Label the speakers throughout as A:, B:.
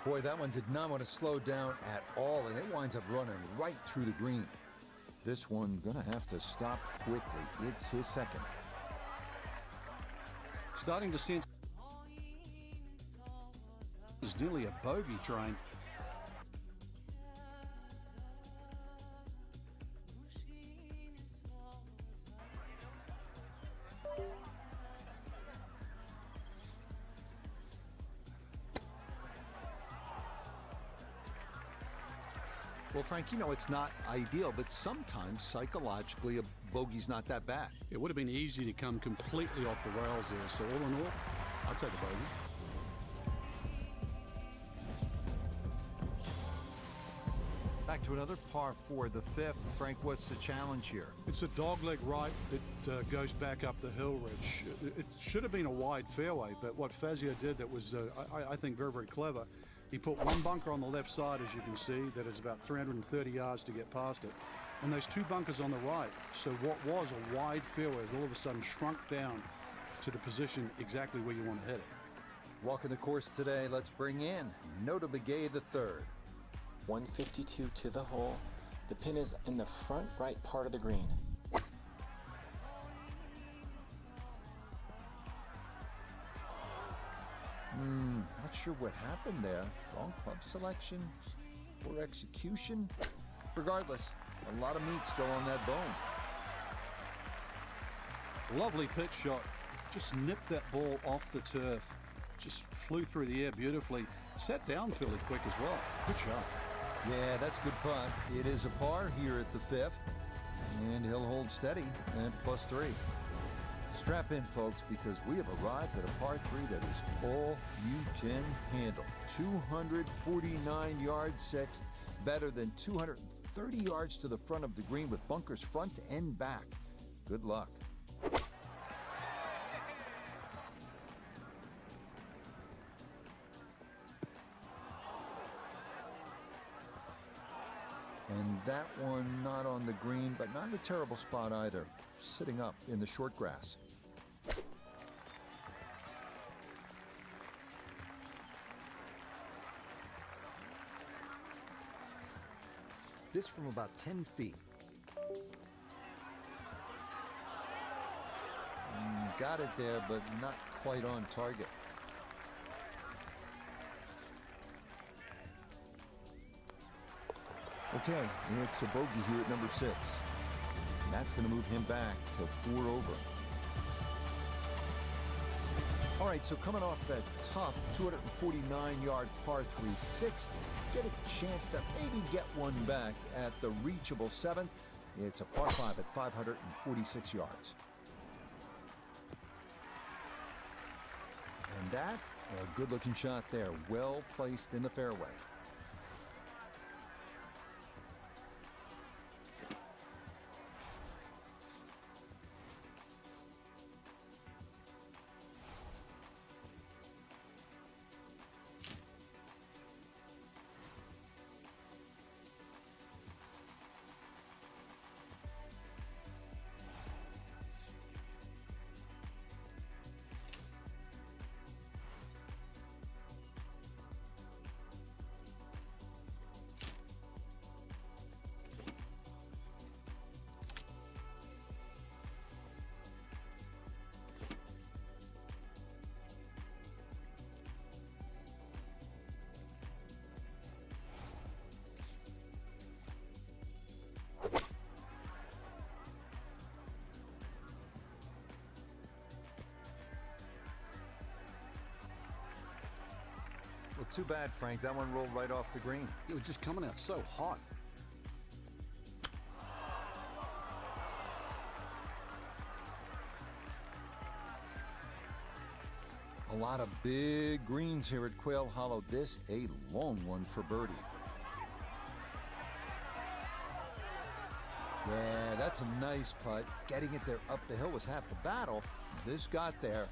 A: Boy, that one did not want to slow down at all, and it winds up running right through the green. This one gonna have to stop quickly. It's his second.
B: Starting to sense it's nearly a bogey train.
A: Well, Frank, you know it's not ideal, but sometimes psychologically a bogey's not that bad.
B: It would have been easy to come completely off the rails there. So all in all, I'll take a bogey.
A: Back to another par 4, the 5th. Frank, what's the challenge here?
B: It's a dogleg right that goes back up the hill ridge. It should have been a wide fairway, but what Fazio did that was, I think, very, very clever. He put one bunker on the left side, as you can see, that is about 330 yards to get past it. And those two bunkers on the right. So what was a wide fairway has all of a sudden shrunk down to the position exactly where you want to hit it.
A: Walking the course today, let's bring in Notah Begay III.
C: 152 to the hole. The pin is in the front right part of the green.
A: Not sure what happened there. Wrong club selection or execution. Regardless, a lot of meat still on that bone.
B: Lovely pitch shot. Just nipped that ball off the turf. Just flew through the air beautifully. Sat down fairly quick as well. Good shot.
A: Yeah, that's good putt. It is a par here at the 5th, and he'll hold steady at +3. Strap in, folks, because we have arrived at a par 3 that is all you can handle. 249 yards sixth, better than 230 yards to the front of the green with bunkers front and back. Good luck. And that one not on the green, but not in a terrible spot either. Sitting up in the short grass. This from about 10 feet. Got it there, but not quite on target. Okay, it's a bogey here at number 6. And that's going to move him back to 4 over. All right, so coming off that tough 249-yard par 3 sixth, get a chance to maybe get one back at the reachable 7th. It's a par 5 at 546 yards. And that, a good-looking shot there, well placed in the fairway. Well, too bad, Frank. That one rolled right off the green.
B: It was just coming out so hot.
A: A lot of big greens here at Quail Hollow. This a long one for birdie. Yeah, that's a nice putt. Getting it there up the hill was half the battle. This got there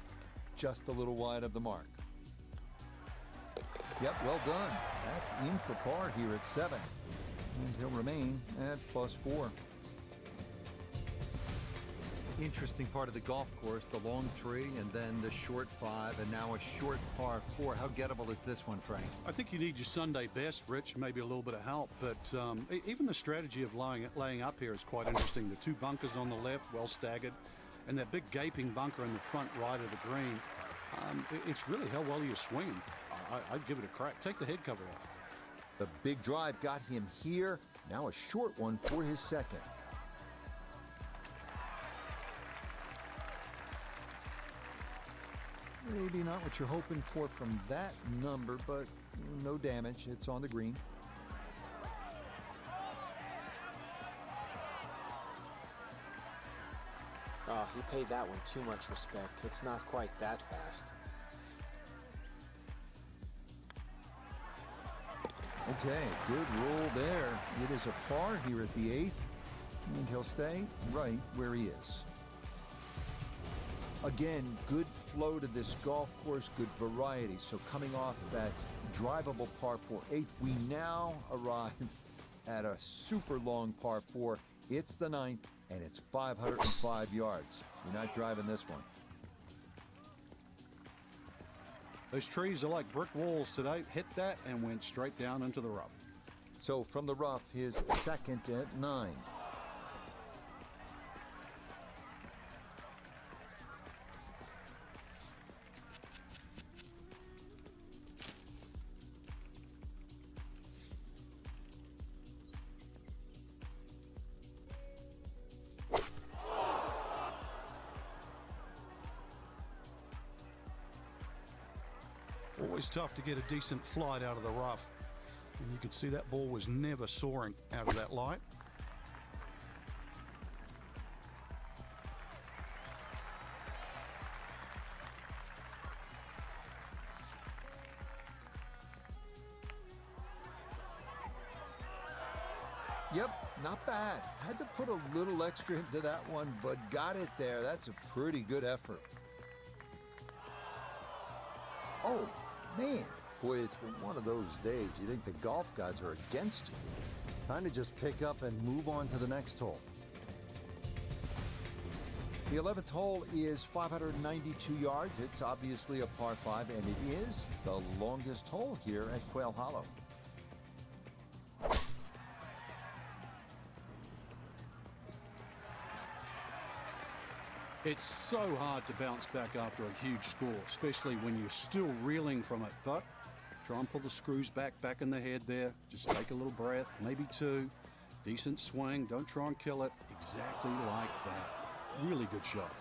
A: just a little wide of the mark. Yep, well done. That's in for par here at 7. And he'll remain at +4. interesting part of the golf course, the long three and then the short five and now a short par four. How gettable is this one, Frank?
B: I think you need your Sunday best, Rich, maybe a little bit of help, but even the strategy of laying up here is quite interesting. The two bunkers on the left, well staggered, and that big gaping bunker in the front right of the green. It's really how well you're swinging. I'd give it a crack. Take the head cover off.
A: The big drive got him here. Now a short one for his second. Maybe not what you're hoping for from that number, but no damage. It's on the green.
C: Oh, he paid that one too much respect. It's not quite that fast.
A: Okay, good roll there. It is a par here at the 8th, and he'll stay right where he is. Again, good flow to this golf course, good variety. So coming off that drivable par 4 8, we now arrive at a super long par 4. It's the 9th, and it's 505 yards. You're not driving this one.
B: Those trees are like brick walls today. Hit that and went straight down into the rough.
A: So from the rough, his second at 9.
B: Always tough to get a decent flight out of the rough. And you could see that ball was never soaring out of that light.
A: Yep, not bad. Had to put a little extra into that one, but got it there. That's a pretty good effort. Oh, man. Boy, it's been one of those days. You think the golf gods are against you. Time to just pick up and move on to the next hole. The 11th hole is 592 yards. It's obviously a par 5, and it is the longest hole here at Quail Hollow.
B: It's so hard to bounce back after a huge score, especially when you're still reeling from it. But try and pull the screws back in the head there. Just take a little breath, maybe two. Decent swing. Don't try and kill it. Exactly like that. Really good shot.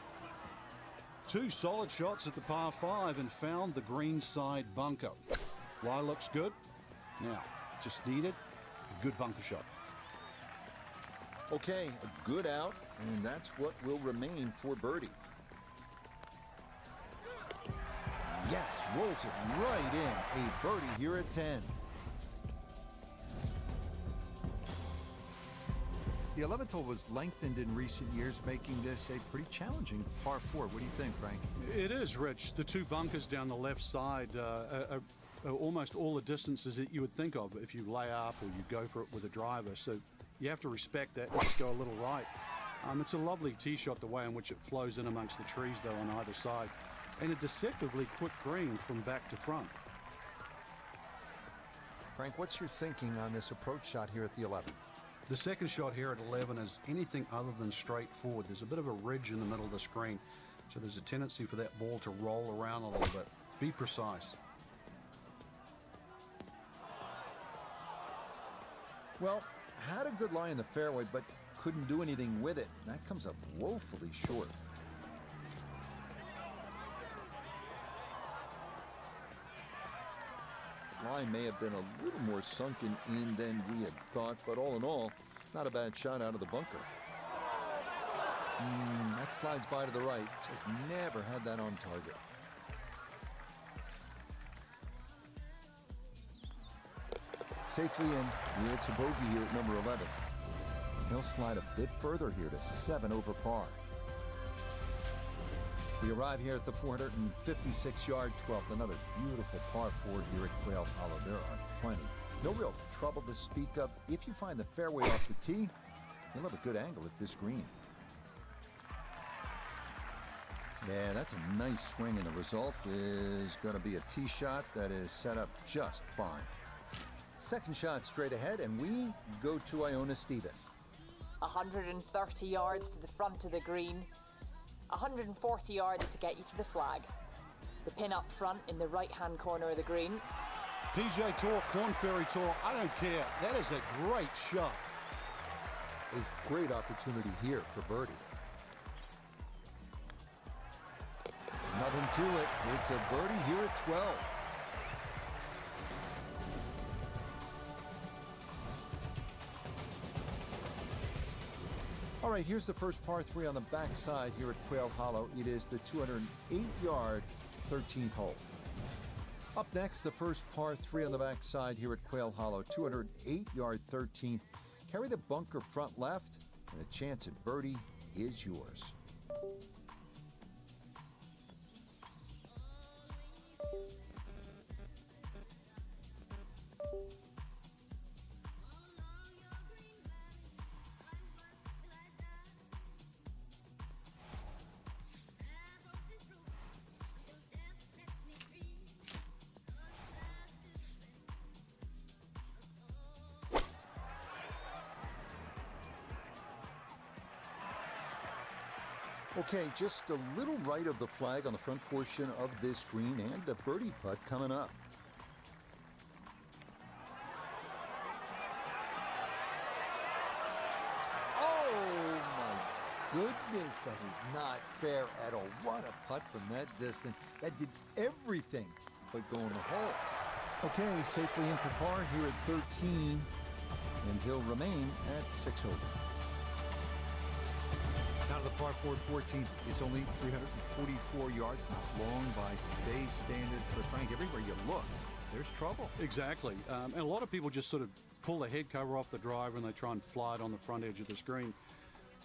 B: Two solid shots at the par 5 and found the green side bunker. Lie looks good. Now, just needed a good bunker shot.
A: Okay, a good out, and that's what will remain for birdie. Yes, rolls it right in. A birdie here at 10. The 11th hole was lengthened in recent years, making this a pretty challenging par 4. What do you think, Frank?
B: It is, Rich. The two bunkers down the left side are almost all the distances that you would think of if you lay up or you go for it with a driver. So you have to respect that and just go a little right. It's a lovely tee shot, the way in which it flows in amongst the trees, though, on either side. And a deceptively quick green from back to front.
A: Frank, what's your thinking on this approach shot here at the 11th?
B: The second shot here at 11 is anything other than straightforward. There's a bit of a ridge in the middle of the screen, so there's a tendency for that ball to roll around a little bit. Be precise.
A: Well, had a good lie in the fairway, but couldn't do anything with it. That comes up woefully short. Line may have been a little more sunken in than we had thought, but all in all, not a bad shot out of the bunker. That slides by to the right. Just never had that on target. Safely in. It's a bogey here at number 11. He'll slide a bit further here to 7 over par. We arrive here at the 456-yard 12th. Another beautiful par 4 here at Quail Hollow. There are plenty. No real trouble to speak of. If you find the fairway off the tee, you'll have a good angle at this green. Yeah, that's a nice swing, and the result is going to be a tee shot that is set up just fine. Second shot straight ahead, and we go to Iona Stephen.
D: 130 yards to the front of the green, 140 yards to get you to the flag. The pin up front in the right-hand corner of the green.
B: PJ Tour, Korn Ferry Tour, I don't care. That is a great shot.
A: A great opportunity here for birdie. Nothing to it. It's a birdie here at 12. All right, here's the first par 3 on the backside here at Quail Hollow. It is the 208-yard 13th hole. Up next, the first par 3 on the backside here at Quail Hollow, 208-yard 13th. Carry the bunker front left, and a chance at birdie is yours. Okay, just a little right of the flag on the front portion of this green, and a birdie putt coming up. Oh my goodness, that is not fair at all. What a putt from that distance. That did everything but go in the hole. Okay, safely in for par here at 13, and he'll remain at 6 over. Now to the par 4 14th. It's only 344 yards, not long by today's standard. But Frank, everywhere you look, there's trouble.
B: Exactly. And a lot of people just sort of pull the head cover off the driver and they try and fly it on the front edge of the screen.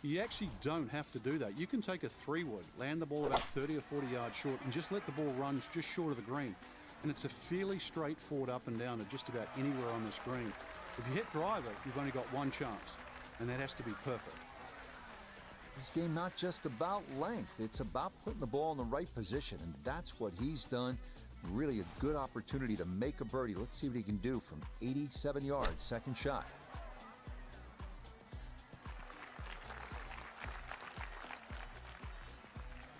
B: You actually don't have to do that. You can take a 3-wood, land the ball about 30 or 40 yards short, and just let the ball run just short of the green. And it's a fairly straightforward up and down to just about anywhere on the screen. If you hit driver, you've only got one chance, and that has to be perfect.
A: This game not just about length, it's about putting the ball in the right position, and that's what he's done. Really a good opportunity to make a birdie. Let's see what he can do from 87 yards, second shot.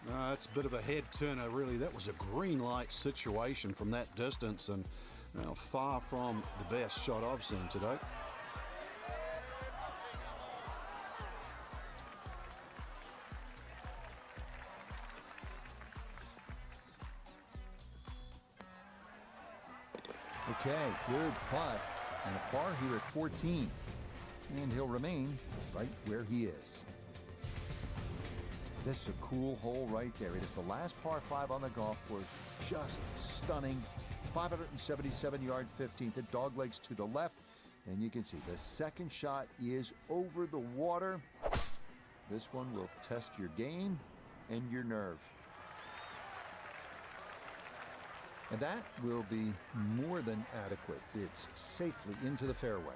B: That's a bit of a head turner, really. That was a green light situation from that distance, and far from the best shot I've seen today.
A: Okay, good putt, and a par here at 14. And he'll remain right where he is. This is a cool hole right there. It is the last par 5 on the golf course. Just stunning. 577-yard 15th. The dog legs to the left. And you can see the second shot is over the water. This one will test your game and your nerve. And that will be more than adequate. It's safely into the fairway.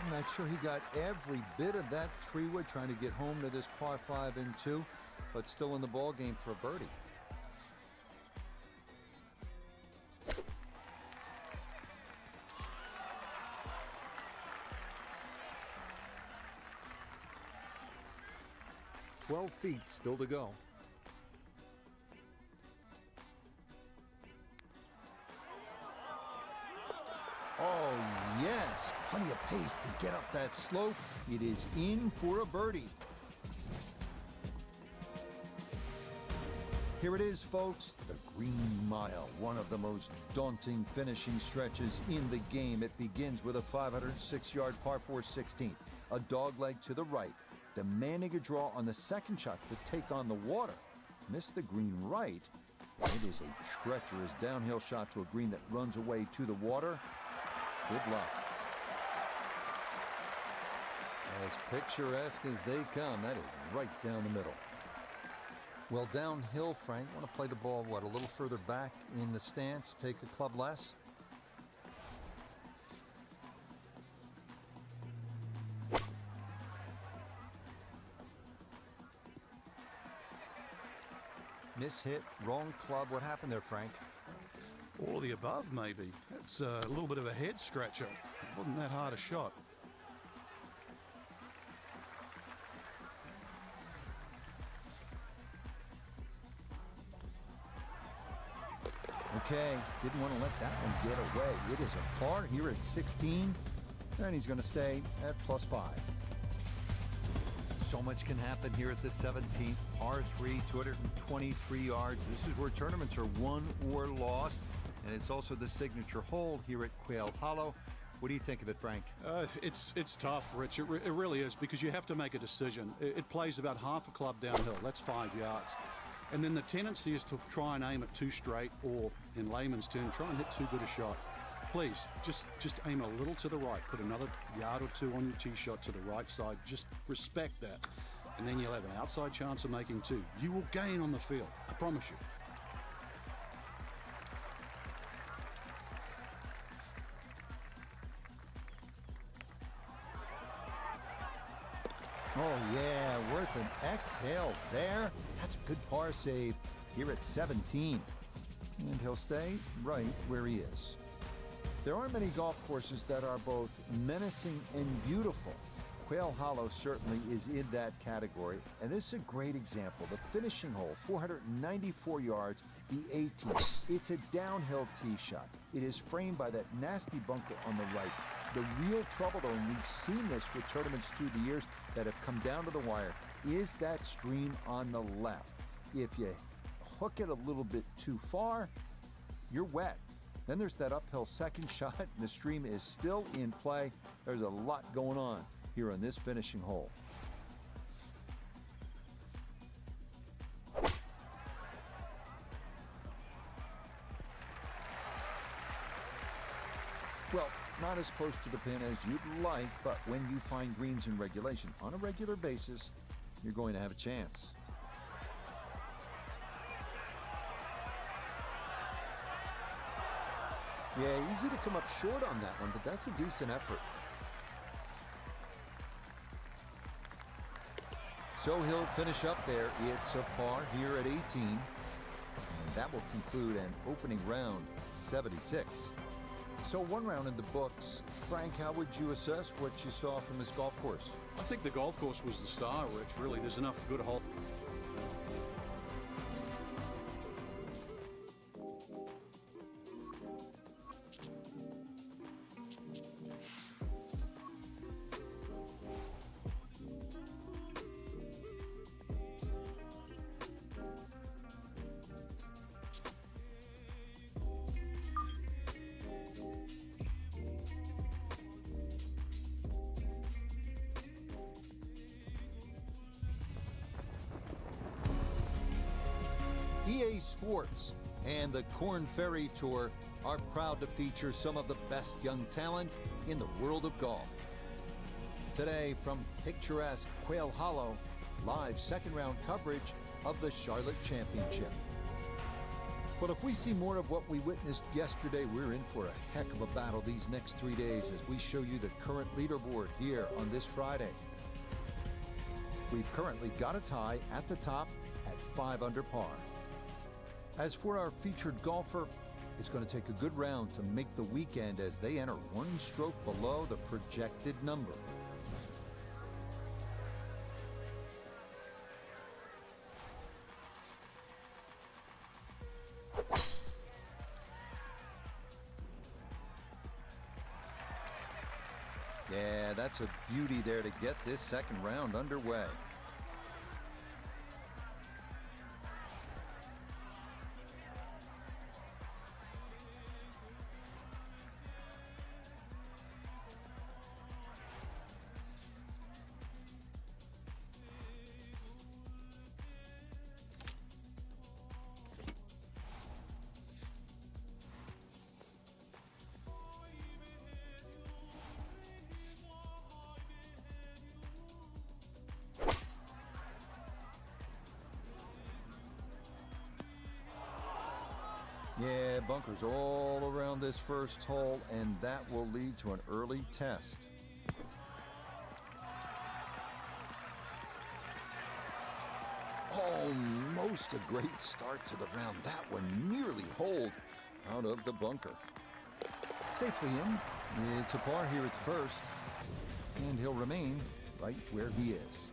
A: I'm not sure he got every bit of that 3-wood trying to get home to this par 5 and 2, but still in the ball game for a birdie. Feet still to go. Oh, yes. Plenty of pace to get up that slope. It is in for a birdie. Here it is, folks. The Green Mile, one of the most daunting finishing stretches in the game. It begins with a 506-yard par 4 16th. A dogleg to the right, demanding a draw on the second shot to take on the water. Missed the green right. It is a treacherous downhill shot to a green that runs away to the water. Good luck. As picturesque as they come, that is right down the middle. Well, downhill, Frank, want to play the ball, what, a little further back in the stance, take a club less? Miss hit, wrong club. What happened there, Frank?
B: All of the above, maybe. It's a little bit of a head scratcher. It wasn't that hard a shot.
A: Okay, didn't want to let that one get away. It is a par here at 16, and he's going to stay at +5. So much can happen here at the 17th, par 3, 223 yards. This is where tournaments are won or lost, and it's also the signature hole here at Quail Hollow. What do you think of it, Frank?
B: It's tough, Rich. It really is, because you have to make a decision. It plays about half a club downhill. That's 5 yards. And then the tendency is to try and aim it too straight, or in layman's term, try and hit too good a shot. Please, just aim a little to the right. Put another yard or two on your tee shot to the right side. Just respect that. And then you'll have an outside chance of making two. You will gain on the field. I promise you.
A: Oh, yeah, worth an exhale there. That's a good par save here at 17. And he'll stay right where he is. There aren't many golf courses that are both menacing and beautiful. Quail Hollow certainly is in that category, and this is a great example. The finishing hole, 494 yards, the 18th. It's a downhill tee shot. It is framed by that nasty bunker on the right. The real trouble, though, and we've seen this with tournaments through the years that have come down to the wire, is that stream on the left. If you hook it a little bit too far, you're wet. Then there's that uphill second shot, and the stream is still in play. There's a lot going on here on this finishing hole. Well, not as close to the pin as you'd like, but when you find greens in regulation on a regular basis, you're going to have a chance. Yeah, easy to come up short on that one, but that's a decent effort. So he'll finish up there. It's a par here at 18. And that will conclude an opening round 76. So one round in the books. Frank, how would you assess what you saw from this golf course?
B: I think the golf course was the star, Rich. Really, there's enough good hole.
A: EA Sports and the Korn Ferry Tour are proud to feature some of the best young talent in the world of golf. Today, from picturesque Quail Hollow, live second round coverage of the Charlotte Championship. But if we see more of what we witnessed yesterday, we're in for a heck of a battle these next 3 days as we show you the current leaderboard here on this Friday. We've currently got a tie at the top at 5 under par. As for our featured golfer, it's going to take a good round to make the weekend as they enter one stroke below the projected number. Yeah, that's a beauty there to get this second round underway. have bunkers all around this first hole, and that will lead to an early test. Almost a great start to the round. That one nearly holed out of the bunker. Safely in. It's a par here at the first, and he'll remain right where he is.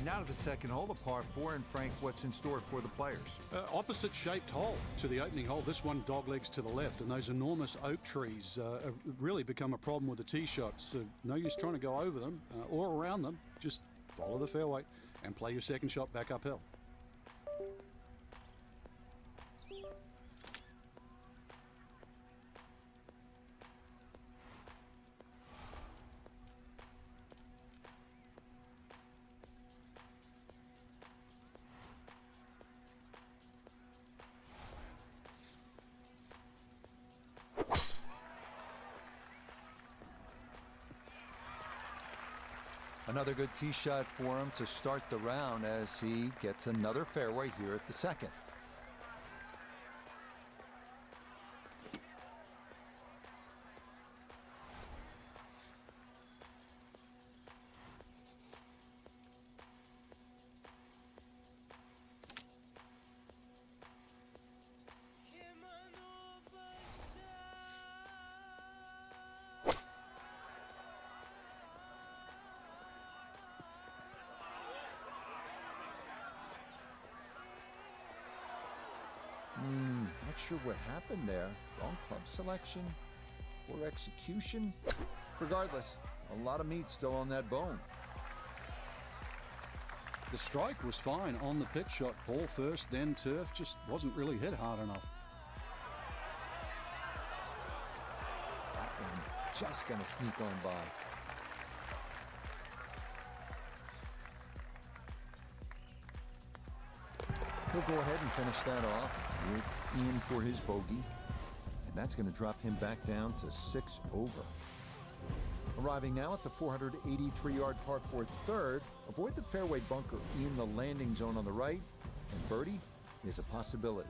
E: Now to the second hole, the par 4, and Frank, what's in store for the players?
B: Opposite shaped hole to the opening hole. This one doglegs to the left, and those enormous oak trees have really become a problem with the tee shots. So no use trying to go over them or around them. Just follow the fairway and play your second shot back uphill.
A: Another good tee shot for him to start the round as he gets another fairway here at the second. Not sure what happened there. Wrong club selection or execution. Regardless, a lot of meat still on that bone.
B: The strike was fine on the pitch shot. Ball first, then turf. Just wasn't really hit hard enough.
A: That one just gonna sneak on by. He'll go ahead and finish that off. It's in for his bogey, and that's going to drop him back down to 6 over. Arriving now at the 483-yard par 4 third, avoid the fairway bunker in the landing zone on the right, and birdie is a possibility.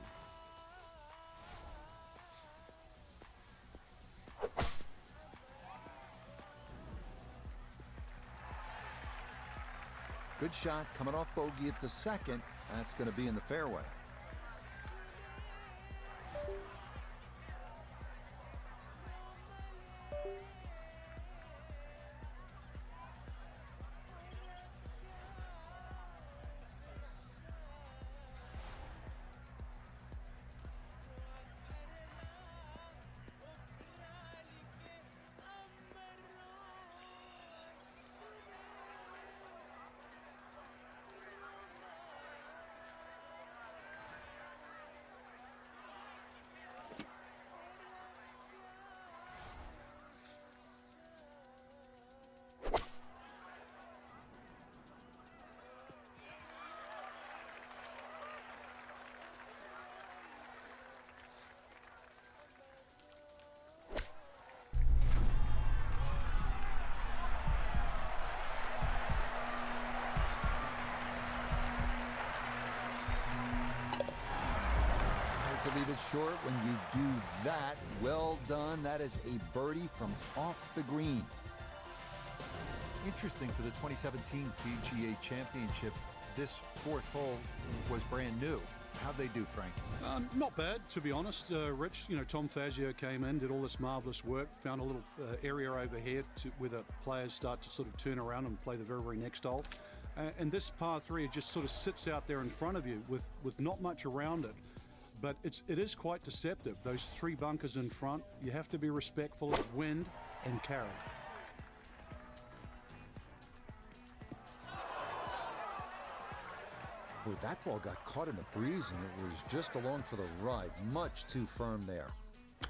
A: Good shot coming off bogey at the second. That's going to be in the fairway. To leave it short when you do that. Well done. That is a birdie from off the green.
E: Interesting for the 2017 PGA Championship. This fourth hole was brand new. How'd they do, Frank?
B: Not bad, to be honest. Rich, Tom Fazio came in, did all this marvelous work, found a little area over here where the players start to sort of turn around and play the very, very next hole. And this par 3 just sort of sits out there in front of you with not much around it. But it is quite deceptive. Those 3 bunkers in front, you have to be respectful of wind and carry.
A: Boy, that ball got caught in the breeze, and it was just along for the ride. Much too firm there.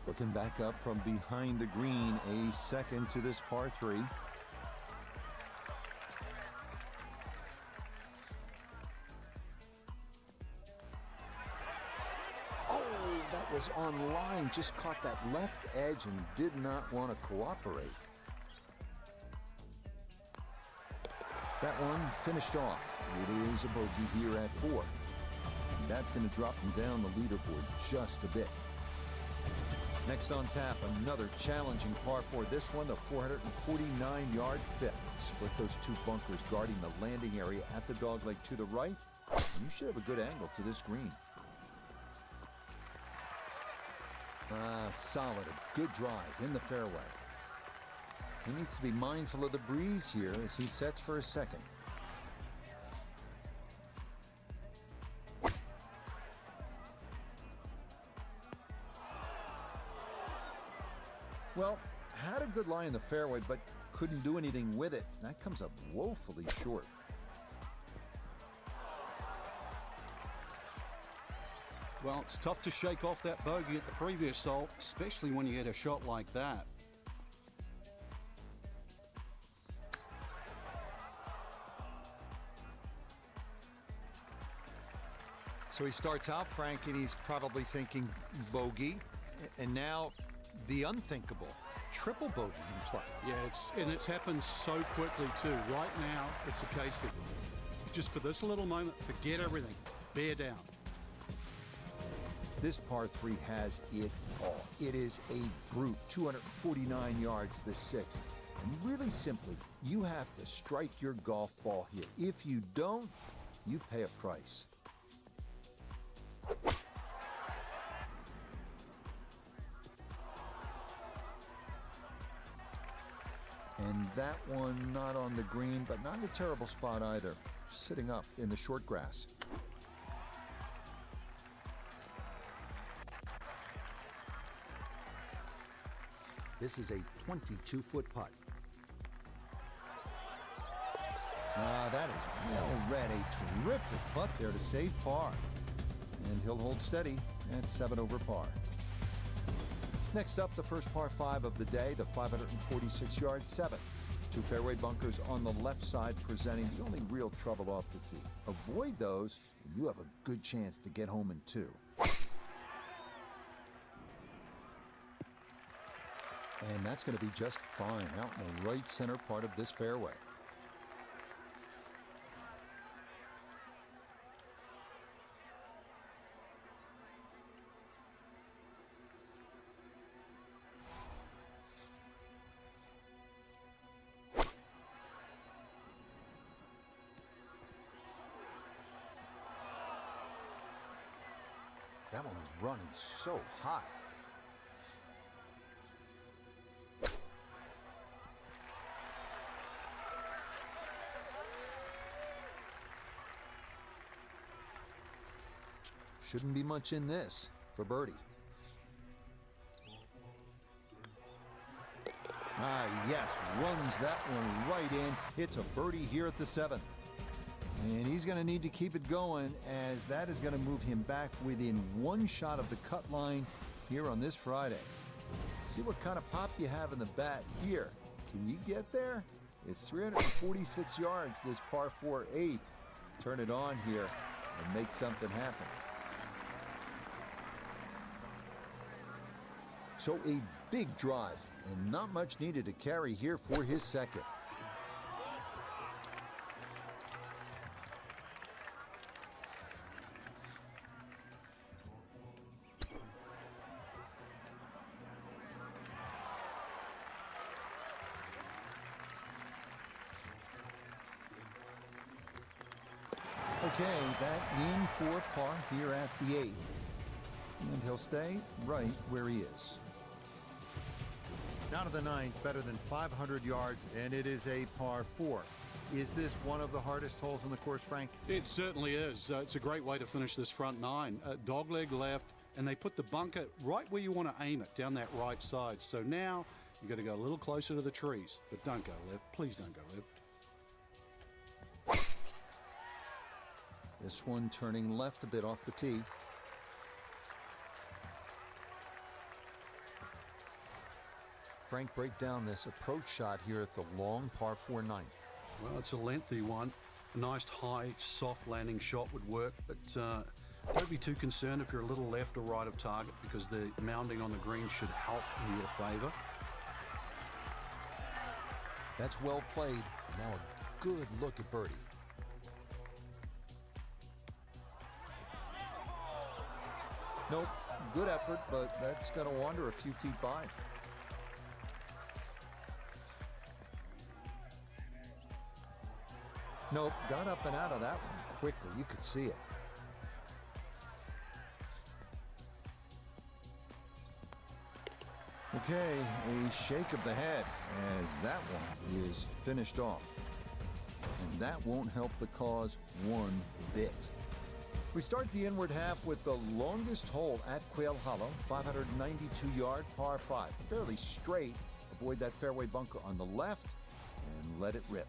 A: Looking back up from behind the green, a second to this par 3. Was on line, just caught that left edge and did not want to cooperate. That one finished off. It is a bogey here at 4. That's going to drop him down the leaderboard just a bit. Next on tap, another challenging par 4. This one, the 449-yard fifth. Split those two bunkers guarding the landing area at the dogleg to the right. And you should have a good angle to this green. Solid, a good drive in the fairway. He needs to be mindful of the breeze here as he sets for a second. Well, had a good lie in the fairway, but couldn't do anything with it. That comes up woefully short.
B: Well, it's tough to shake off that bogey at the previous hole, especially when you get a shot like that.
E: So he starts out, Frank, and he's probably thinking bogey, and now the unthinkable, triple bogey in play.
B: Yeah, it's happened so quickly too. Right now, it's a case of just for this little moment, forget everything, bear down.
A: This par 3 has it all. It is a brute, 249 yards the sixth. And really simply, you have to strike your golf ball here. If you don't, you pay a price. And that one not on the green, but not in a terrible spot either. Sitting up in the short grass. This is a 22-foot putt. That is well read. A terrific putt there to save par. And he'll hold steady at 7 over par. Next up, the first par 5 of the day, the 546-yard 7. Two fairway bunkers on the left side presenting the only real trouble off the tee. Avoid those, and you have a good chance to get home in 2. And that's going to be just fine out in the right center part of this fairway. That one was running so high. Shouldn't be much in this for birdie. Yes, runs that one right in. It's a birdie here at the 7th. And he's going to need to keep it going, as that is going to move him back within 1 shot of the cut line here on this Friday. See what kind of pop you have in the bat here. Can you get there? It's 346 yards, this par 4 8. Turn it on here and make something happen. So a big drive, and not much needed to carry here for his second. Okay, that in for par here at the 8th. And he'll stay right where he is.
E: Down to the 9th, better than 500 yards, and it is a par 4. Is this one of the hardest holes in the course, Frank?
B: It certainly is. It's a great way to finish this front 9. Dogleg left, and they put the bunker right where you want to aim it, down that right side. So now you've got to go a little closer to the trees, but don't go left. Please don't go left.
A: This one turning left a bit off the tee. Frank, break down this approach shot here at the long par 4 9.
B: Well, it's a lengthy one. A nice high, soft landing shot would work, but don't be too concerned if you're a little left or right of target, because the mounding on the green should help in your favor.
A: That's well played. Now a good look at birdie. Nope, good effort, but that's going to wander a few feet by. Nope, got up and out of that one quickly. You could see it. Okay, a shake of the head as that one is finished off. And that won't help the cause one bit. We start the inward half with the longest hole at Quail Hollow, 592-yard par 5. Fairly straight. Avoid that fairway bunker on the left and let it rip.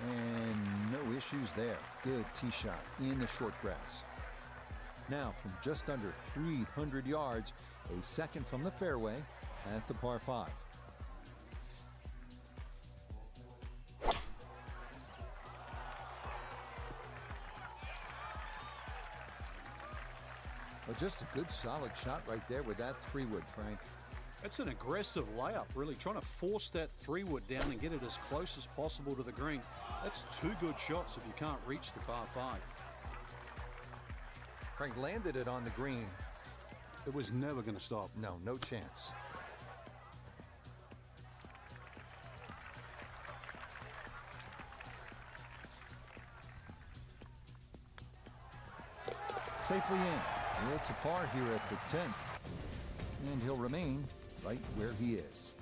A: And no issues there. Good tee shot in the short grass. Now, from just under 300 yards, a second from the fairway at the par 5. Well, just a good solid shot right there with that 3-wood, Frank.
B: It's an aggressive layup, really trying to force that 3-wood down and get it as close as possible to the green. That's two good shots if you can't reach the par 5.
E: Frank landed it on the green.
B: It was never going to stop.
E: No, no chance.
A: Safely in. It's a par here at the 10th. And he'll remain right where he is.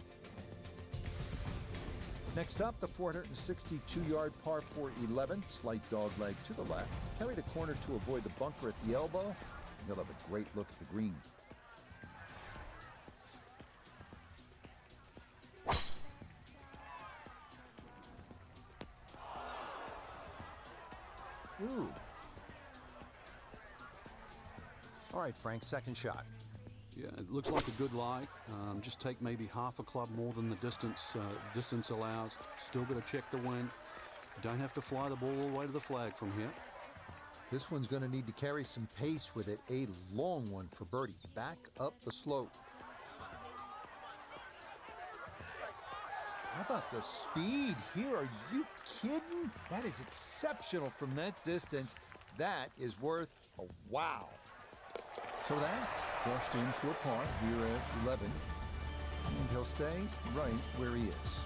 A: Next up, the 462-yard par 4 11th. Slight dog leg to the left. Carry the corner to avoid the bunker at the elbow. And he'll have a great look at the green. Ooh.
E: All right, Frank, second shot.
B: Yeah, it looks like a good lie. Just take maybe half a club more than the distance allows. Still got to check the wind. Don't have to fly the ball all the way to the flag from here.
A: This one's going to need to carry some pace with it. A long one for birdie. Back up the slope. How about the speed here? Are you kidding? That is exceptional from that distance. That is worth a wow. So that brushed into a par here at 11. And he'll stay right where he is.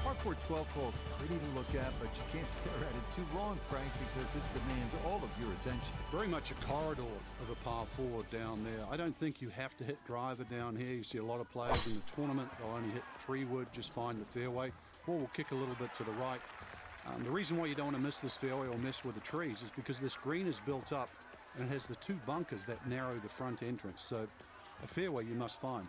A: Par 4 12th hole, pretty to look at, but you can't stare at it too long, Frank, because it demands all of your attention.
B: Very much a corridor of a par 4 down there. I don't think you have to hit driver down here. You see a lot of players in the tournament. They'll only hit 3-wood, just find the fairway. Ball will kick a little bit to the right. The reason why you don't want to miss this fairway or miss with the trees is because this green is built up and it has the two bunkers that narrow the front entrance. So a fairway you must find.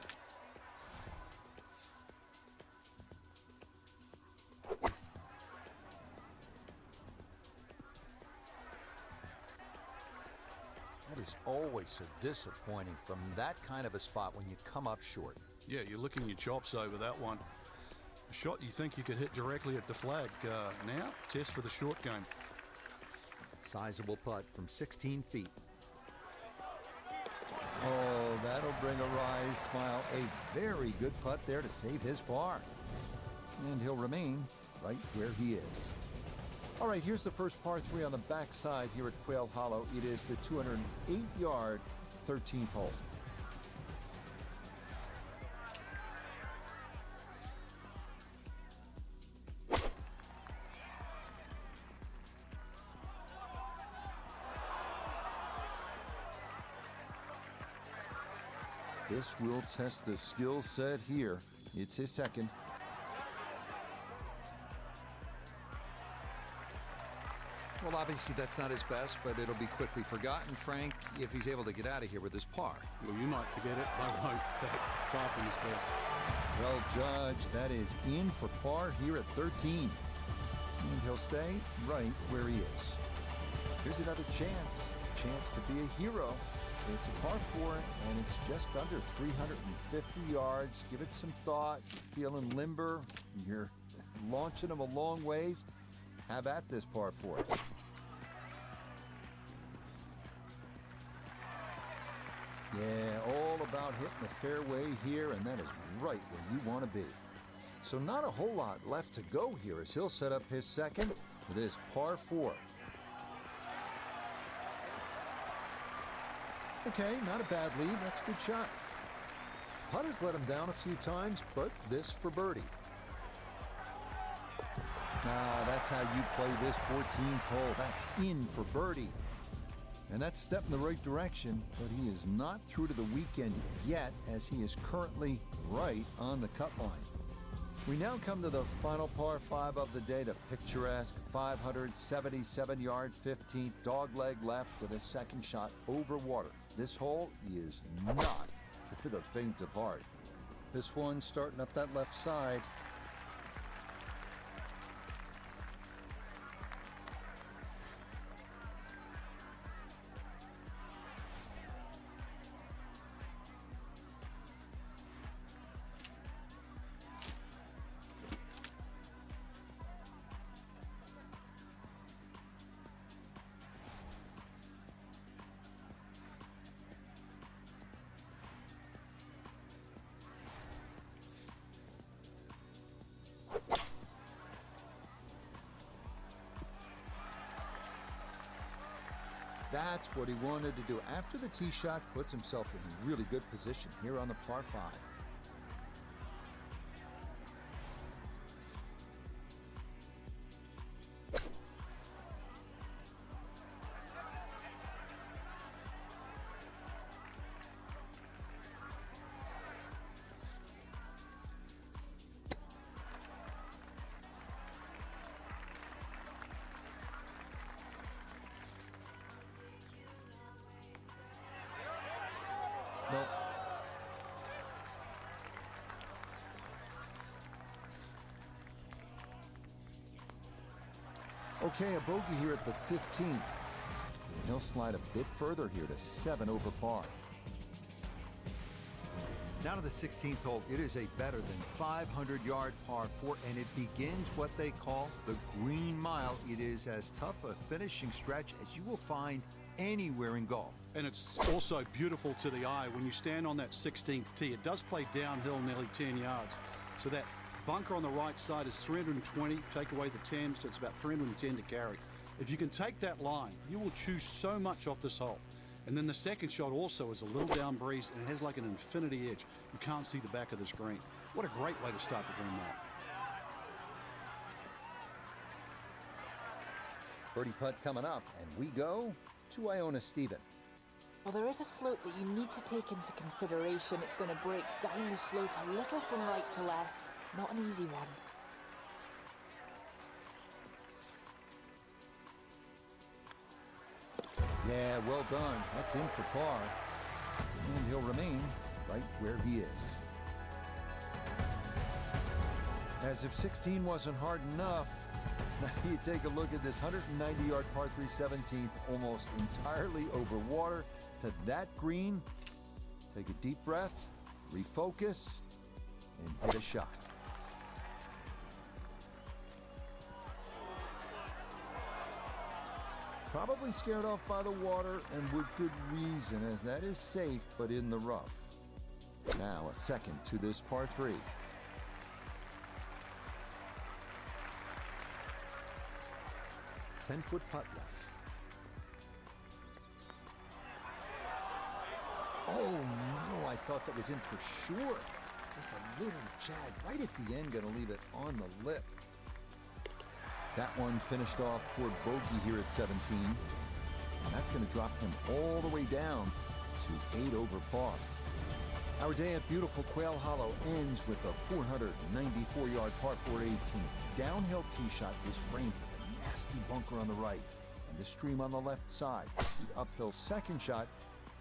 E: That is always so disappointing from that kind of a spot when you come up short.
B: Yeah, you're licking your chops over that one. A shot you think you could hit directly at the flag. Now, test for the short game.
E: Sizable putt from 16 feet.
A: Oh, that'll bring a wry smile. A very good putt there to save his par. And he'll remain right where he is. All right, here's the first par 3 on the backside here at Quail Hollow. It is the 208-yard 13th hole. This will test the skill set here. It's his second.
E: Well, obviously that's not his best, but it'll be quickly forgotten, Frank, if he's able to get out of here with his par.
B: Well, you might forget it. I won't. That far from his best.
A: Well judged. That is in for par here at 13. And he'll stay right where he is. Here's another chance. Chance to be a hero. It's a par 4, and it's just under 350 yards. Give it some thought. You're feeling limber. You're launching them a long ways. Have at this par 4. Yeah, all about hitting the fairway here, and that is right where you want to be. So not a whole lot left to go here as he'll set up his second with his par 4. Okay, not a bad lead. That's a good shot. Putter's let him down a few times, but this for birdie. Now, that's how you play this 14th hole. That's in for birdie. And that's a step in the right direction, but he is not through to the weekend yet, as he is currently right on the cut line. We now come to the final par 5 of the day, the picturesque 577-yard 15th dogleg left with a second shot over water. This hole is not for the faint of heart. This one starting up that left side. That's what he wanted to do. After the tee shot, puts himself in really good position here on the par 5. Nope. Okay, a bogey here at the 15th. And he'll slide a bit further here to 7 over par. Now to the 16th hole. It is a better than 500-yard par 4, and it begins what they call the Green Mile. It is as tough a finishing stretch as you will find anywhere in golf.
B: And it's also beautiful to the eye when you stand on that 16th tee. It does play downhill nearly 10 yards. So that bunker on the right side is 320. Take away the 10, so it's about 310 to carry. If you can take that line, you will choose so much off this hole. And then the second shot also is a little down breeze, and it has like an infinity edge. You can't see the back of the screen. What a great way to start the Green Mile.
A: Birdie putt coming up, and we go to Iona Stephen.
D: Well, there is a slope that you need to take into consideration. It's going to break down the slope a little from right to left. Not an easy one.
A: Yeah, well done. That's in for par. And he'll remain right where he is. As if 16 wasn't hard enough, now you take a look at this 190-yard par 3 17th, almost entirely over water to that green. Take a deep breath, refocus, and hit a shot. Probably scared off by the water, and with good reason, as that is safe but in the rough. Now a second to this par 3. Ten-foot putt left. Oh no, I thought that was in for sure. Just a little jag right at the end, gonna leave it on the lip. That one finished off for bogey here at 17. And that's going to drop him all the way down to 8 over par. Our day at beautiful Quail Hollow ends with a 494-yard par 4 18. Downhill tee shot is framed with a nasty bunker on the right and the stream on the left side. The uphill second shot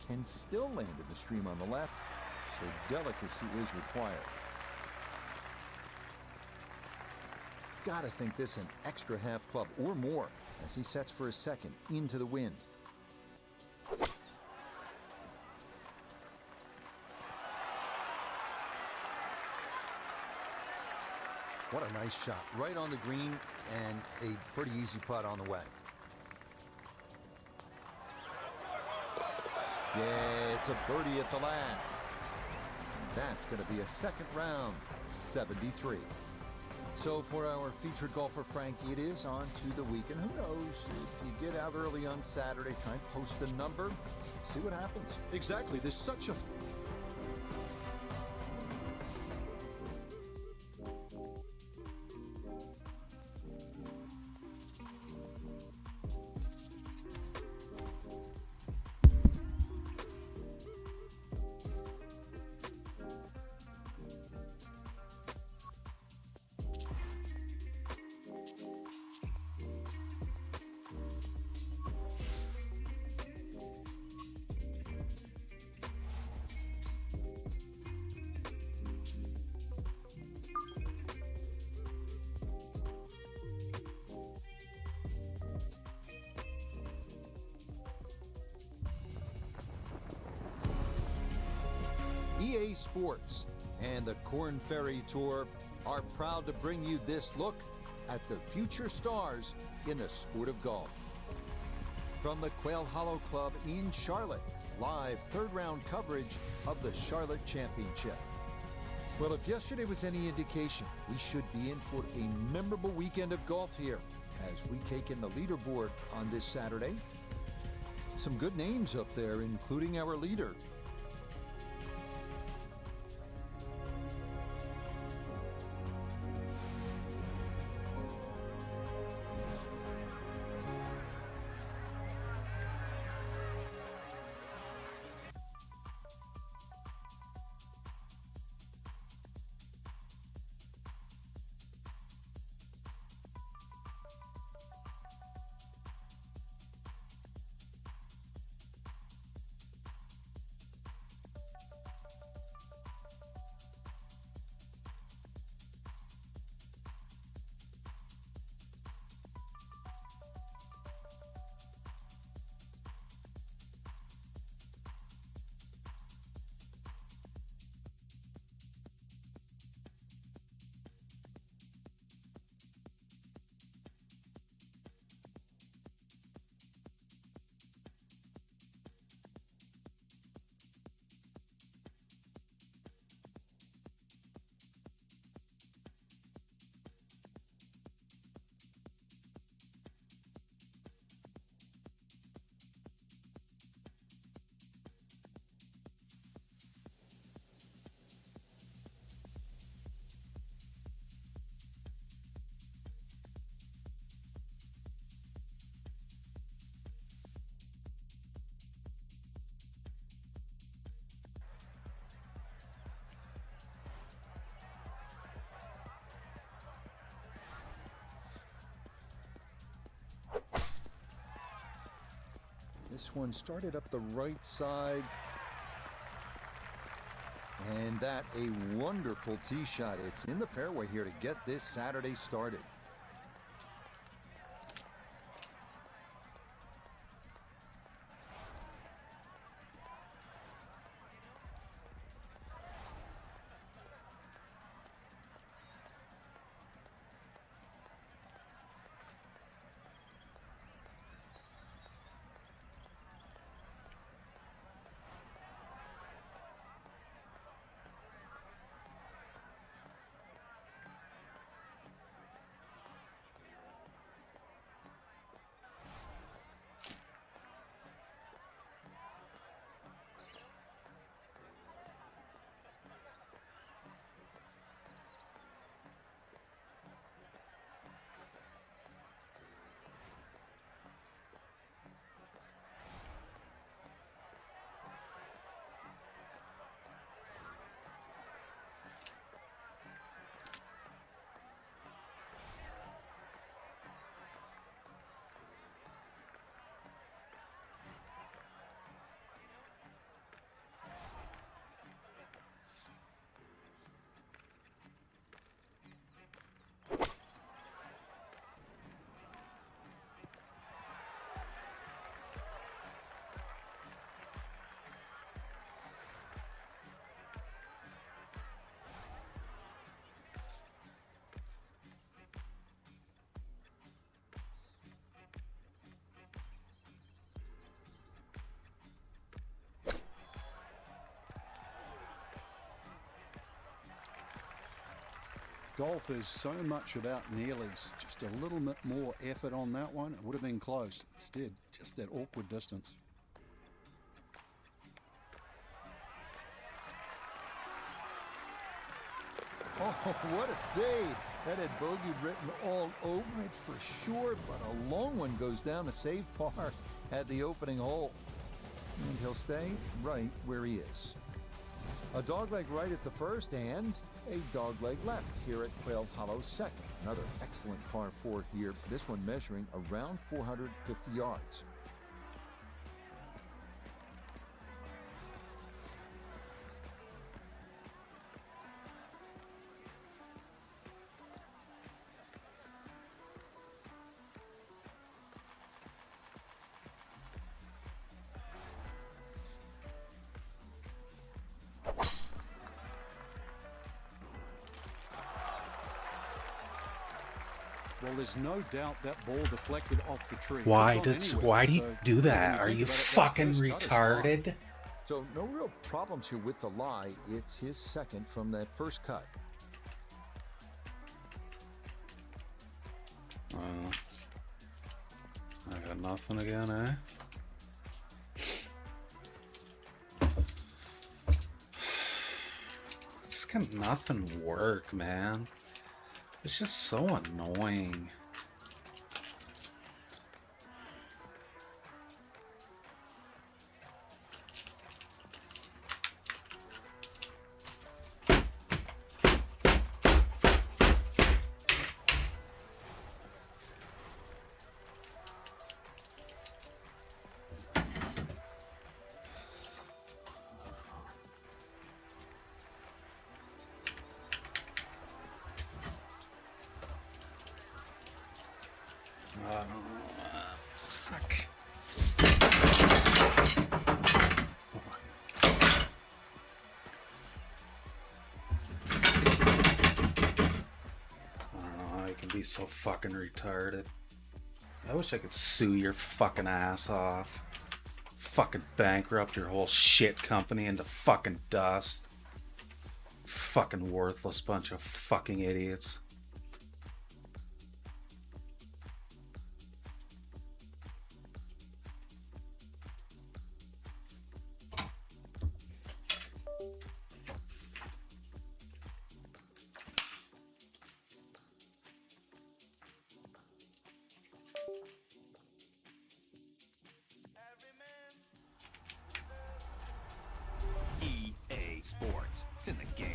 A: can still land in the stream on the left, so delicacy is required. Gotta think this an extra half club or more as he sets for his second into the wind. What a nice shot. Right on the green and a pretty easy putt on the way. Yeah, it's a birdie at the last. That's going to be a second round, 73. So for our featured golfer, Frankie, it is on to the weekend. Who knows? If you get out early on Saturday, try and post a number, see what happens.
B: Exactly. There's such a
A: EA Sports and the Korn Ferry Tour are proud to bring you this look at the future stars in the sport of golf. From the Quail Hollow Club in Charlotte, live third-round coverage of the Charlotte Championship. Well, if yesterday was any indication, we should be in for a memorable weekend of golf here as we take in the leaderboard on this Saturday. Some good names up there, including our leader. This one started up the right side. And that a wonderful tee shot. It's in the fairway here to get this Saturday started.
B: Golf is so much about nearlies. Just a little bit more effort on that one. It would have been close. Instead, just that awkward distance.
A: Oh, what a save. That had bogey written all over it for sure, but a long one goes down to save par at the opening hole. And he'll stay right where he is. A dogleg right at the first and a dogleg left here at Quail Hollow second. Another excellent par 4 here, this one measuring around 450 yards.
B: Well, there's no doubt that ball deflected off the tree.
F: Why
B: Could've gone
F: does
B: anywhere,
F: why do you
B: so
F: do
B: when
F: that? Are
B: think
F: you
B: about it, that
F: fucking
B: first cut is fine.
F: retarded?
A: So no real problems here with the lie. It's his second from that first cut.
F: I got nothing again, eh? This can nothing work, man. It's just so annoying. Fuck. I don't know how you can be so fucking retarded. I wish I could sue your fucking ass off. Fucking bankrupt your whole shit company into fucking dust. Fucking worthless bunch of fucking idiots.
G: EA Sports. It's in the game.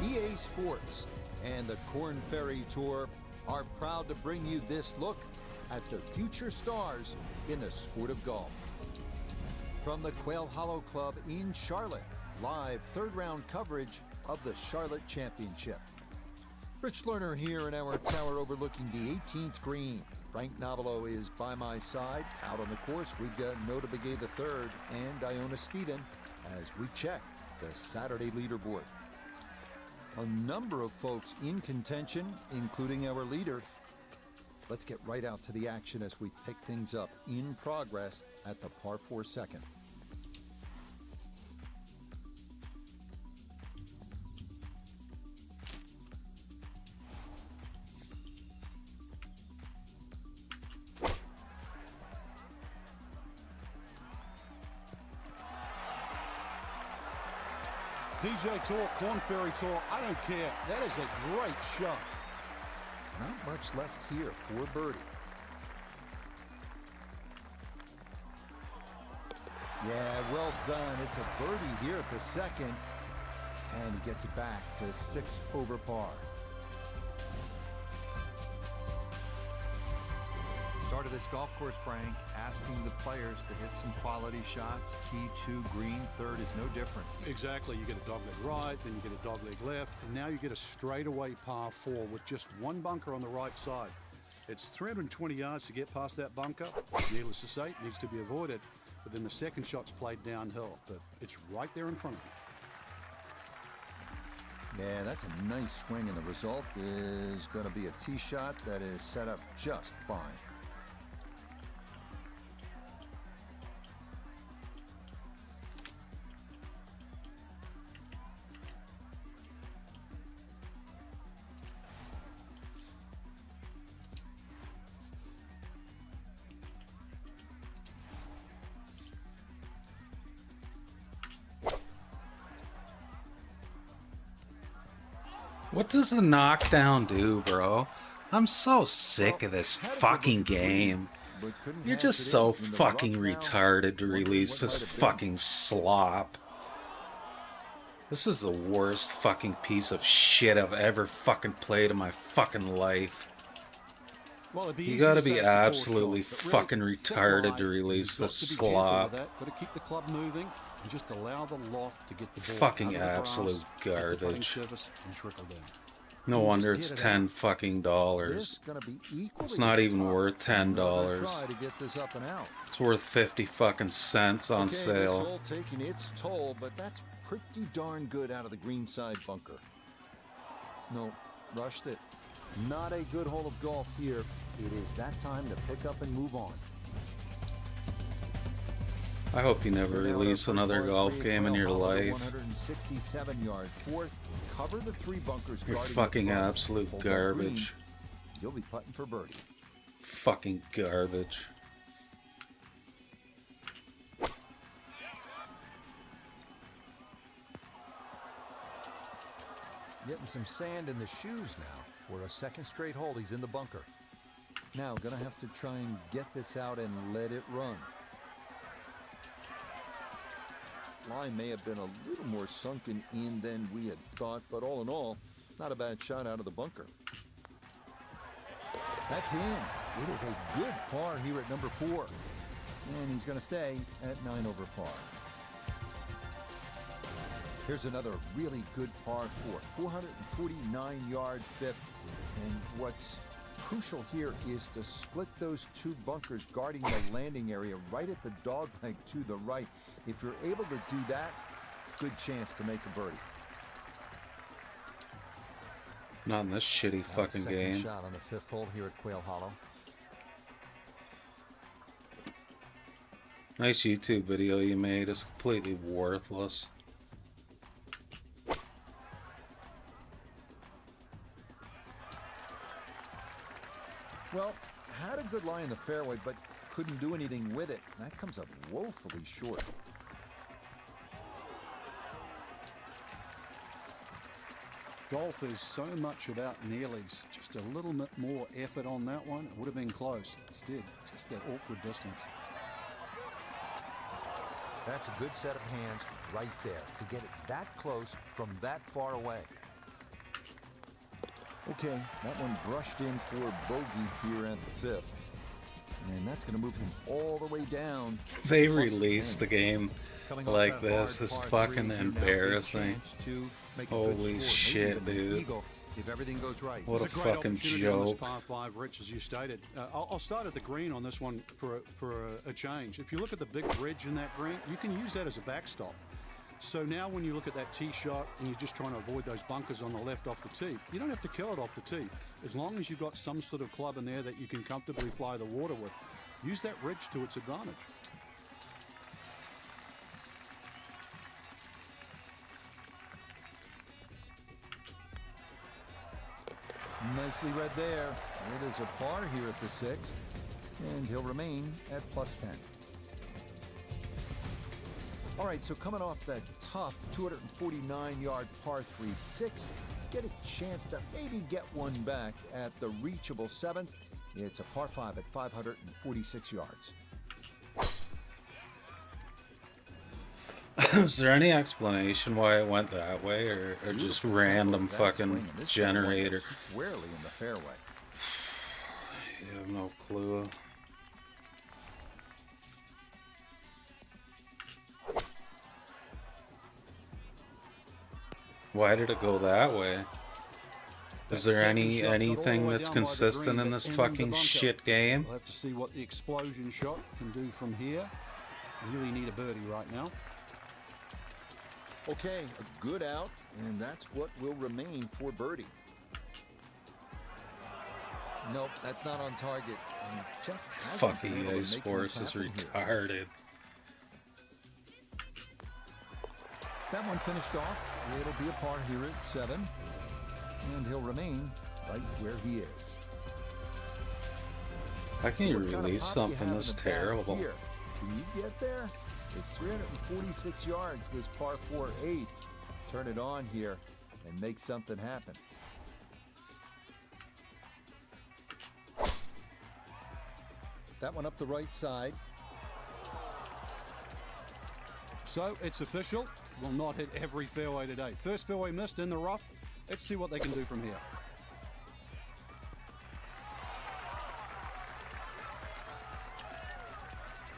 A: EA Sports and the Korn Ferry Tour are proud to bring you this look at the future stars in the sport of golf. From the Quail Hollow Club in Charlotte, live third round coverage of the Charlotte Championship. Rich Lerner here in our tower overlooking the 18th green Frank Navalo is by my side. Out on the course, we've got Nota Begay III and Iona Stephen as we check the Saturday leaderboard. A number of folks in contention, including our leader. Let's get right out to the action as we pick things up in progress at the par 4 second.
B: DJ Tour, Korn Ferry Tour, I don't care. That is a great shot.
A: Not much left here for birdie. Yeah, well done. It's a birdie here at the second. And he gets it back to 6 over par.
E: Start of this golf course, Frank, asking the players to hit some quality shots. T2 green, third is no different.
B: Exactly. You get a dogleg right, then you get a dogleg left, and now you get a straightaway par 4 with just one bunker on the right side. It's 320 yards to get past that bunker. Needless to say, it needs to be avoided. But then the second shot's played downhill, but it's right there in front of you.
A: Yeah, that's a nice swing, and the result is going to be a tee shot that is set up just fine.
F: What does the knockdown do, bro? I'm so sick of this fucking game. You're just so fucking retarded to release this fucking slop. This is the worst fucking piece of shit I've ever fucking played in my fucking life.
B: Well, it'd be
F: You
B: easy
F: gotta
B: to
F: be
B: say it's a poor
F: absolutely
B: shot, but
F: fucking
B: really,
F: retarded
B: line,
F: to release
B: you've
F: this
B: got to be gentle
F: slop.
B: with that. Got to keep the club moving and just allow the loft to get the ball
F: Fucking
B: out of the
F: absolute
B: grass, get the putting
F: garbage.
B: surface, and trickle down.
F: No
A: Just
F: wonder
A: get
F: it's
A: it
F: $10
A: out.
F: fucking
A: This
F: dollars.
A: gonna be equally
F: It's not
A: as
F: even
A: tough.
F: worth $10.
A: We're gonna try to get this up and out.
F: It's worth 50 fucking cents on
A: Okay,
F: sale.
A: This hole taking its toll, but that's pretty darn good out of the green side bunker. No, rushed it. Not a good hole of golf here. It is that time to pick up and move on.
F: I hope you never
A: Now at our
F: release
A: first
F: another
A: par
F: golf
A: three,
F: game in
A: Quail
F: your
A: Hollow,
F: life.
A: 167 yard fourth. Cover the 3 bunkers.
F: You're
A: guarding the
F: fucking
A: front.
F: absolute
A: Hold that green.
F: garbage.
A: You'll be putting for birdie.
F: Fucking garbage.
A: Getting some sand in the shoes now. For a second straight hole, he's in the bunker. Now, gonna have to try and get this out and let it run. Line may have been a little more sunken in than we had thought, but all in all, not a bad shot out of the bunker. That's in. It is a good par here at number 4. And he's gonna stay at 9 over par. Here's another really good par 4. 449 yard fifth. And what's crucial here is to split those 2 bunkers guarding the landing area right at the dogleg to the right. If you're able to do that, good chance to make a birdie.
F: Not in this shitty fucking
A: Second
F: game.
A: shot on the 5th hole here at Quail Hollow.
F: Nice YouTube video you made. It's completely worthless.
A: Well, had a good lie in the fairway, but couldn't do anything with it. That comes up woefully short.
B: Golf is so much about nearlies. Just a little bit more effort on that one. It would have been close. Instead, just that awkward distance.
A: That's a good set of hands right there to get it that close from that far away. Okay, that one brushed in for bogey here at the 5th. And that's going to move him all the way down.
F: They
A: Plus
F: released
A: 10.
F: the game
A: Coming off
F: like
A: that
F: this.
A: hard
F: It's
A: par
F: fucking
A: three, you now get a
F: embarrassing.
A: chance to make a good
F: Holy
A: score,
F: shit,
A: maybe even an
F: dude.
A: eagle if everything goes right.
F: What a
B: It's a great
F: fucking
B: opportunity on this
F: joke.
B: par 5, Rich, as you stated. I'll start at the green on this one for a change. If you look at the big ridge in that green, you can use that as a backstop. So now when you look at that tee shot and you're just trying to avoid those bunkers on the left off the tee, you don't have to kill it off the tee. As long as you've got some sort of club in there that you can comfortably fly the water with, use that ridge to its advantage.
A: Nicely read there. It is a par here at the 6th, and he'll remain at +10. All right, so coming off that tough 249-yard par 3 6th, get a chance to maybe get one back at the reachable 7th. It's a par 5 at 546 yards.
F: Is there any explanation why it went that way, or just
A: Beautiful
F: random
A: tempo of that
F: fucking
A: swing, and this one went
F: generator?
A: squarely in the fairway.
F: You have no clue. Why did it go that way? Is there
B: Second shot got all the
F: anything
B: way
F: that's
B: down by the
F: consistent
B: green,
F: in
B: but
F: this
B: the
F: fucking
B: bunker.
F: shit game?
B: We'll have to see what the explosion shot can do from here. We really need a birdie right now.
A: Okay, a good out, and that's what will remain for birdie. Nope, that's not on target. And just hasn't
F: Fucking
A: been able to
F: EA
A: make
F: Sports
A: things
F: is
A: happen here.
F: retarded.
A: That one finished off. It'll be a par here at 7, and he'll remain right where he is.
F: How can
A: See
F: you
A: what kind of
F: release
A: pop you
F: something
A: have in
F: this
A: the bag
F: terrible?
A: here. Can you get there? It's 346 yards, this par 4-8. Turn it on here and make something happen. That one up the right side.
B: So it's official. Will not hit every fairway today. First fairway missed in the rough. Let's see what they can do from here.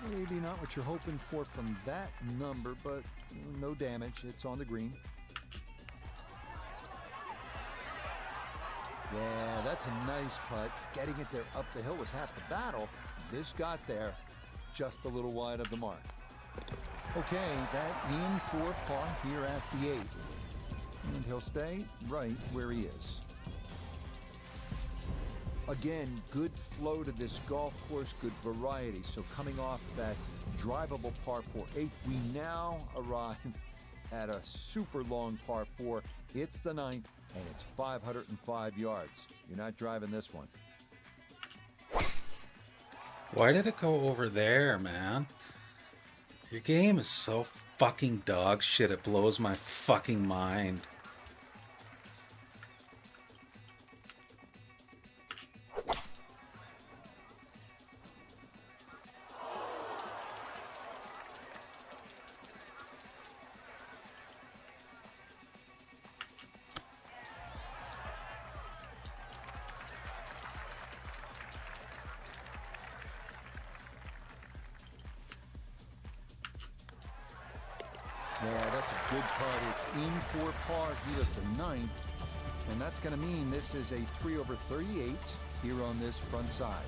A: Maybe not what you're hoping for from that number, but no damage. It's on the green. Yeah, that's a nice putt. Getting it there up the hill was half the battle. This got there just a little wide of the mark. Okay, that in for par here at the 8. And he'll stay right where he is. Again, good flow to this golf course, good variety. So coming off that drivable par 4-8, we now arrive at a super long par 4. It's the 9th, and it's 505 yards. You're not driving this one.
F: Why did it go over there, man? Your game is so fucking dog shit, it blows my fucking mind.
A: Yeah, that's a good putt. It's in for par here at the 9th. And that's going to mean this is a 3 over 38 here on this front side.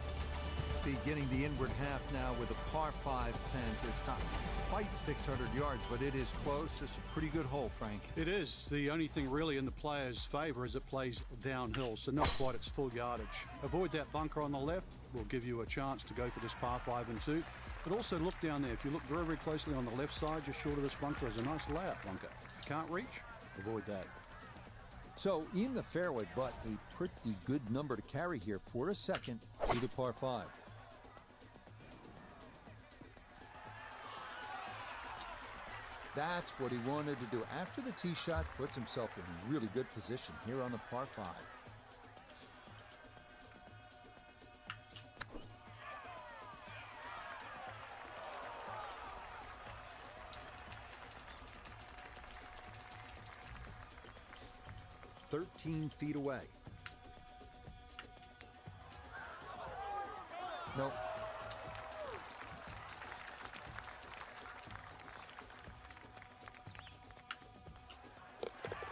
A: Beginning the inward half now with a par 5 10th. It's not quite 600 yards, but it is close. It's a pretty good hole, Frank.
B: It is. The only thing really in the player's favor is it plays downhill, so not quite its full yardage. Avoid that bunker on the left. Will give you a chance to go for this par 5 and 2. But also look down there. If you look very, very closely on the left side, just short of this bunker, is a nice layout bunker. If you can't reach, avoid that.
A: So in the fairway, but a pretty good number to carry here for a second to the par 5. That's what he wanted to do. After the tee shot, puts himself in really good position here on the par 5. "13 feet away." Nope.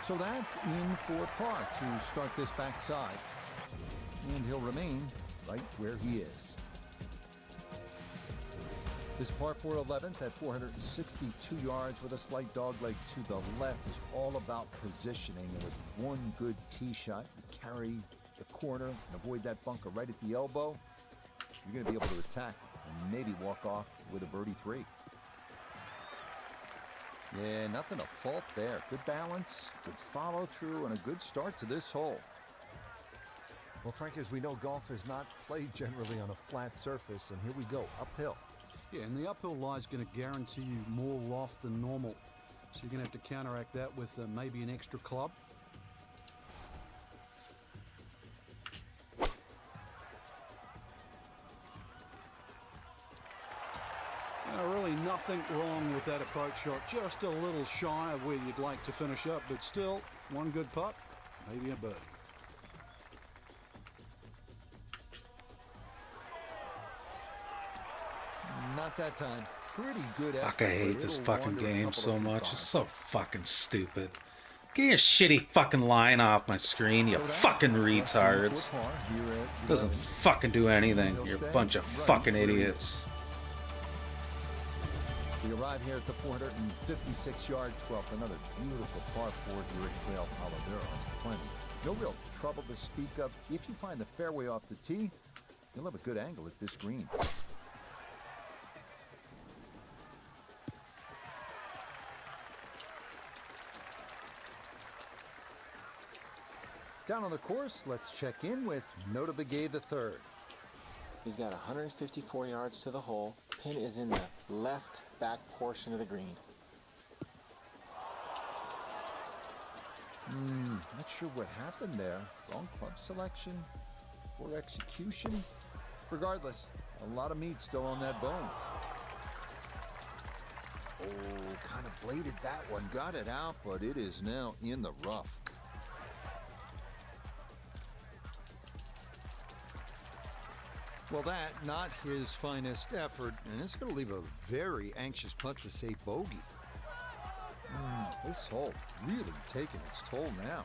A: So that's in for par to start this backside. And he'll remain right where he is. This par 4 11th at 462 yards with a slight dogleg to the left is all about positioning. And with one good tee shot, you carry the corner and avoid that bunker right at the elbow, you're going to be able to attack and maybe walk off with a birdie 3. Yeah, nothing to fault there. Good balance, good follow through, and a good start to this hole.
E: Well, Frank, as we know, golf is not played generally on a flat surface, and here we go, uphill.
B: Yeah, and the uphill lie is going to guarantee you more loft than normal. So you're going to have to counteract that with maybe an extra club. Really nothing wrong with that approach shot. Just a little shy of where you'd like to finish up, but still, one good putt, maybe a birdie.
A: Not that time. Pretty good effort.
F: Fuck, I hate this
A: It'll
F: fucking
A: wander a
F: game
A: couple
F: so
A: of feet
F: much.
A: by.
F: It's so fucking stupid. Get your shitty fucking line off my screen, you fucking retards. Doesn't fucking do anything. You're a bunch of fucking idiots.
A: We arrive here at the 456-yard 12th. Another beautiful par 4 here at Quail Hollow. There are plenty. No real trouble to speak of. If you find the fairway off the tee, you'll have a good angle at this green. Down on the course, let's check in with Notah Begay III.
C: He's got 154 yards to the hole. Pin is in the left back portion of the green.
A: Not sure what happened there. Wrong club selection or execution. Regardless, a lot of meat still on that bone. Oh, kind of bladed that one. Got it out, but it is now in the rough.
E: Well, that, not his finest effort, and it's going to leave a very anxious putt to say bogey.
A: This hole really taking its toll now.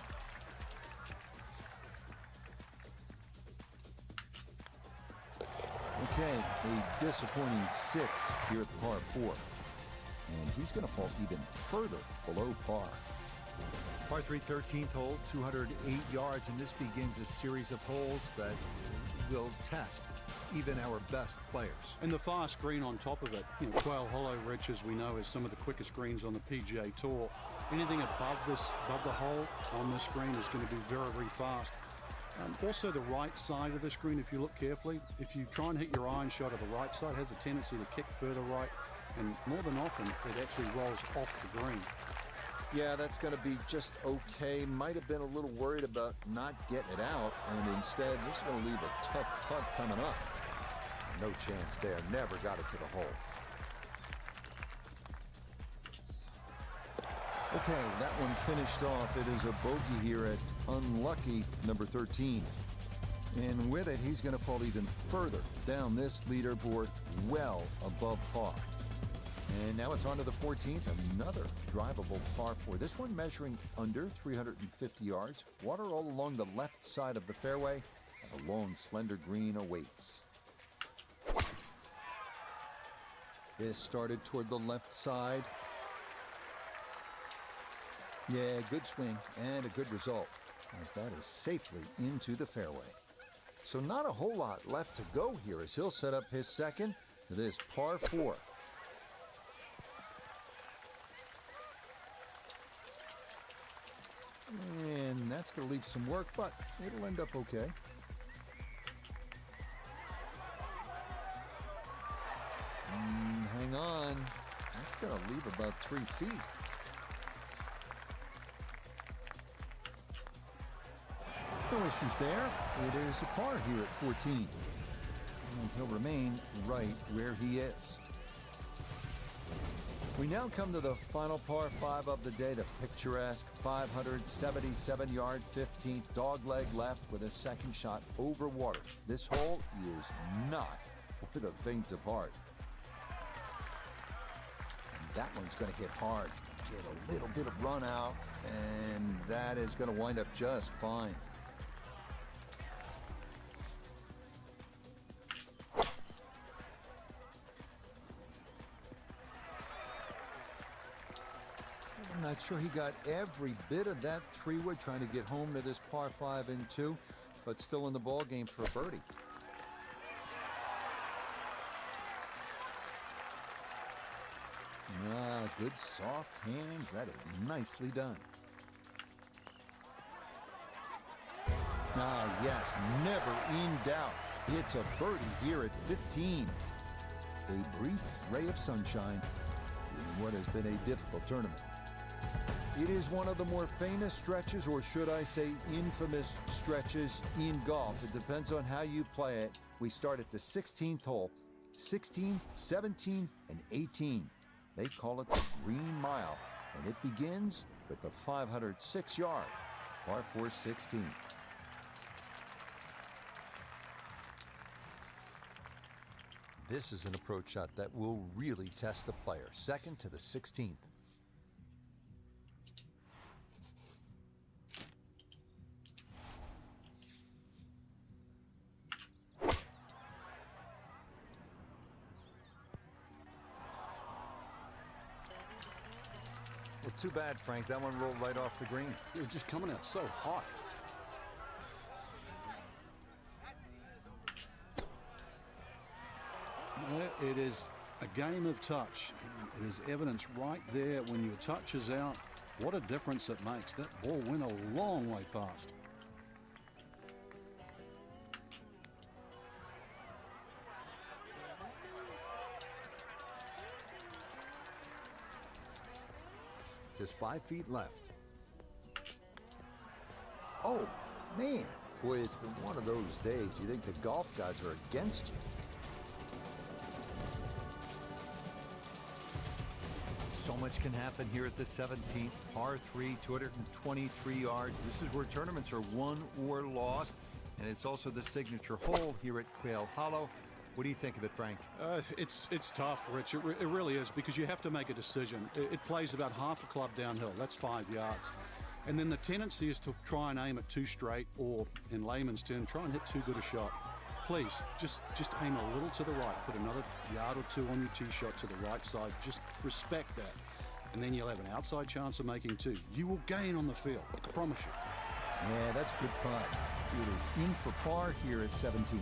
A: Okay, a disappointing 6 here at par 4. And he's going to fall even further below par.
E: Par 3 13th hole, 208 yards, and this begins a series of holes that will test even our best players.
B: And the fast green on top of it. You know, Quail Hollow, Rich, as we know, is some of the quickest greens on the PGA Tour. Anything above the hole on this green is going to be very, very fast. Also, the right side of this green, if you look carefully, if you try and hit your iron shot at the right side, it has a tendency to kick further right, and more than often, it actually rolls off the green.
A: Yeah, that's going to be just okay. Might have been a little worried about not getting it out, and instead, this is going to leave a tough putt coming up.
E: No chance there. Never got it to the hole.
A: Okay, that one finished off. It is a bogey here at unlucky number 13. And with it, he's going to fall even further down this leaderboard, well above par. And now it's on to the 14th, another drivable par 4. This one measuring under 350 yards. Water all along the left side of the fairway, and a long, slender green awaits. This started toward the left side. Yeah, good swing and a good result, as that is safely into the fairway. So not a whole lot left to go here as he'll set up his second to this par 4. And that's going to leave some work, but it'll end up okay. Hang on. That's going to leave about 3 feet. No issues there. It is a par here at 14. And he'll remain right where he is. We now come to the final par 5 of the day, the picturesque 577-yard 15th dogleg left with a second shot over water. This hole is not for the faint of heart. And that one's going to hit hard. get a little bit of run out, and that is going to wind up just fine. I'm not sure he got every bit of that three-wood trying to get home to this par 5 and 2, but still in the ball game for a birdie. Ah, good soft hands. That is nicely done. Ah, yes, never in doubt. It's a birdie here at 15. A brief ray of sunshine in what has been a difficult tournament. It is one of the more famous stretches, or should I say infamous stretches, in golf. It depends on how you play it. We start at the 16th hole. 16, 17, and 18. They call it the Green Mile, and it begins with the 506-yard par 4 16. This is an approach shot that will really test a player. Second to the 16th. Well, too bad, Frank. That one rolled right off the green.
B: It was just coming out so hot. It is a game of touch. It is evidence right there when your touch is out. What a difference it makes. That ball went a long way past.
A: Just 5 feet left. Oh, man. Boy, it's been one of those days. You think the golf gods are against you. So much can happen here at the 17th. Par 3, 223 yards. This is where tournaments are won or lost. And it's also the signature hole here at Quail Hollow. What do you think of it, Frank?
B: It's tough, Rich. It really is, because you have to make a decision. It plays about half a club downhill. That's 5 yards. And then the tendency is to try and aim it too straight, or in layman's term, try and hit too good a shot. Please, just aim a little to the right. Put another yard or two on your tee shot to the right side. Just respect that. And then you'll have an outside chance of making 2. You will gain on the field. I promise you.
A: Yeah, that's a good putt. It is in for par here at 17.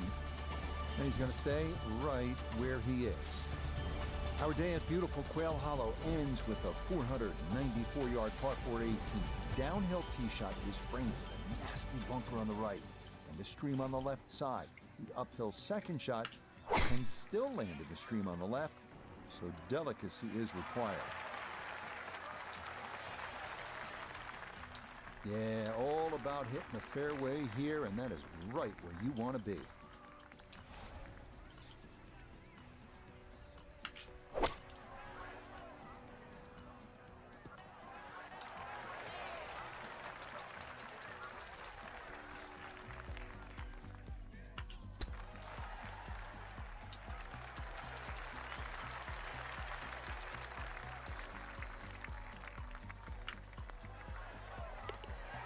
A: And he's going to stay right where he is. Our day at beautiful Quail Hollow ends with a 494-yard par 4 18. Downhill tee shot is framed with a nasty bunker on the right and the stream on the left side. The uphill second shot can still land in the stream on the left, so delicacy is required. Yeah, all about hitting the fairway here, and that is right where you want to be.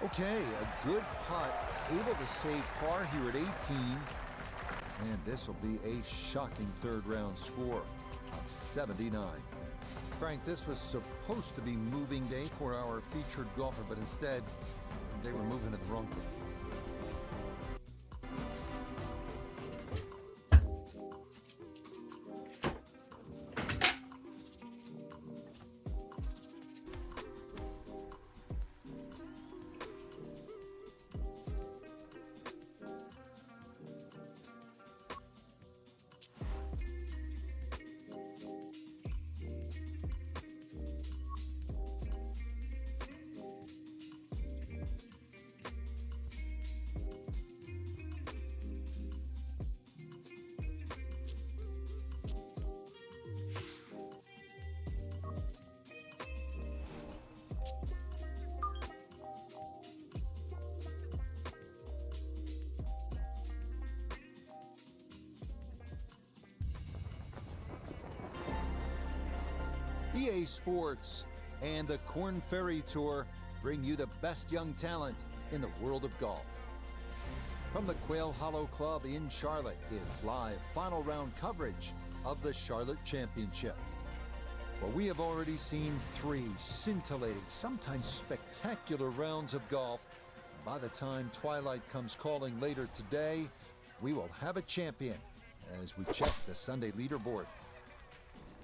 A: Okay, a good putt, able to save par here at 18. And this will be a shocking third round score of 79. Frank, this was supposed to be moving day for our featured golfer, but instead, they were moving to the wrong group. EA Sports and the Korn Ferry Tour bring you the best young talent in the world of golf. From the Quail Hollow Club in Charlotte is live final round coverage of the Charlotte Championship. Well, we have already seen 3 scintillating, sometimes spectacular rounds of golf. By the time twilight comes calling later today, we will have a champion as we check the Sunday leaderboard.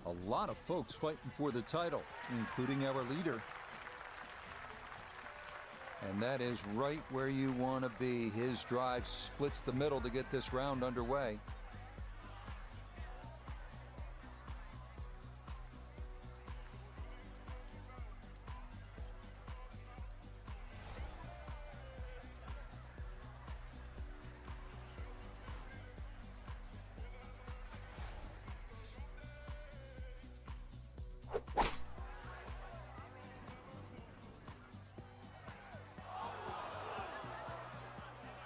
A: A lot of folks fighting for the title, including our leader. And that is right where you want to be. His drive splits the middle to get this round underway.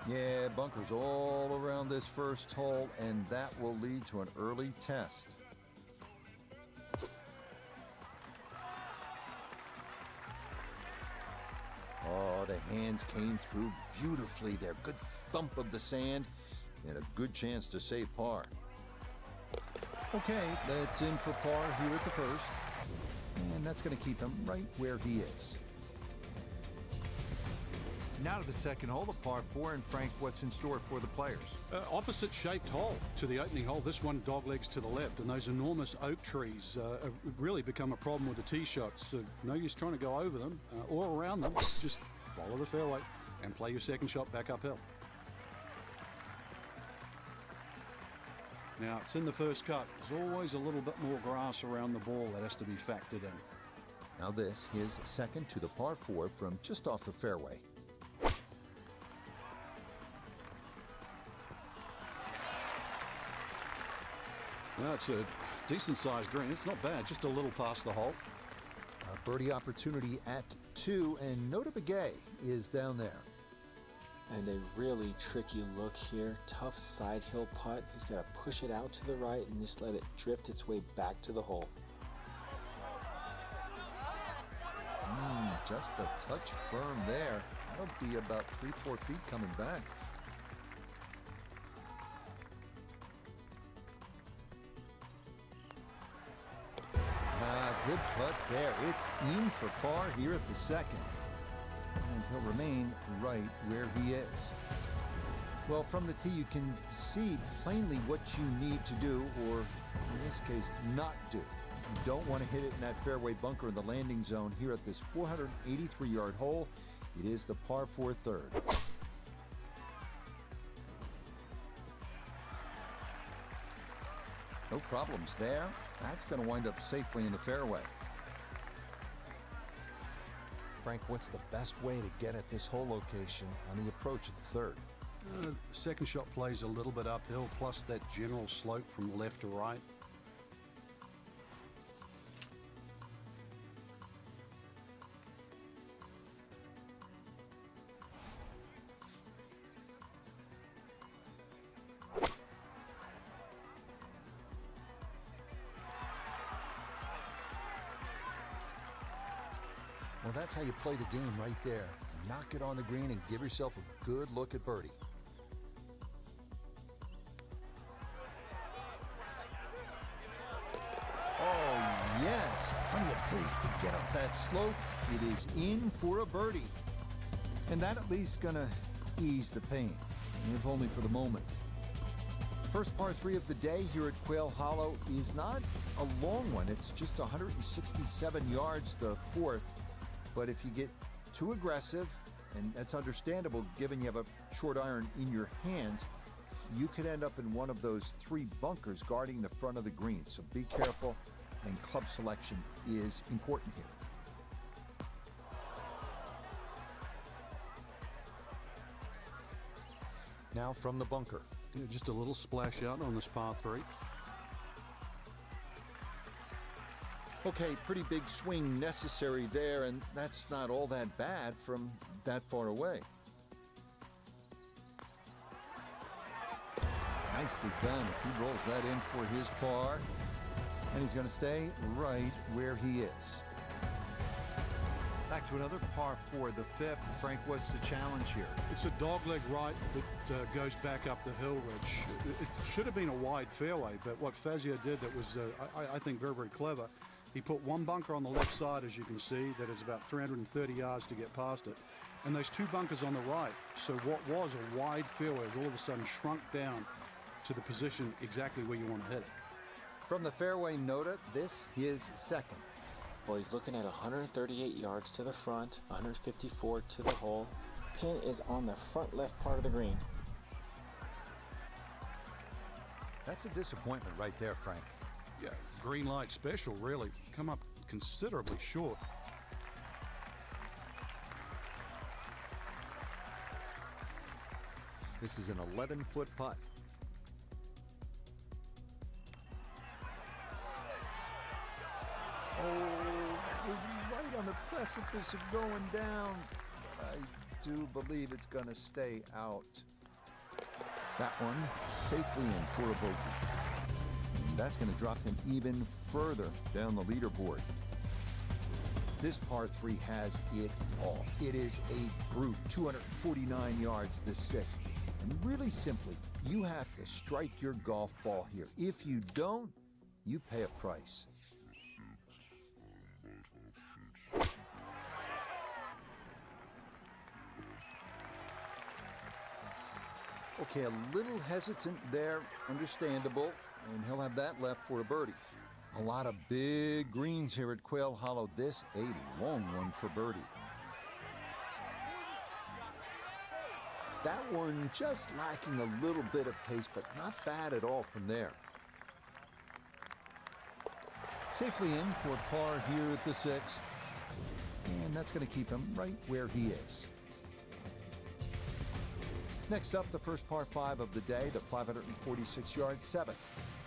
A: Yeah, bunkers all around this first hole, and that will lead to an early test. Oh, the hands came through beautifully there. Good thump of the sand and a good chance to save par. Okay, that's in for par here at the first, and that's going to keep him right where he is.
E: Now to the second hole, the par 4, and Frank, what's in store for the players?
B: Opposite shaped hole to the opening hole. This one doglegs to the left, and those enormous oak trees have really become a problem with the tee shots. So no use trying to go over them or around them. Just follow the fairway and play your second shot back uphill. Now it's in the first cut. There's always a little bit more grass around the ball that has to be factored in.
A: Now this, his second to the par 4 from just off the fairway.
B: That's a decent-sized green. It's not bad, just a little past the hole.
A: A birdie opportunity at 2, and Nota Begay is down there.
C: And a really tricky look here. Tough side hill putt. He's got to push it out to the right and just let it drift its way back to the hole.
A: Just a touch firm there. That'll be about 3-4 feet coming back. Good putt there. It's in for par here at the second. And he'll remain right where he is. Well, from the tee, you can see plainly what you need to do, or in this case, not do. You don't want to hit it in that fairway bunker in the landing zone here at this 483-yard hole. It is the par 4 third. No problems there. That's going to wind up safely in the fairway. Frank, what's the best way to get at this hole location on the approach of the third?
B: Second shot plays a little bit uphill, plus that general slope from left to right.
A: Well, that's how you play the game right there. Knock it on the green and give yourself a good look at birdie. Oh, yes. Plenty of pace to get up that slope. It is in for a birdie. And that at least going to ease the pain, if only for the moment. First par 3 of the day here at Quail Hollow is not a long one. It's just 167 yards, the fourth. But if you get too aggressive, and that's understandable given you have a short iron in your hands, you could end up in one of those 3 bunkers guarding the front of the green. So be careful, and club selection is important here. Now from the bunker.
B: Yeah, just a little splash out on this par 3.
A: Okay, pretty big swing necessary there, and that's not all that bad from that far away. Nicely done as he rolls that in for his par, and he's going to stay right where he is.
E: Back to another par 4, the 5th. Frank, what's the challenge here?
B: It's a dogleg right that goes back up the hill ridge. It should have been a wide fairway, but what Fazio did that was, I think, very, very clever. He put one bunker on the left side, as you can see, that is about 330 yards to get past it. And those 2 bunkers on the right. So what was a wide fairway has all of a sudden shrunk down to the position exactly where you want to hit it.
A: From the fairway nota, this is second.
C: Well, he's looking at 138 yards to the front, 154 to the hole. Pin is on the front left part of the green.
E: That's a disappointment right there, Frank.
B: Yeah, green light special, really. Come up considerably short.
E: This is an 11-foot putt.
A: Oh, that is right on the precipice of going down. I do believe it's going to stay out. That one safely in for a bogey. And that's going to drop him even further down the leaderboard. This par 3 has it all. It is a brute 249 yards the 6th. And really simply, you have to strike your golf ball here. If you don't, you pay a price. Okay, a little hesitant there, understandable, and he'll have that left for a birdie. A lot of big greens here at Quail Hollow. This a long one for birdie. That one just lacking a little bit of pace, but not bad at all from there. Safely in for par here at the 6th, and that's going to keep him right where he is. Next up, the first par 5 of the day, the 546-yard 7th.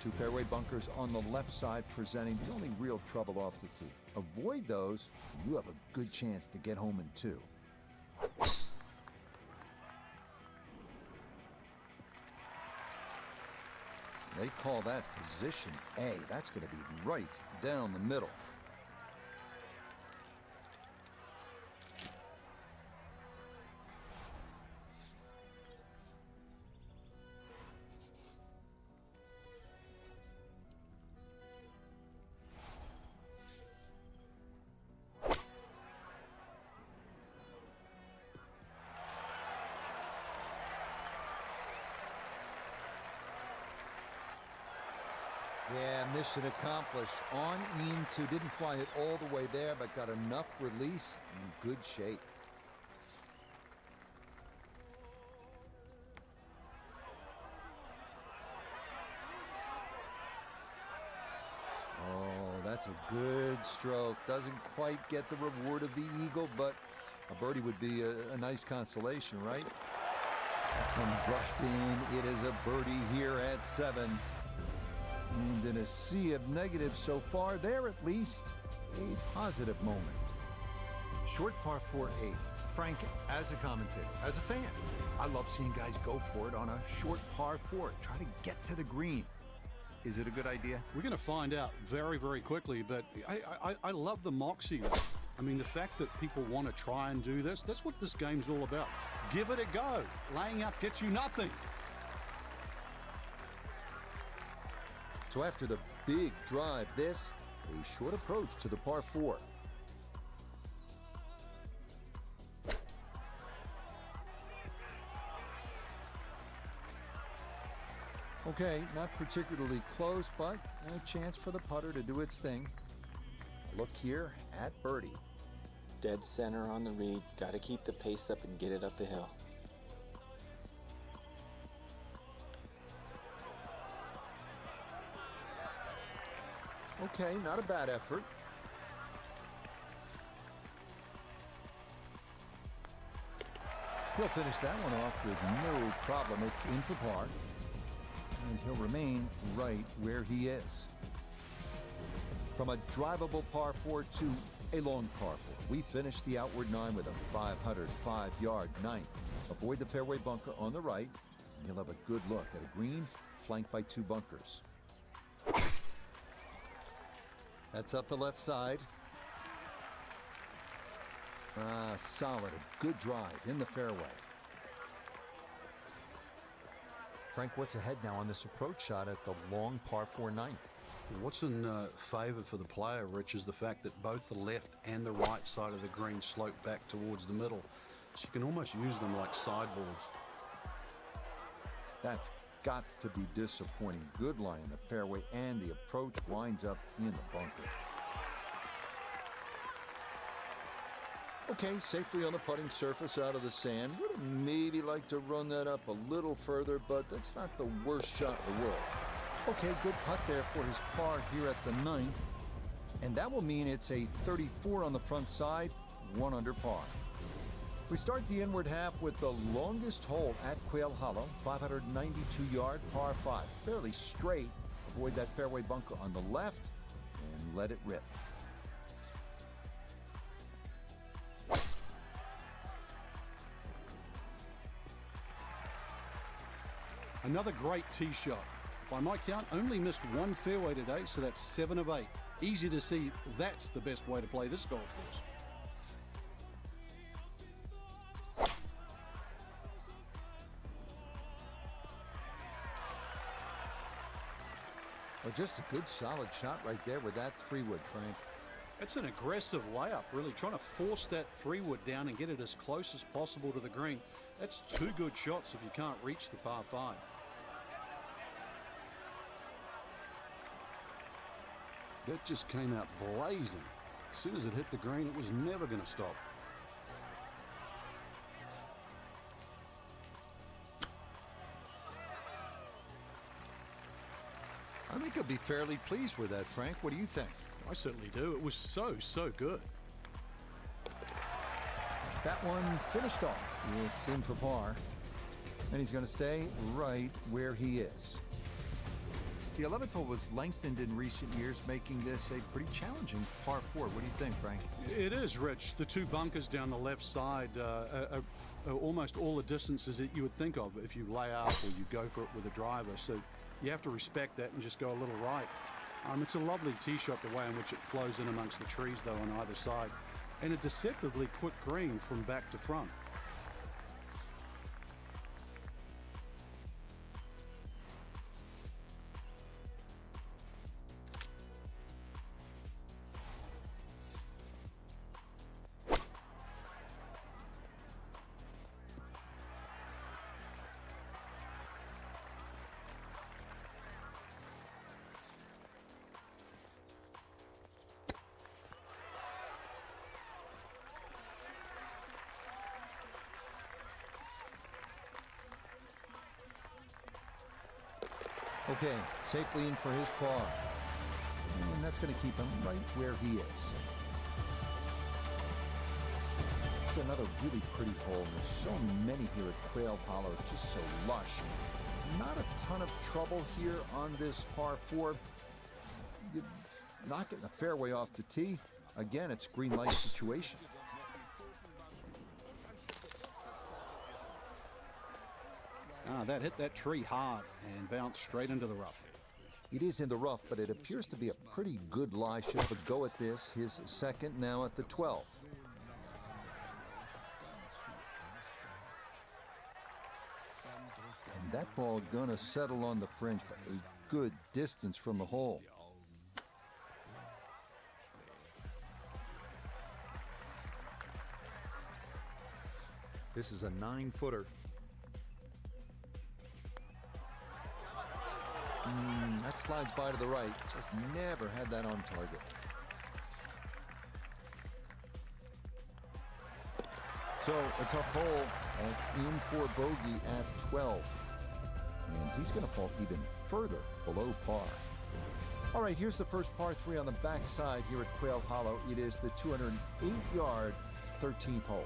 A: 2 fairway bunkers on the left side, presenting the only real trouble off the tee. Avoid those, and you have a good chance to get home in 2. They call that position A. That's going to be right down the middle. Yeah, mission accomplished. On into, didn't fly it all the way there, but got enough release in good shape. Oh, that's a good stroke. Doesn't quite get the reward of the eagle, but a birdie would be a nice consolation, right? That one brushed in. It is a birdie here at 7. And in a sea of negatives so far, there at least a positive moment.
E: Short par 4 8th. Frank, as a commentator, as a fan, I love seeing guys go for it on a short par 4. Try to get to the green. Is it a good idea?
B: We're going to find out very, very quickly, but I love the moxie. I mean, the fact that people want to try and do this, that's what this game's all about. Give it a go. Laying up gets you nothing.
A: So after the big drive, this, a short approach to the par 4. Okay, not particularly close, but a chance for the putter to do its thing. Look here at birdie.
C: Dead center on the reed. Got to keep the pace up and get it up the hill.
A: Okay, not a bad effort. He'll finish that one off with no problem. It's in for par. And he'll remain right where he is. From a drivable par 4 to a long par 4. We finish the outward 9 with a 505-yard 9th. Avoid the fairway bunker on the right. And you'll have a good look at a green flanked by 2 bunkers. That's up the left side. Solid, a good drive in the fairway.
E: Frank, what's ahead now on this approach shot at the long par 4 ninth?
B: What's in favour for the player, Rich, is the fact that both the left and the right side of the green slope back towards the middle. So you can almost use them like sideboards.
A: That's got to be disappointing. Good lie in the fairway, and the approach winds up in the bunker. Okay, safely on the putting surface out of the sand. Would have maybe liked to run that up a little further, but that's not the worst shot in the world. Okay, good putt there for his par here at the 9th. And that will mean it's a 34 on the front side, 1 under par. We start the inward half with the longest hole at Quail Hollow, 592-yard par 5. Fairly straight. Avoid that fairway bunker on the left and let it rip.
B: Another great tee shot. By my count, only missed 1 fairway today, so that's 7 of 8. Easy to see that's the best way to play this golf course.
A: Well, just a good solid shot right there with that 3-wood, Frank.
B: It's an aggressive layup, really, trying to force that 3-wood down and get it as close as possible to the green. That's 2 good shots if you can't reach the par 5. That just came out blazing. As soon as it hit the green, it was never going to stop.
A: I think he'll be fairly pleased with that, Frank. What do you think?
B: I certainly do. It was so good.
A: That one finished off. It's in for par. And he's going to stay right where he is. The 11th hole was lengthened in recent years, making this a pretty challenging par 4. What do you think, Frank?
B: It is, Rich. The 2 bunkers down the left side are almost all the distances that you would think of if you lay up or you go for it with a driver. So you have to respect that and just go a little right. It's a lovely tee shot, the way in which it flows in amongst the trees, though, on either side. And a deceptively quick green from back to front.
A: Okay, safely in for his par. And that's going to keep him right where he is. It's another really pretty hole. There's so many here at Quail Hollow, just so lush. Not a ton of trouble here on this par 4. You're not getting the fairway off the tee. Again, it's green light situation.
B: That hit that tree hard and bounced straight into the rough.
A: It is in the rough, but it appears to be a pretty good lie. Should have a go at this. His second now at the 12th. And that ball gonna settle on the fringe, but a good distance from the hole.
E: This is a 9-footer.
A: That slides by to the right. Just never had that on target. So a tough hole. It's in for bogey at 12. And he's going to fall even further below par. All right, here's the first par 3 on the backside here at Quail Hollow. It is the 208-yard 13th hole.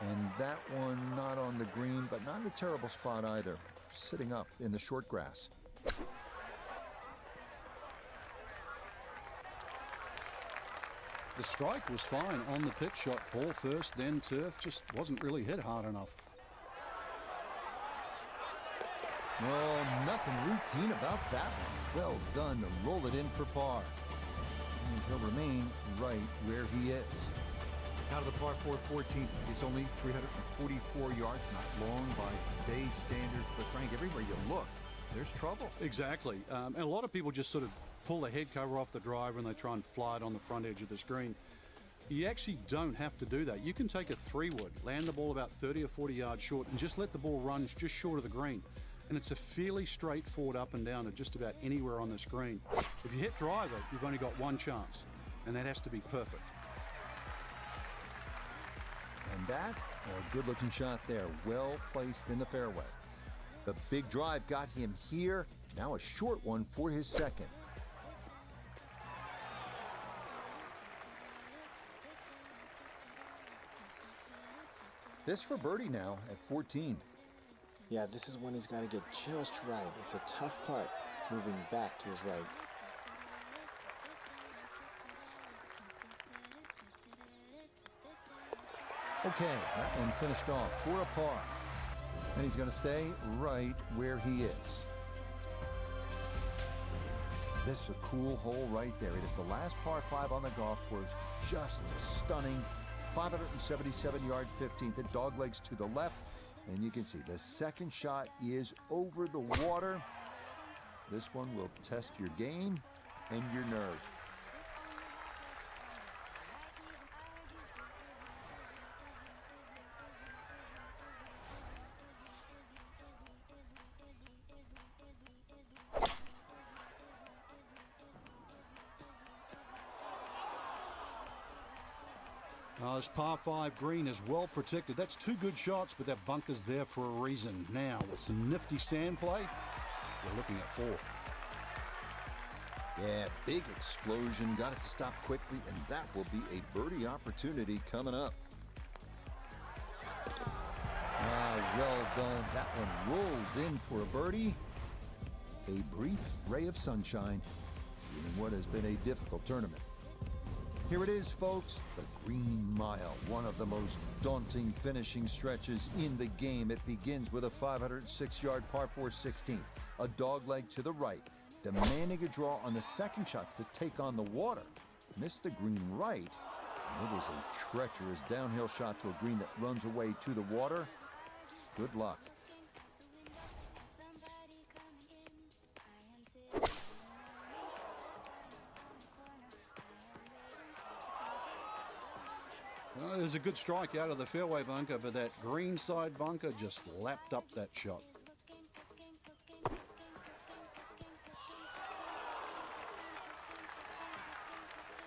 A: And that one not on the green, but not in a terrible spot either. Sitting up in the short grass.
B: The strike was fine on the pitch shot. Ball first, then turf. Just wasn't really hit hard enough.
A: Well, nothing routine about that one. Well done to roll it in for par. And he'll remain right where he is.
E: Out of the par 4 14th, it's only 344 yards, not long by today's standards. But Frank, everywhere you look, there's trouble.
B: Exactly. And a lot of people just sort of pull the head cover off the driver and they try and fly it on the front edge of the screen. You actually don't have to do that. You can take a 3-wood, land the ball about 30 or 40 yards short, and just let the ball run just short of the green. And it's a fairly straightforward up and down at just about anywhere on the screen. If you hit driver, you've only got one chance, and that has to be perfect.
A: And that, a good-looking shot there, well placed in the fairway. The big drive got him here. Now a short one for his second. This for birdie now at 14.
C: Yeah, this is when he's got to get just right. It's a tough putt, moving back to his right.
A: Okay, that one finished off for a par. And he's going to stay right where he is. This is a cool hole right there. It is the last par 5 on the golf course. Just stunning. 577-yard 15th. The dog legs to the left. And you can see the second shot is over the water. This one will test your game and your nerve.
B: This par 5 green is well protected. That's 2 good shots, but that bunker's there for a reason. Now, with some nifty sand play, we're looking at 4.
A: Yeah, big explosion. Got it to stop quickly, and that will be a birdie opportunity coming up. Well done. That one rolled in for a birdie. A brief ray of sunshine in what has been a difficult tournament. Here it is, folks, the Green Mile, one of the most daunting finishing stretches in the game. It begins with a 506-yard par 4 16th, a dogleg to the right, demanding a draw on the second shot to take on the water. Missed the green right. It is a treacherous downhill shot to a green that runs away to the water. Good luck.
B: There's a good strike out of the fairway bunker, but that green side bunker just lapped up that shot.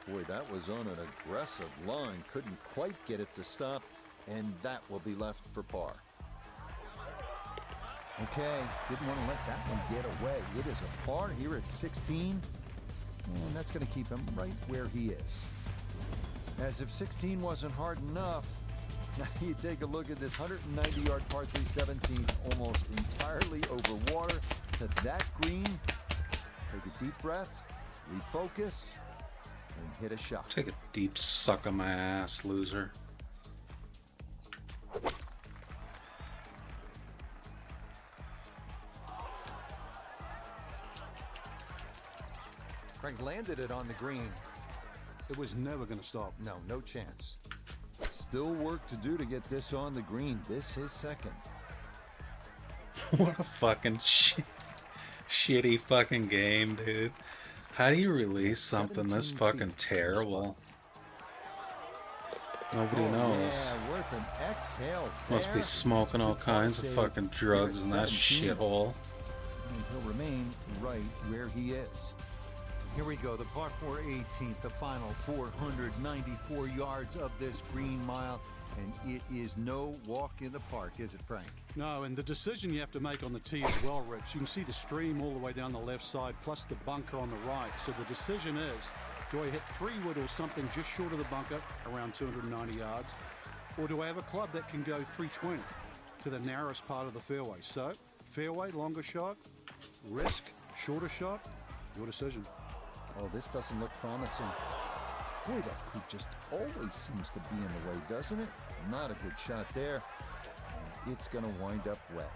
A: Boy, that was on an aggressive line. Couldn't quite get it to stop, and that will be left for par. Okay, didn't want to let that one get away. It is a par here at 16, and that's going to keep him right where he is. As if 16 wasn't hard enough, now you take a look at this 190-yard par 3 17, almost entirely over water to that green. Take a deep breath, refocus, and hit a shot.
F: Take a deep suck of my ass, loser.
E: Frank landed it on the green.
B: It was never going to stop.
E: No, no chance.
A: Still work to do to get this on the green. This is second.
F: What a fucking shitty fucking game, dude. How do you release something this
A: 17
F: fucking
A: feet.
F: terrible? Nobody
A: Oh,
F: knows.
A: yeah, worth an exhale
F: Must be
A: there.
F: smoking all
A: Good
F: kinds of
A: save
F: fucking
A: here at
F: drugs in that
A: 17.
F: shithole.
A: And he'll remain right where he is.
E: Here we go, the par 4 18th, the final 494 yards of this Green Mile, and it is no walk in the park, is it, Frank?
B: No, and the decision you have to make on the tee as well, Rich. You can see the stream all the way down the left side, plus the bunker on the right. So the decision is, do I hit 3-wood or something just short of the bunker, around 290 yards, or do I have a club that can go 320 to the narrowest part of the fairway? So, fairway, longer shot, risk, shorter shot, your decision.
A: Oh, this doesn't look promising. Boy, that creek just always seems to be in the way, doesn't it? Not a good shot there. And it's going to wind up wet.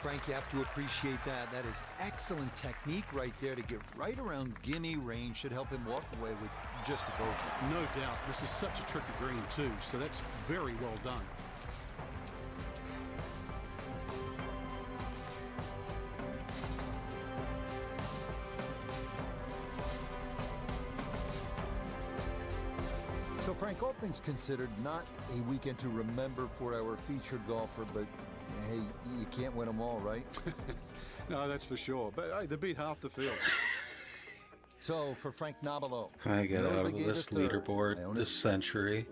A: Frank, you have to appreciate that. That is excellent technique right there to get right around gimme range. Should help him walk away with just a bogey.
B: No doubt. This is such a tricky green, too, so that's very well done.
A: So, Frank, all things considered, not a weekend to remember for our featured golfer, but hey, you can't win them all, right?
B: No, that's for sure. But hey, they beat half the field.
A: So, for Frank Nobilo,
F: Can I get out of
A: relegated
F: this
A: third. I
F: leaderboard
A: own
F: this
A: it.
F: century?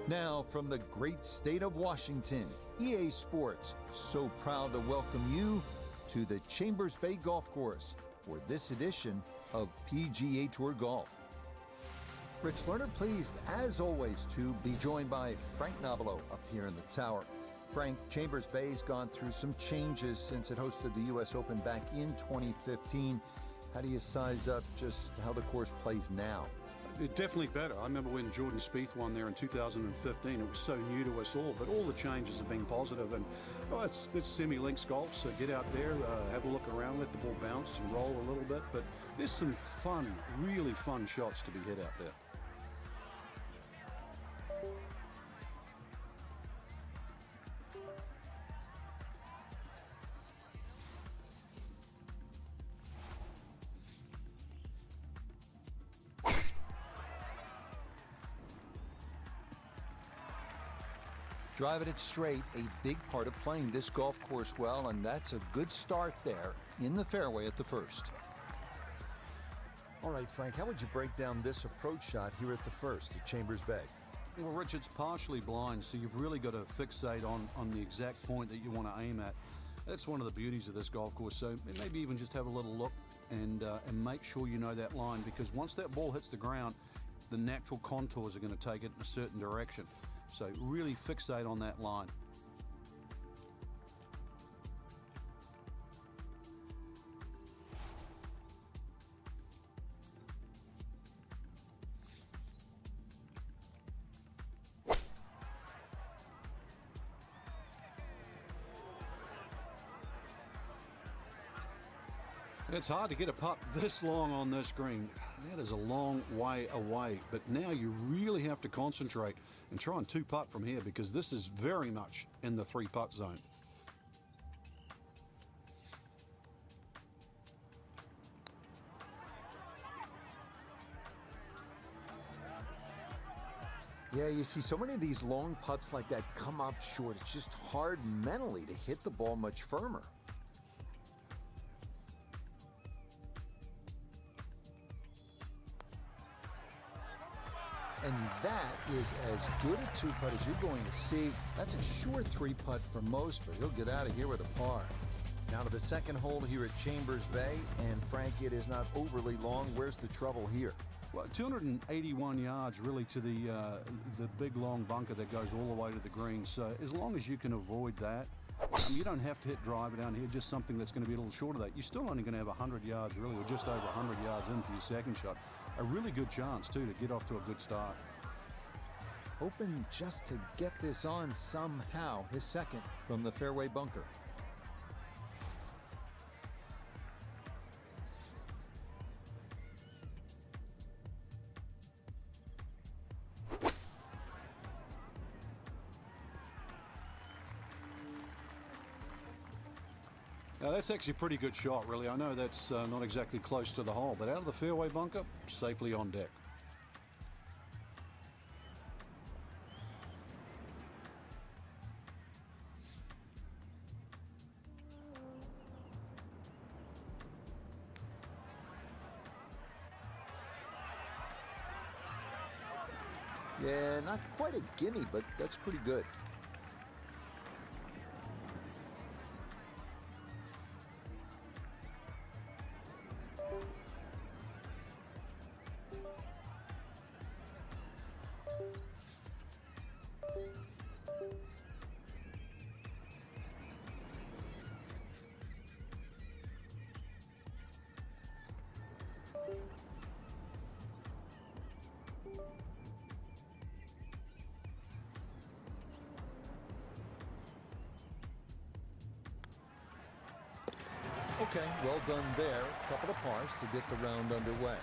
A: Now, from the great state of Washington, EA Sports, so proud to welcome you to the Chambers Bay Golf Course for this edition of PGA Tour Golf. Rich Lerner pleased, as always, to be joined by Frank Nobilo up here in the tower. Frank, Chambers Bay's gone through some changes since it hosted the U.S. Open back in 2015. How do you size up just how the course plays now?
B: It's definitely better. I remember when Jordan Spieth won there in 2015. It was so new to us all, but all the changes have been positive. And it's semi-links golf, so get out there, have a look around, let the ball bounce and roll a little bit. But there's some fun, really fun shots to be hit out there.
A: Driving it straight, a big part of playing this golf course well, and that's a good start there in the fairway at the first. All right, Frank, how would you break down this approach shot here at the first at Chambers Bay?
B: Well, Rich, it's partially blind, so you've really got to fixate on the exact point that you want to aim at. That's one of the beauties of this golf course. So maybe even just have a little look and make sure you know that line, because once that ball hits the ground, the natural contours are going to take it in a certain direction. So really fixate on that line. It's hard to get a putt this long on this green. That is a long way away, but now you really have to concentrate and try and two-putt from here, because this is very much in the three-putt zone.
A: Yeah, you see so many of these long putts like that come up short. It's just hard mentally to hit the ball much firmer. And that is as good a two-putt as you're going to see. That's a short three-putt for most, but he'll get out of here with a par. Now to the second hole here at Chambers Bay, and Frank, it is not overly long. Where's the trouble here?
B: Well, 281 yards really to the big long bunker that goes all the way to the green. So as long as you can avoid that, you don't have to hit driver down here, just something that's going to be a little short of that. You're still only going to have 100 yards really, or just over 100 yards in for your second shot. A really good chance too to get off to a good start.
A: Hoping just to get this on somehow, his second from the fairway bunker.
B: Now that's actually a pretty good shot, really. I know that's not exactly close to the hole, but out of the fairway bunker, safely on deck.
A: Yeah, not quite a gimme, but that's pretty good. Okay, well done there. Couple of pars to get the round underway.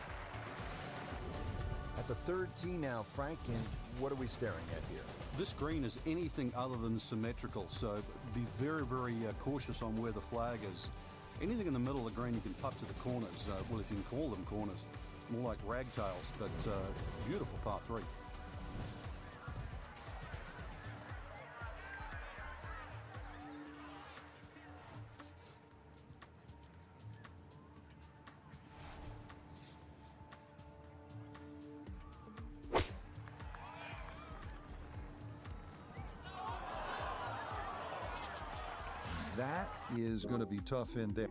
A: At the third tee now, Frank, and what are we staring at here?
B: This green is anything other than symmetrical, so be very, very cautious on where the flag is. Anything in the middle of the green you can putt to the corners. Well, if you can call them corners, more like ragtails, but beautiful par three.
A: That is going to be tough in there.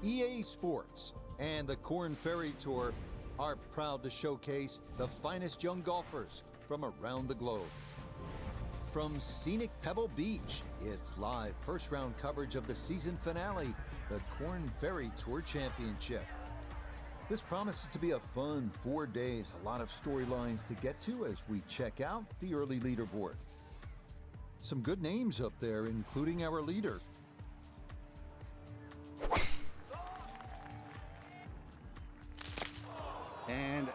A: EA Sports and the Korn Ferry Tour are proud to showcase the finest young golfers from around the globe. From scenic Pebble Beach, it's live first-round coverage of the season finale, the Korn Ferry Tour Championship. This promises to be a fun 4 days, a lot of storylines to get to as we check out the early leaderboard. Some good names up there, including our leader.
B: And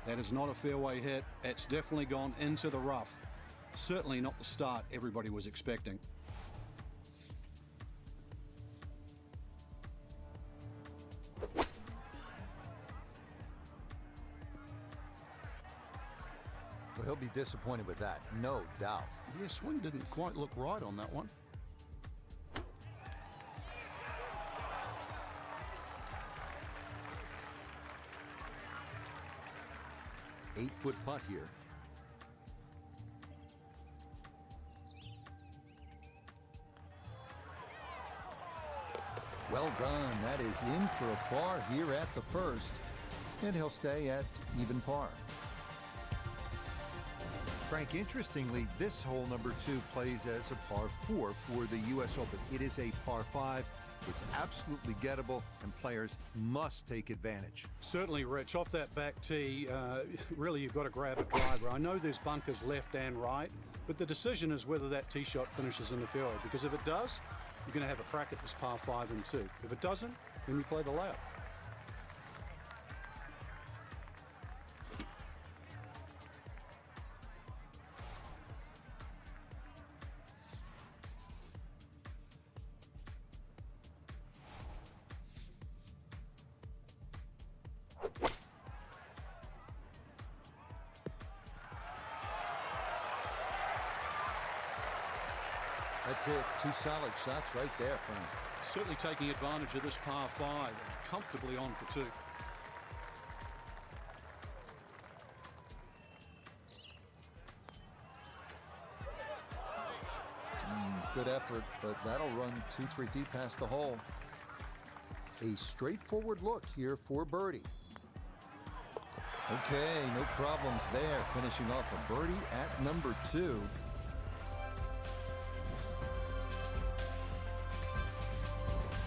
B: that is not a fairway hit. It's definitely gone into the rough. Certainly not the start everybody was expecting.
A: Well, he'll be disappointed with that, no doubt.
B: Yeah, swing didn't quite look right on that one.
A: Eight-foot putt here. Well done. That is in for a par here at the first, and he'll stay at even par.
E: Frank, interestingly, this hole number 2 plays as a par 4 for the U.S. Open. It is a par 5. It's absolutely gettable, and players must take advantage.
B: Certainly, Rich. Off that back tee, really you've got to grab a driver. I know there's bunkers left and right, but the decision is whether that tee shot finishes in the fairway, because if it does, you're going to have a crack at this par 5 and 2. If it doesn't, then you play the layup.
A: That's it. 2 solid shots right there, Frank.
B: Certainly taking advantage of this par 5 and comfortably on for 2.
A: Good effort, but that'll run 2-3 feet past the hole. A straightforward look here for birdie. Okay, no problems there. Finishing off a birdie at number 2.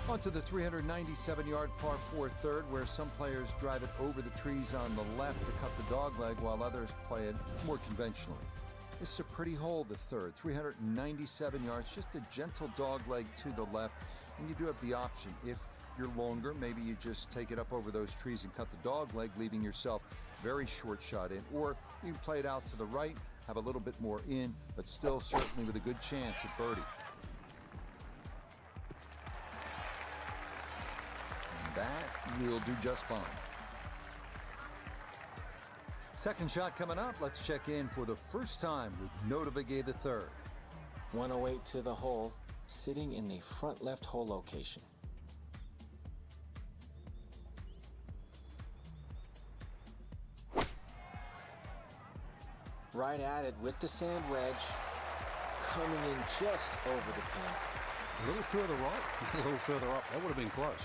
A: On to the 397-yard par 4 third, where some players drive it over the trees on the left to cut the dogleg, while others play it more conventionally. This is a pretty hole, the third. 397 yards, just a gentle dogleg to the left. And you do have the option. If you're longer, maybe you just take it up over those trees and cut the dogleg, leaving yourself very short shot in. Or you can play it out to the right, have a little bit more in, but still certainly with a good chance at birdie. That will do just fine. Second shot coming up. Let's check in for the first time with Notah Begay III.
C: 108 to the hole, sitting in the front left hole location. Right at it with the sand wedge, coming in just over the pin.
B: A little further right, a little further up. That would have been close.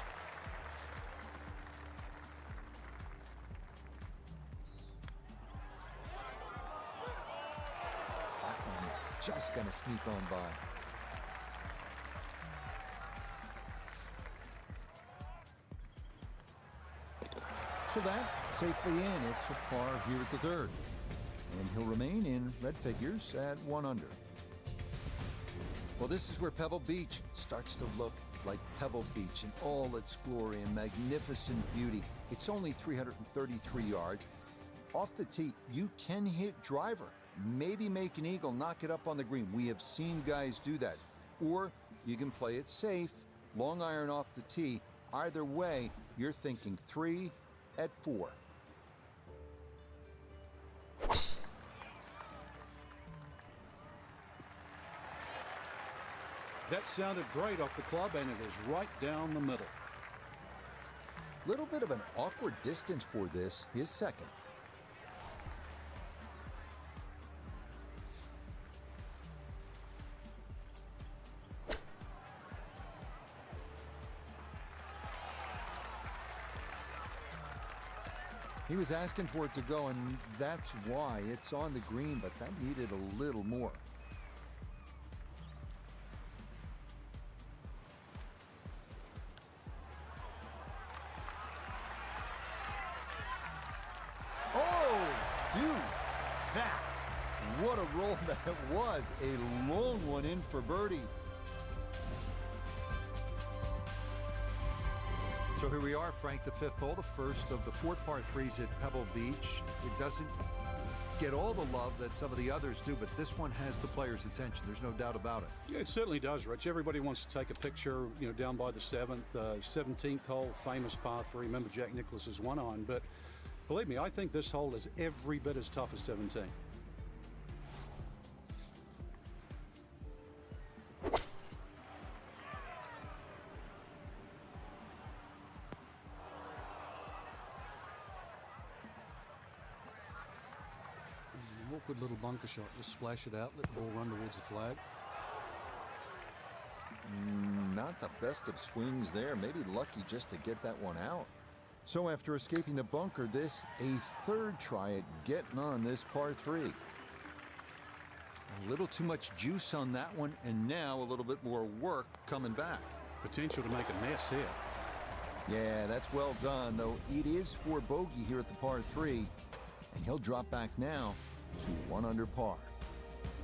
A: Just gonna sneak on by. So that safely in. It's a par here at the third, and he'll remain in red figures at 1 under. Well, this is where Pebble Beach starts to look like Pebble Beach in all its glory and magnificent beauty. It's only 333 yards. Off the tee, you can hit driver. Maybe make an eagle, knock it up on the green. We have seen guys do that. Or you can play it safe, long iron off the tee. Either way, you're thinking 3 at 4.
B: That sounded great off the club, and it is right down the middle.
A: Little bit of an awkward distance for this, his second. He was asking for it to go, and that's why it's on the green, but that needed a little more. Oh, dude, that, what a roll that was. A long one in for birdie.
E: So here we are, Frank, the fifth hole, the first of the 4 par 3s at Pebble Beach. It doesn't get all the love that some of the others do, but this one has the players' attention. There's no doubt about it.
B: Yeah, it certainly does, Rich. Everybody wants to take a picture, down by the 17th hole, famous par 3. Remember, Jack Nicklaus is 1 on, but believe me, I think this hole is every bit as tough as 17. Awkward little bunker shot. Just splash it out, let the ball run towards the flag.
A: Not the best of swings there. Maybe lucky just to get that one out. So after escaping the bunker, this a third try at getting on this par 3.
E: A little too much juice on that one, and now a little bit more work coming back.
B: Potential to make a mess here.
A: Yeah, that's well done, though it is for bogey here at the par 3, and he'll drop back now to 1 under par.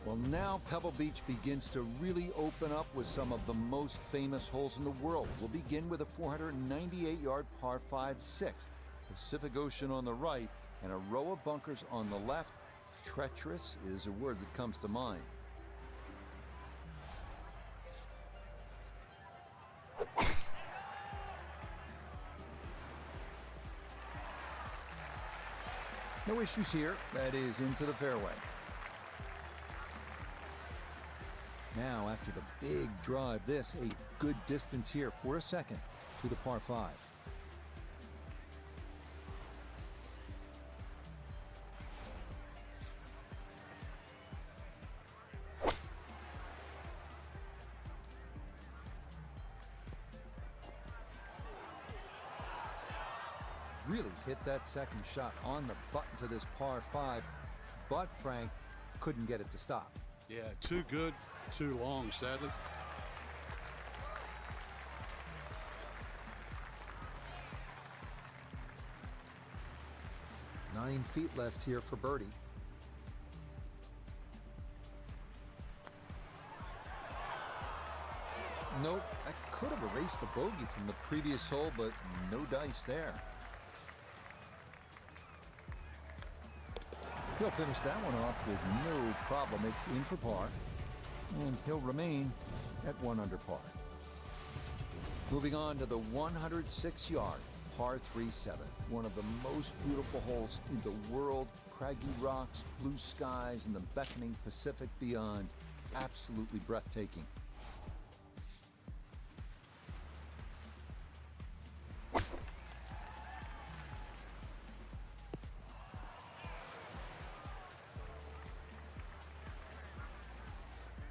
E: Well, now Pebble Beach begins to really open up with some of the most famous holes in the world. We'll begin with a 498-yard par 5-6. Pacific Ocean on the right and a row of bunkers on the left. Treacherous is a word that comes to mind.
A: No issues here. That is into the fairway. Now, after the big drive, this a good distance here for a second to the par 5. Really hit that second shot on the button to this par 5, but Frank couldn't get it to stop.
B: Yeah, too good, too long, sadly.
A: Nine feet left here for birdie. Nope, I could have erased the bogey from the previous hole, but no dice there. He'll finish that one off with no problem. It's in for par, and he'll remain at 1 under par. Moving on to the 106-yard par 3-7, one of the most beautiful holes in the world. Craggy rocks, blue skies, and the beckoning Pacific beyond. Absolutely breathtaking.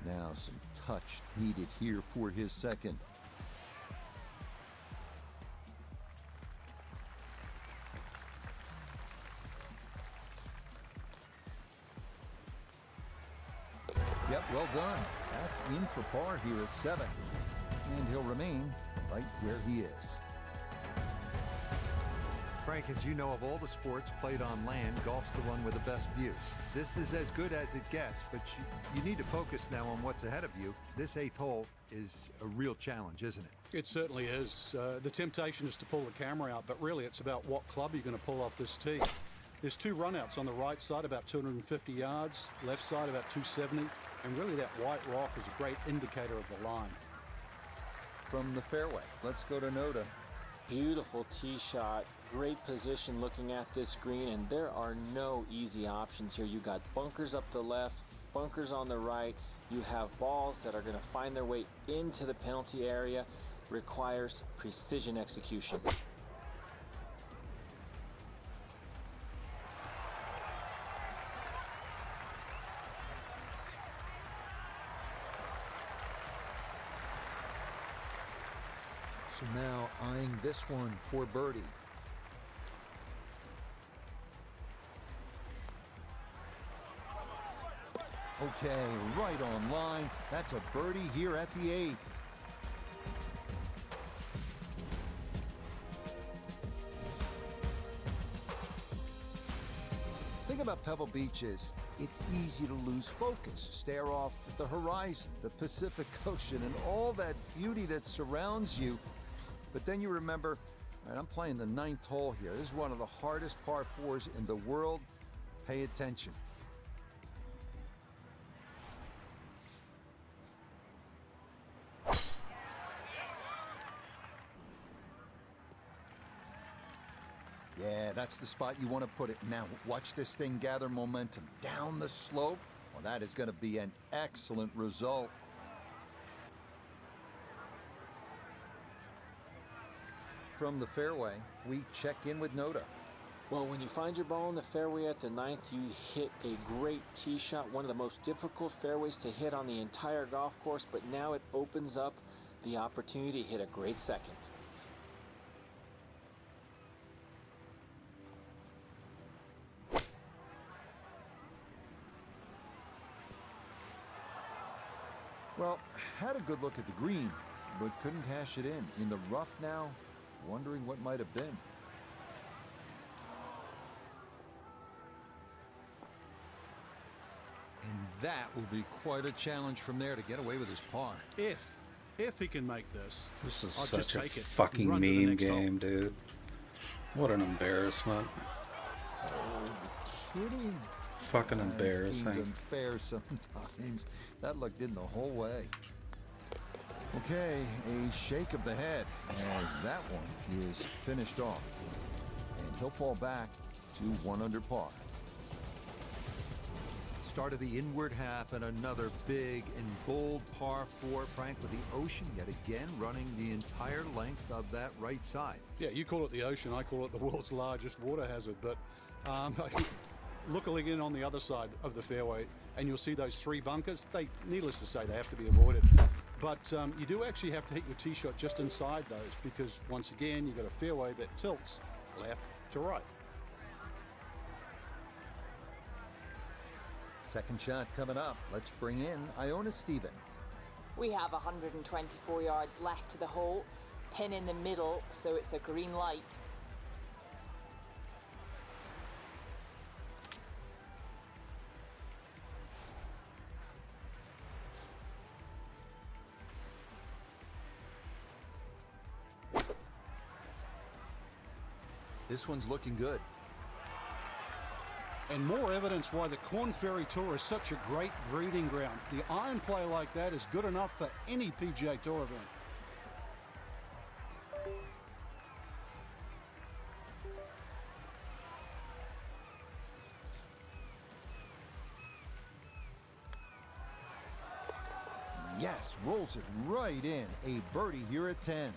A: Now some touch needed here for his second. Yep, well done. That's in for par here at 7. And he'll remain right where he is.
E: Frank, as you know, of all the sports played on land, golf's the one with the best views. This is as good as it gets, but you need to focus now on what's ahead of you. This 8th hole is a real challenge, isn't it?
B: It certainly is. The temptation is to pull the camera out, but really it's about what club you're going to pull off this tee. There's 2 runouts on the right side, about 250 yards, left side about 270, and really that white rock is a great indicator of the line.
A: From the fairway, let's go to Noda.
C: Beautiful tee shot, great position looking at this green, and there are no easy options here. You got bunkers up the left, bunkers on the right. You have balls that are going to find their way into the penalty area. Requires precision execution.
A: So now eyeing this one for birdie. Okay, right on line. That's a birdie here at the 8th. The thing about Pebble Beach is it's easy to lose focus, stare off at the horizon, the Pacific Ocean, and all that beauty that surrounds you. But then you remember, all right, I'm playing the 9th hole here. This is one of the hardest par 4s in the world. Pay attention. Yeah, that's the spot you want to put it. Now, watch this thing gather momentum down the slope. Well, that is going to be an excellent result. From the fairway, we check in with Nota.
C: Well, when you find your ball in the fairway at the 9th, you hit a great tee shot, one of the most difficult fairways to hit on the entire golf course, but now it opens up the opportunity to hit a great second.
A: Well, had a good look at the green, but couldn't cash it in. In the rough now, wondering what might have been. And that will be quite a challenge from there to get away with his par.
B: If he can make this.
F: This is
B: I'll just
F: such a
B: take it.
F: fucking
B: Run to the
F: meme
B: next hole.
F: game, dude. What an embarrassment.
A: Kidding.
F: Fucking
A: Seems
F: embarrassing.
A: unfair sometimes. That looked in the whole way. Okay, a shake of the head as that one is finished off. And he'll fall back to 1 under par. Start of the inward half and another big and bold par 4, Frank, with the ocean yet again running the entire length of that right side.
B: Yeah, you call it the ocean, I call it the world's largest water hazard. But looking in on the other side of the fairway, and you'll see those 3 bunkers. Needless to say, they have to be avoided. But you do actually have to hit your tee shot just inside those, because once again, you've got a fairway that tilts left to right.
A: Second shot coming up. Let's bring in Iona Stephen.
D: We have 124 yards left to the hole. Pin in the middle, so it's a green light.
A: This one's looking good.
B: And more evidence why the Korn Ferry Tour is such a great breeding ground. The iron play like that is good enough for any PGA Tour event.
A: Yes, rolls it right in. A birdie here at 10.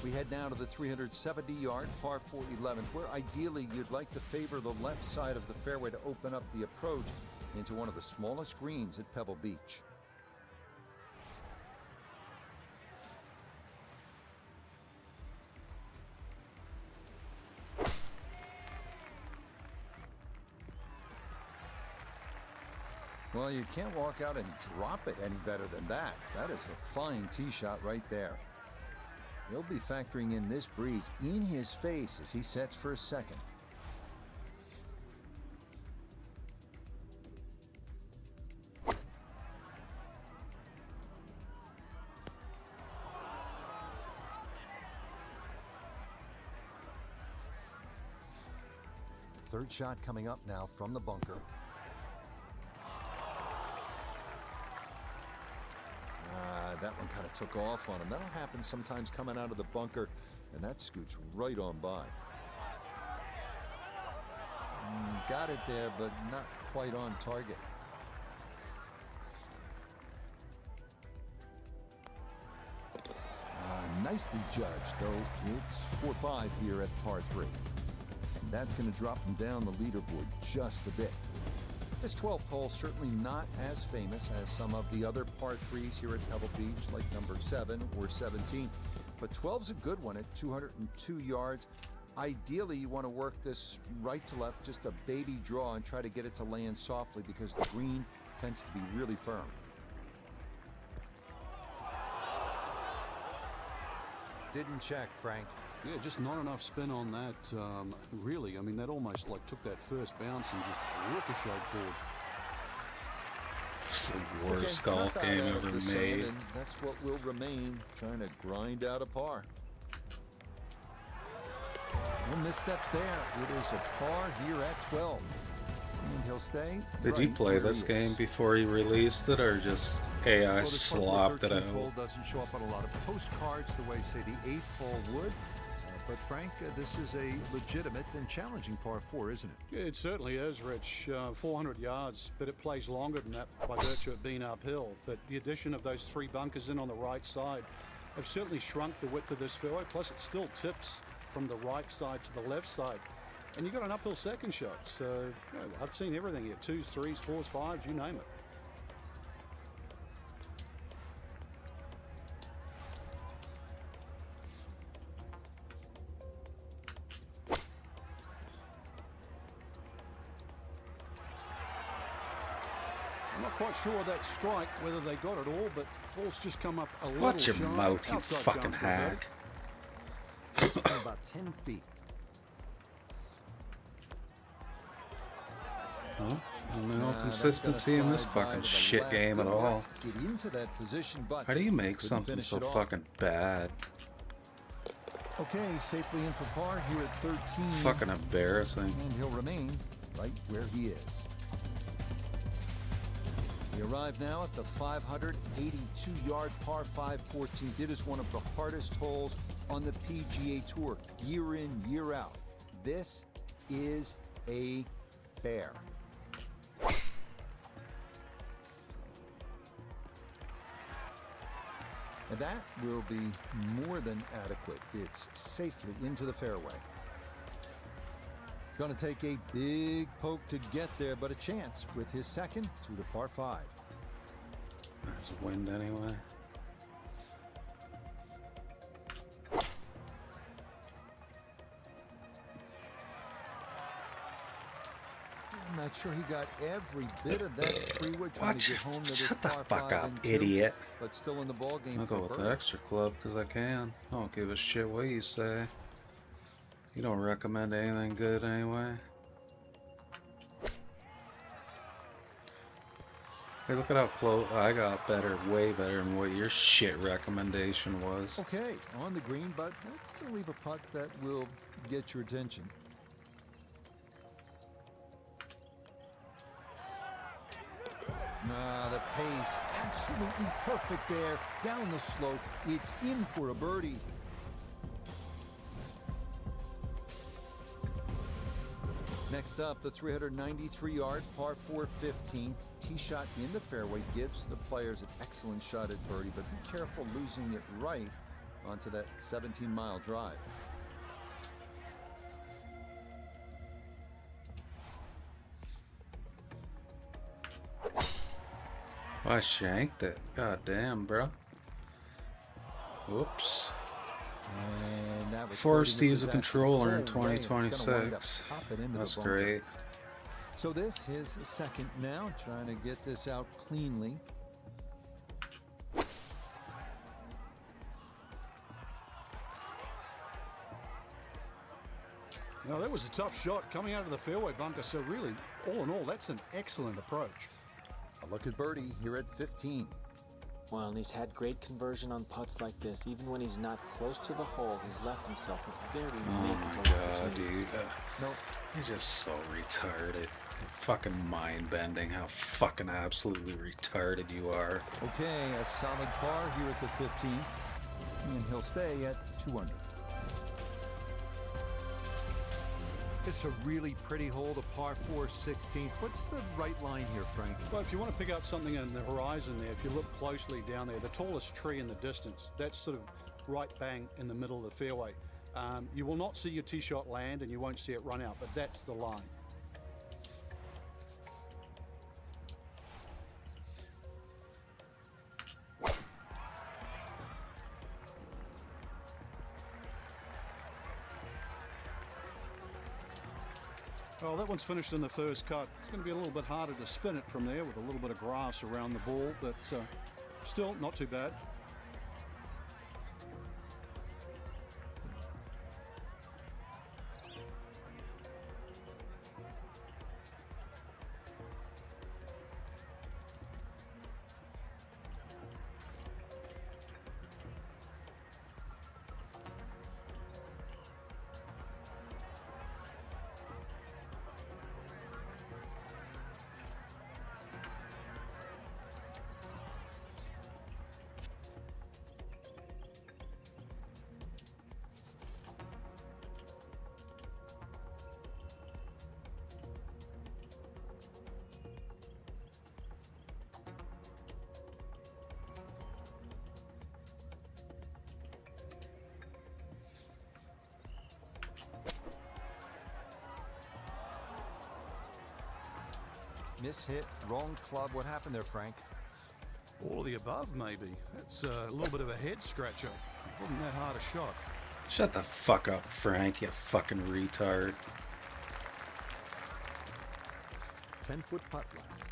A: We head now to the 370-yard par 4 11th, where ideally you'd like to favor the left side of the fairway to open up the approach into one of the smallest greens at Pebble Beach. Well, you can't walk out and drop it any better than that. That is a fine tee shot right there. He'll be factoring in this breeze in his face as he sets for a second. Third shot coming up now from the bunker. That one kind of took off on him. That'll happen sometimes coming out of the bunker, and that scoots right on by. Got it there, but not quite on target. Nicely judged, though. It's 4-5 here at par 3. And that's going to drop him down the leaderboard just a bit. This 12th hole certainly not as famous as some of the other par 3s here at Pebble Beach, like number 7 or 17. But 12's a good one at 202 yards.
E: Ideally, you want to work this right to left, just a baby draw, and try to get it to land softly because the green tends to be really firm.
A: Didn't check, Frank.
B: Yeah, just not enough spin on that, really. I mean, that almost like took that first bounce and just ricocheted forward.
F: It's the worst
E: Okay,
F: golf
E: enough
F: game
E: out of
F: ever
E: the sun,
F: made.
E: and that's what will remain, trying to grind out a par. No missteps there. It is a par here at 12. And he'll stay.
F: Did you
E: right
F: play
E: where
F: this
E: he is.
F: game before you released it, or just AI
A: Well, this one,
F: slopped
A: the
F: it
A: 13th
F: out?
A: hole doesn't show up on a lot of postcards the way, say, the 8th hole would. But Frank, this is a legitimate and challenging par 4, isn't it?
B: Yeah, it certainly is, Rich. 400 yards, but it plays longer than that by virtue of it being uphill. But the addition of those 3 bunkers in on the right side have certainly shrunk the width of this fairway. Plus, it still tips from the right side to the left side. And you got an uphill second shot. So you know, I've seen everything here. 2s, 3s, 4s, 5s, you name it. I'm not quite sure of that strike, whether they got it all, but ball's just come up a little
F: Watch your
B: shy.
F: mouth, you
B: Outside
F: fucking
B: chance for a birdie.
F: hack.
A: It's about 10 feet.
F: Well, no
E: Nah, that's
F: consistency
E: gonna
F: in this
E: slide by
F: fucking
E: to the
F: shit
E: left.
F: game at
E: Good
F: all.
E: work to get into that position, but
F: How do you make
E: couldn't
F: something
E: finish
F: so
E: it off.
F: fucking bad?
E: Okay, safely in for par here at 13.
F: Fucking embarrassing.
E: And he'll remain right where he is. We arrive now at the 582-yard par 5 14th. It is one of the hardest holes on the PGA Tour, year in, year out. This is a bear. And that will be more than adequate. It's safely into the fairway. Going to take a big poke to get there, but a chance with his second to the par 5.
F: There's wind anyway.
E: I'm not sure he got every bit of that 3-wood trying
F: Watch
E: to
F: it.
E: get home to this
F: Shut the
E: par
F: fuck
E: 5
F: up,
E: and 2,
F: idiot.
E: but still in the ball game
F: I'll
E: for
F: go
E: a
F: with the
E: birdie.
F: extra club because I can. I don't give a shit what you say. You don't recommend anything good anyway. Hey, look at how close I got better, way better than what your shit recommendation was.
E: Okay, on the green, but that's going to leave a putt that will get your attention. The pace, absolutely perfect there. Down the slope, it's in for a birdie. Next up, the 393-yard par 4 15th. Tee shot in the fairway gives the players an excellent shot at birdie, but be careful losing it right onto that 17-mile drive.
F: I shanked it. God damn, bro. Whoops.
E: And that was
F: Forced to
E: floating
F: use a
E: possession
F: controller in
E: the whole way. It's gonna wind up
F: 2026.
E: popping into the
F: That's
E: bunker.
F: great.
E: So this is a second now, trying to get this out cleanly.
B: Now, that was a tough shot coming out of the fairway bunker. So really, all in all, that's an excellent approach.
E: A look at birdie here at 15.
C: Well, and he's had great conversion on putts like this. Even when he's not close to the hole, he's left himself with very
F: Oh my
C: makeable
F: god,
C: opportunities.
F: dude.
E: Nope.
F: You're just so retarded. Fucking mind-bending how fucking absolutely retarded you are.
E: Okay, a solid par here at the 15th. And he'll stay at 2 under.
A: It's a really pretty hole, the par 4 16th. What's the right line here, Frank?
B: Well, if you want to pick out something in the horizon there, if you look closely down there, the tallest tree in the distance, that's sort of right bang in the middle of the fairway. You will not see your tee shot land and you won't see it run out, but that's the line. Well, that one's finished in the first cut. It's going to be a little bit harder to spin it from there with a little bit of grass around the ball, but still not too bad.
A: Miss hit, wrong club. What happened there, Frank?
B: All of the above, maybe. That's a little bit of a head scratcher. It wasn't that hard a shot.
F: Shut the fuck up, Frank, you fucking retard.
A: 10-foot putt left.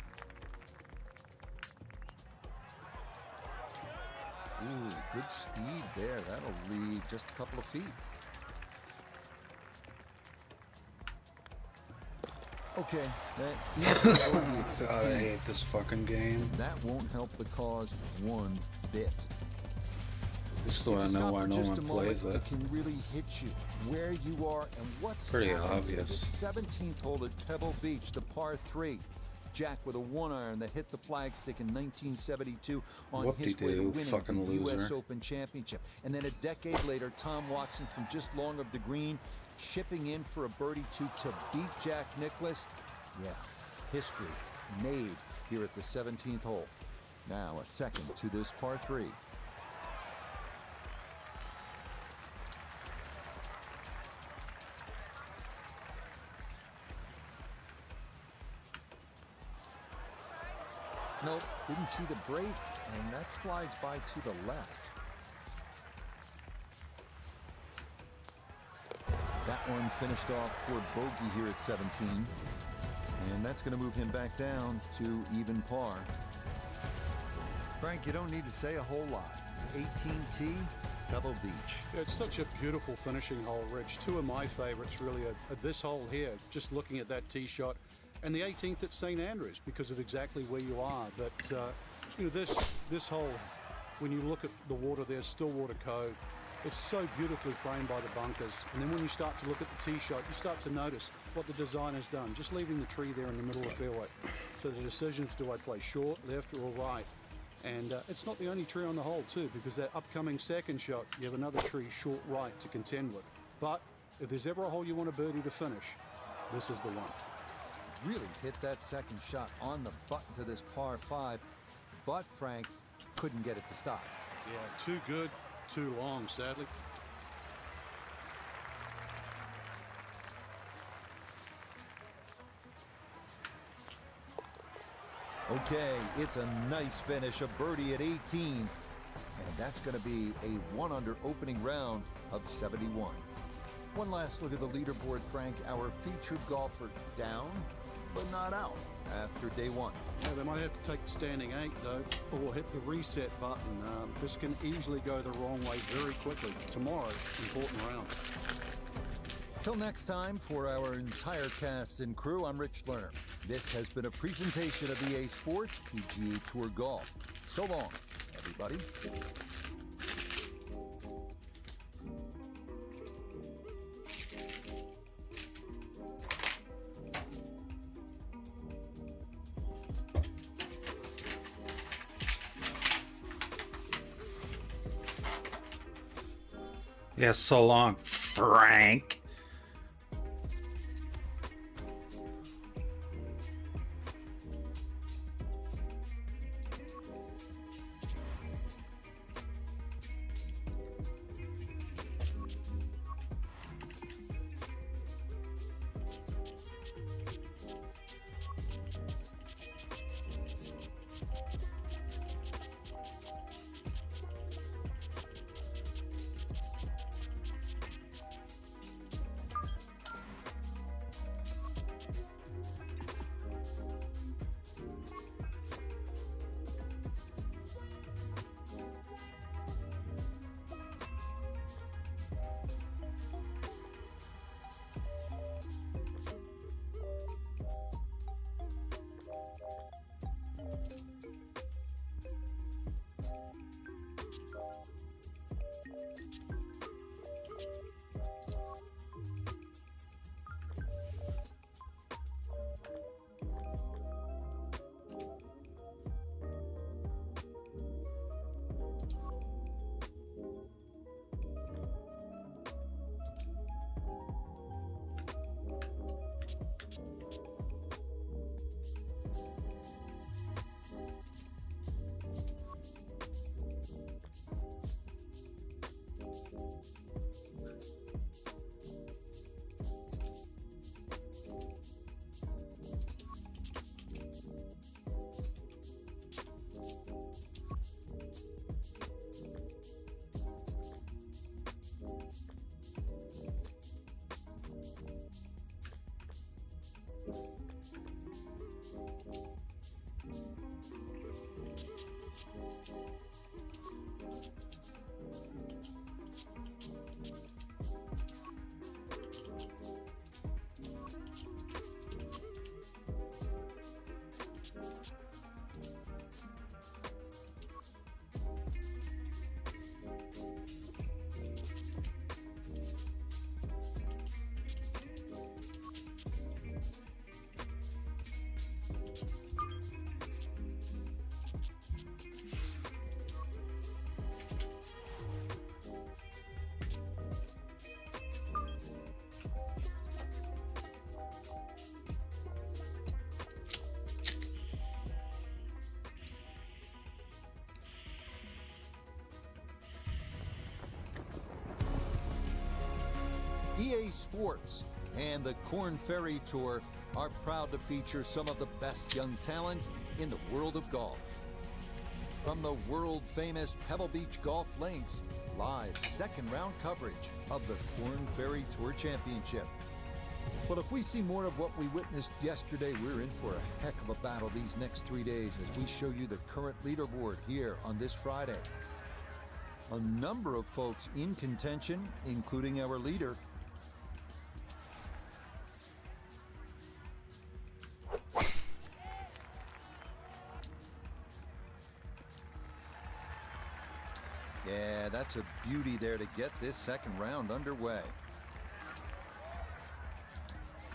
A: Ooh, good speed there. That'll leave just a couple of feet. Okay, that
F: God, I hate this fucking game.
A: That won't help the cause one bit.
F: Just so I know why no one plays it.
A: It can really hit you where you are and what's
F: Pretty
A: happening.
F: obvious.
A: The 17th hole at Pebble Beach, the par 3. Jack with a 1-iron that hit the flagstick in 1972 on his way to
F: Whoop-de-doo,
A: winning
F: fucking
A: the U.S.
F: loser.
A: Open Championship. And then a decade later, Tom Watson from just long of the green, chipping in for a birdie to beat Jack Nicklaus. Yeah, history made here at the 17th hole. Now a second to this par 3. Nope, didn't see the break, and that slides by to the left. That one finished off for bogey here at 17, and that's going to move him back down to even par. Frank, you don't need to say a whole lot. 18T, Pebble Beach.
B: Yeah, it's such a beautiful finishing hole, Rich. Two of my favorites really are this hole here, just looking at that tee shot, and the 18th at St. Andrews because of exactly where you are. But you know, this hole, when you look at the water there, Stillwater Cove, it's so beautifully framed by the bunkers. And then when you start to look at the tee shot, you start to notice what the designer's done, just leaving the tree there in the middle of the fairway. So the decisions, do I play short, left, or right? And it's not the only tree on the hole too, because that upcoming second shot, you have another tree short right to contend with. But if there's ever a hole you want a birdie to finish, this is the one.
A: Really hit that second shot on the button to this par 5, but Frank couldn't get it to stop.
B: Yeah, too good, too long, sadly.
A: Okay, it's a nice finish, a birdie at 18. And that's going to be a 1-under opening round of 71. One last look at the leaderboard, Frank. Our featured golfer down, but not out after day 1.
B: Yeah, they might have to take the standing 8, though, or hit the reset button. This can easily go the wrong way very quickly. Tomorrow, important round.
A: Till next time, for our entire cast and crew, I'm Rich Lerner. This has been a presentation of EA Sports PGA Tour Golf. So long, everybody.
F: Yeah, so long, Frank.
A: EA Sports and the Korn Ferry Tour are proud to feature some of the best young talent in the world of golf. From the world-famous Pebble Beach Golf Links, live second-round coverage of the Korn Ferry Tour Championship. Well, if we see more of what we witnessed yesterday, we're in for a heck of a battle these next 3 days as we show you the current leaderboard here on this Friday. A number of folks in contention, including our leader. Yeah, that's a beauty there to get this second round underway.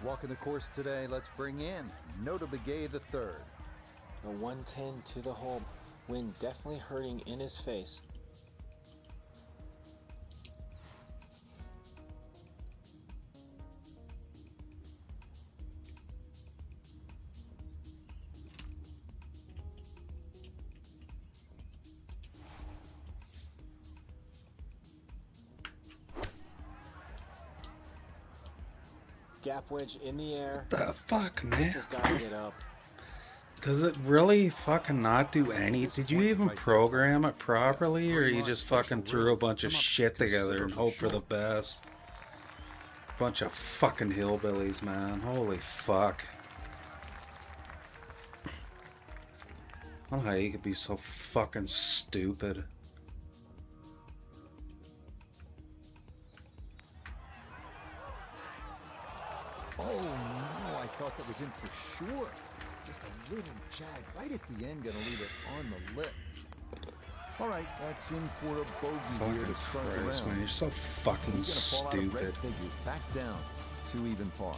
A: Walking the course today, let's bring in Nota Begay III.
C: A 110 to the hole. Wind definitely hurting in his face. Gap wedge in the air.
F: The fuck, man?
C: This has got to get up.
F: Does it really fucking not do any? Did you even program it properly, or you just fucking threw a bunch of shit together and hope for the best? Bunch of fucking hillbillies, man. Holy fuck. I don't know how you could be so fucking stupid.
A: Oh no, I thought that was in for sure. Just a little jag right at the end, gonna leave it on the lip. All right, that's in for a bogey here to start the
F: Christ,
A: round.
F: man, you're so fucking
A: He's gonna fall out of red
F: stupid.
A: figures, back down to even par.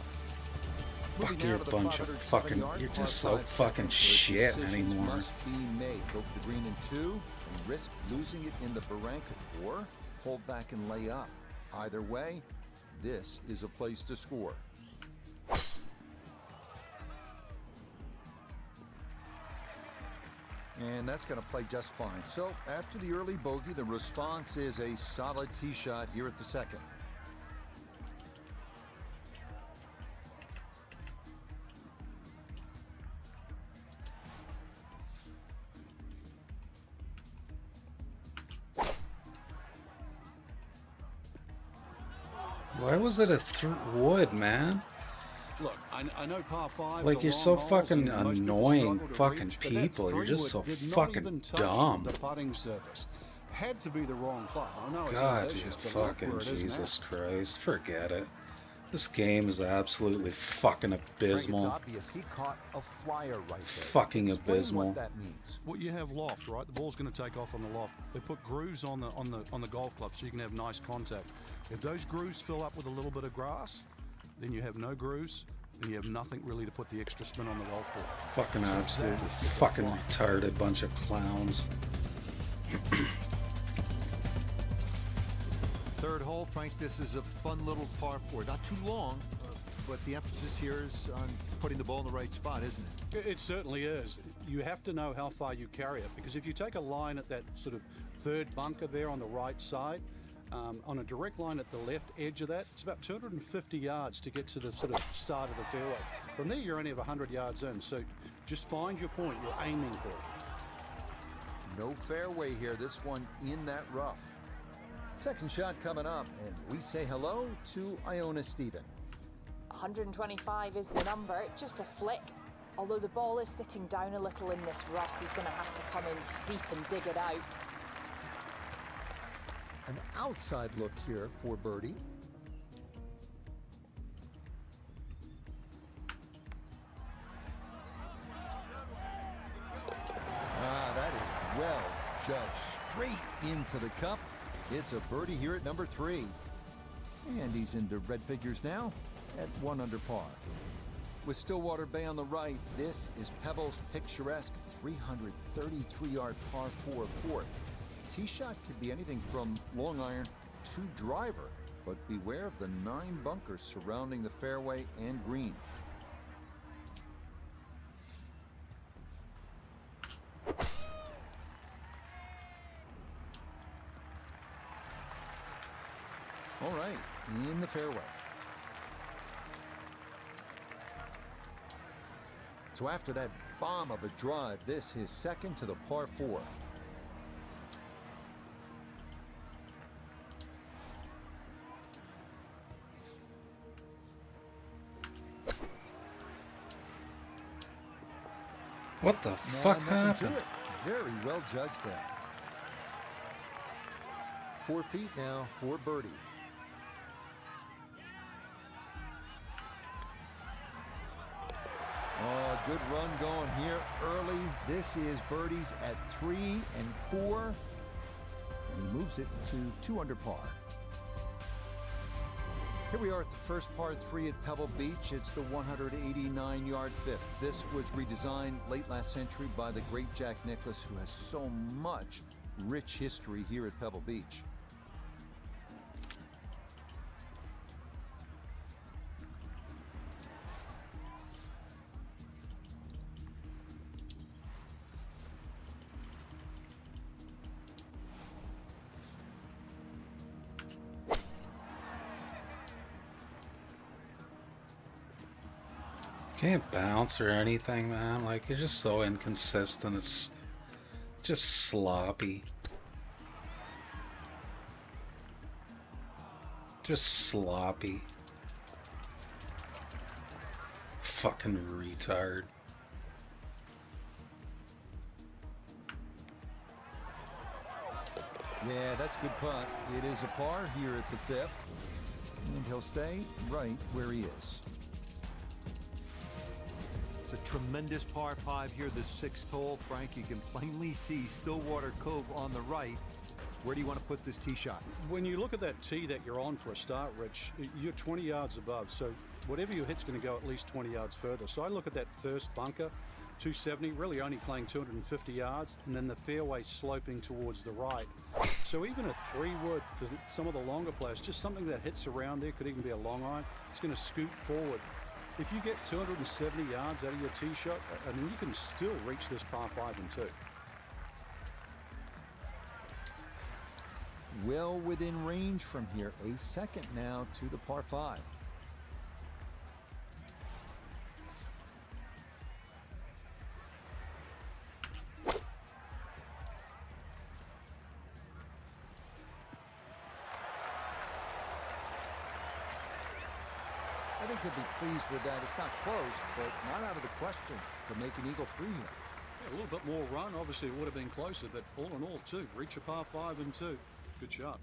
F: Fuck,
A: Moving
F: you're
A: now
F: a
A: to the
F: bunch of
A: 507
F: fucking,
A: yard
F: you're
A: par
F: just so
A: 5
F: fucking
A: seconds
F: shit
A: where decisions
F: anymore.
A: Must be made. Go for the green in 2 and risk losing it in the Barranca, or hold back and lay up. Either way, this is a place to score. And that's going to play just fine. So after the early bogey, the response is a solid tee shot here at the second.
F: Why was it a wood, man?
B: Look, I know par 5.
F: Like, you're so fucking annoying fucking people. You're just so fucking dumb.
B: The putting surface had to be the wrong club. I know it's
F: God,
B: ambitious,
F: you
B: but look
F: fucking
B: where it is
F: Jesus
B: now.
F: Christ. Forget it. This game is absolutely fucking
A: It's
F: abysmal.
A: obvious he caught a flyer right there.
F: Fucking
A: Explain
F: abysmal.
A: what that means.
B: Well, you have loft, right? The ball's going to take off on the loft. They put grooves on the golf club so you can have nice contact. If those grooves fill up with a little bit of grass, then you have no grooves, and you have nothing really to put the extra spin on the golf ball.
F: Fucking absolutely fucking retarded bunch of clowns.
A: Third hole, Frank, this is a fun little par 4. Not too long, but the emphasis here is on putting the ball in the right spot, isn't it?
B: It certainly is. You have to know how far you carry it, because if you take a line at that sort of third bunker there on the right side, on a direct line at the left edge of that, it's about 250 yards to get to the sort of start of the fairway. From there, you're only 100 yards in, so just find your point you're aiming for.
A: No fairway here, this one in that rough. Second shot coming up, and we say hello to Iona Stephen.
D: 125 is the number, just a flick. Although the ball is sitting down a little in this rough, he's going to have to come in steep and dig it out.
A: An outside look here for birdie. That is well judged. Straight into the cup. It's a birdie here at number 3. And he's into red figures now at 1 under par. With Stillwater Bay on the right, this is Pebble's picturesque 333-yard par 4 fourth. Tee shot could be anything from long iron to driver, but beware of the 9 bunkers surrounding the fairway and green. All right, in the fairway. So after that bomb of a drive, this is second to the par 4.
F: What the fuck
A: Nothing to
F: happened?
A: it. Very well judged there. 4 feet now for birdie. Oh, good run going here early. This is birdies at 3 and 4. And he moves it to 2 under par. Here we are at the first par 3 at Pebble Beach. It's the 189-yard fifth. This was redesigned late last century by the great Jack Nicklaus, who has so much rich history here at Pebble Beach.
F: Can't bounce or anything, man. Like, you're just so inconsistent. It's just sloppy. Just sloppy. Fucking retard.
A: Yeah, that's a good putt. It is a par here at the 5th. And he'll stay right where he is.
H: It's a tremendous par 5 here, the 6th hole. Frank, you can plainly see Stillwater Cove on the right. Where do you want to put this tee shot?
B: When you look at that tee that you're on for a start, Rich, you're 20 yards above. So whatever you hit's going to go at least 20 yards further. So I look at that first bunker, 270, really only playing 250 yards, and then the fairway sloping towards the right. So even a 3-wood, for some of the longer players, just something that hits around there, could even be a long iron, it's going to scoot forward. If you get 270 yards out of your tee shot, I mean, you can still reach this par 5 and 2.
A: Well within range from here. A second now to the par 5. I think he'll be pleased with that. It's not close, but not out of the question to make an eagle 3 here.
B: Yeah, a little bit more run, obviously it would have been closer, but all in all, 2. Reach a par 5 and 2. Good shot.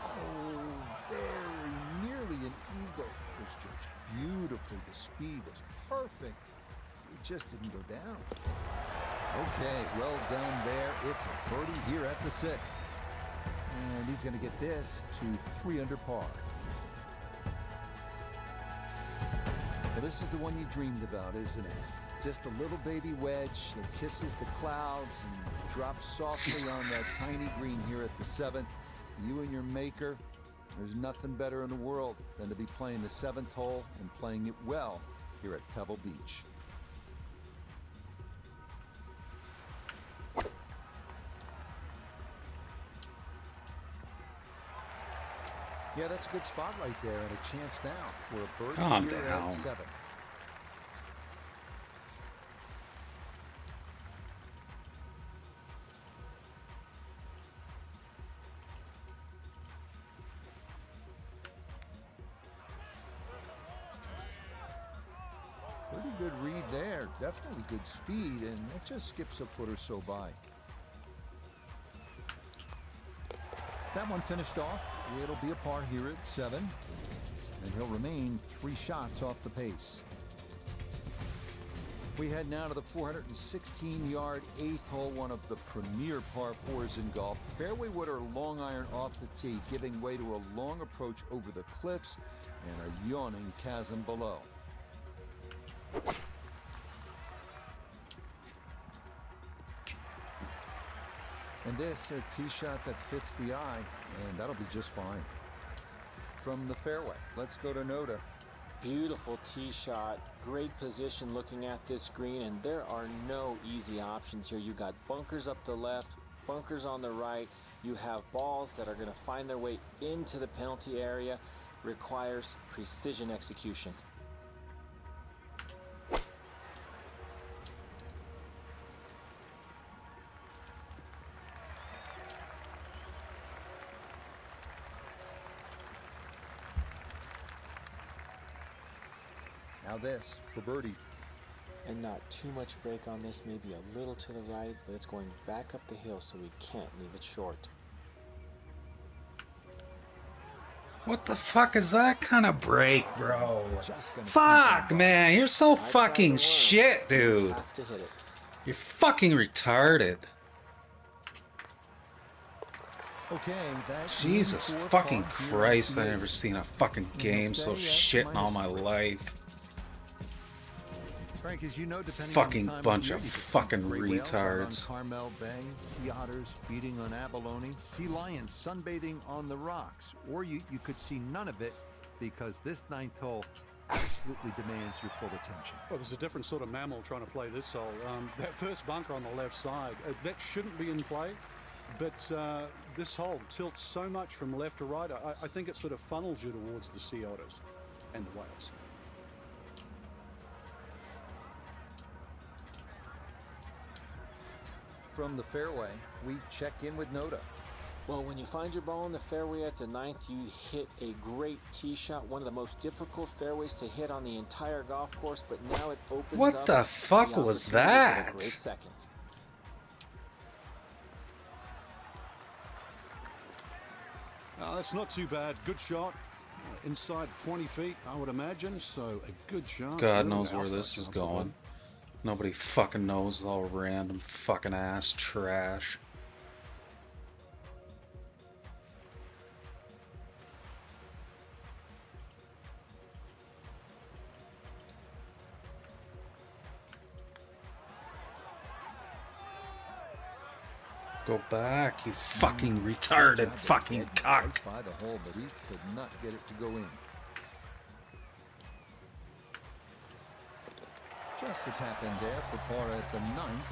A: Oh, very nearly an eagle. It's just beautifully. The speed was perfect. It just didn't go down. Okay, well done there. It's a birdie here at the 6th. And he's going to get this to 3 under par. Well, this is the one you dreamed about, isn't it? Just a little baby wedge that kisses the clouds and drops softly on that tiny green here at the 7th. You and your maker, there's nothing better in the world than to be playing the 7th hole and playing it well here at Pebble Beach. Yeah, that's a good spot right there, and a chance now for a birdie
F: Calm
A: here
F: down.
A: at 7. Pretty good read there. Definitely good speed, and it just skips a foot or so by. That one finished off. It'll be a par here at 7, and he'll remain 3 shots off the pace. We head now to the 416-yard 8th hole, one of the premier par 4s in golf. Fairway wood or long iron off the tee, giving way to a long approach over the cliffs and a yawning chasm below. And this a tee shot that fits the eye, and that'll be just fine. From the fairway, let's go to Noda.
C: Beautiful tee shot, great position looking at this green, and there are no easy options here. You got bunkers up the left, bunkers on the right. You have balls that are going to find their way into the penalty area. Requires precision execution.
A: Now this for birdie.
C: And not too much break on this, maybe a little to the right, but it's going back up the hill, so we can't leave it short.
F: What the fuck is that kind of break, bro?
A: Just gonna
F: Fuck, man. You're so
C: I tried to
F: fucking
C: learn.
F: shit,
C: You
F: dude.
C: have to hit it.
F: You're fucking retarded.
A: Okay, that's
F: Jesus
A: in for
F: fucking
A: par here
F: Christ,
A: at
F: I
A: the
F: never
A: eighth.
F: seen a fucking game so shit in all my life.
H: Frank, as you know, depending
F: Fucking
H: on the time
F: bunch
H: of, year,
F: of
H: you could see
F: fucking
H: gray whales out on
F: retards.
H: Carmel Bay, sea otters feeding on abalone, sea lions sunbathing on the rocks, or you could see none of it because this ninth hole absolutely demands your full attention.
B: Well, there's a different sort of mammal trying to play this hole. That first bunker on the left side, that shouldn't be in play. But this hole tilts so much from left to right, I think it sort of funnels you towards the sea otters and the whales.
E: From the fairway, we check in with Noda.
C: Well, when you find your ball in the fairway at the ninth, you hit a great tee shot, one of the most difficult fairways to hit on the entire golf course, but now it opens
F: What
C: up
F: the fuck was
C: opportunity to hit a
F: that?
C: great second.
B: That's not too bad. Good shot. Inside 20 feet, I would imagine. So a good chance.
F: God
B: No
F: knows where
B: outside
F: this is
B: chance of
F: going. Nobody fucking knows. It's all random fucking ass trash. Go back, you fucking retarded fucking cock.
A: By the hole, but he could not get it to go in. Just a tap in there for par at the ninth.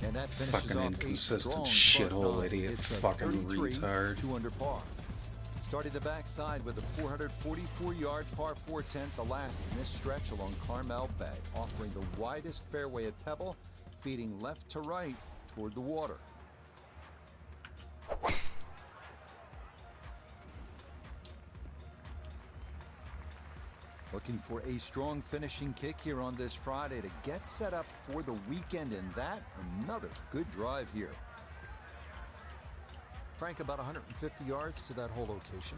A: And that finishes
F: Fucking
A: off a
F: inconsistent
A: strong
F: shithole
A: front nine.
F: idiot,
A: It's a
F: fucking
A: 33,
F: retard.
A: 2 under par. Starting the backside with a 444-yard par 410, the last in this stretch along Carmel Bay, offering the widest fairway at Pebble, feeding left to right toward the water. Looking for a strong finishing kick here on this Friday to get set up for the weekend, and that another good drive here. Frank, about 150 yards to that hole location.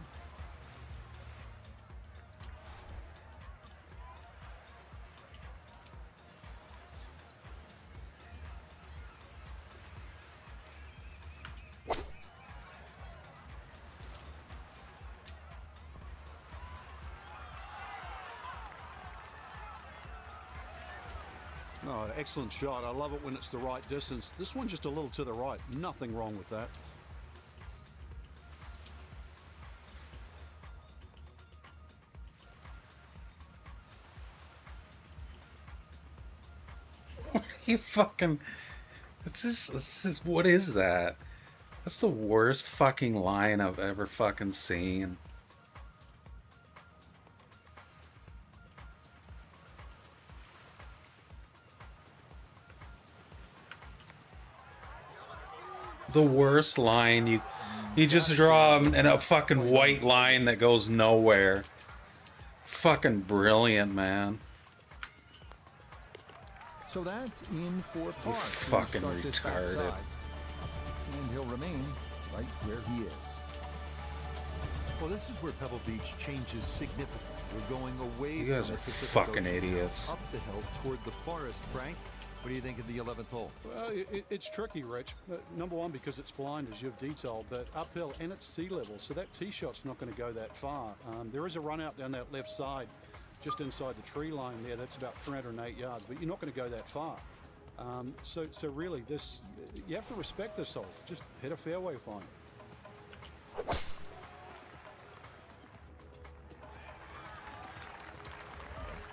B: Oh, excellent shot. I love it when it's the right distance. This one just a little to the right. Nothing wrong with that.
F: You fucking. What is that? That's the worst fucking line I've ever fucking seen. The worst line. You just draw in a fucking white line that goes nowhere. Fucking brilliant, man.
A: So that's in for par. to
F: fucking
A: start this
F: retarded.
A: backside. And he'll remain right where he is.
H: Well, this is where Pebble Beach changes significantly. We're going away
F: You guys
H: from
F: are
H: the Pacific
F: fucking
H: Ocean,
F: idiots.
H: up the hill toward the forest. Frank, what do you think of the 11th hole?
B: Well, it's tricky, Rich. Number one, because it's blind, as you've detailed, but uphill and it's sea level, so that tee shot's not going to go that far. There is a run out down that left side, just inside the tree line there. That's about 308 yards, but you're not going to go that far. So really, this you have to respect this hole. Just hit a fairway fine.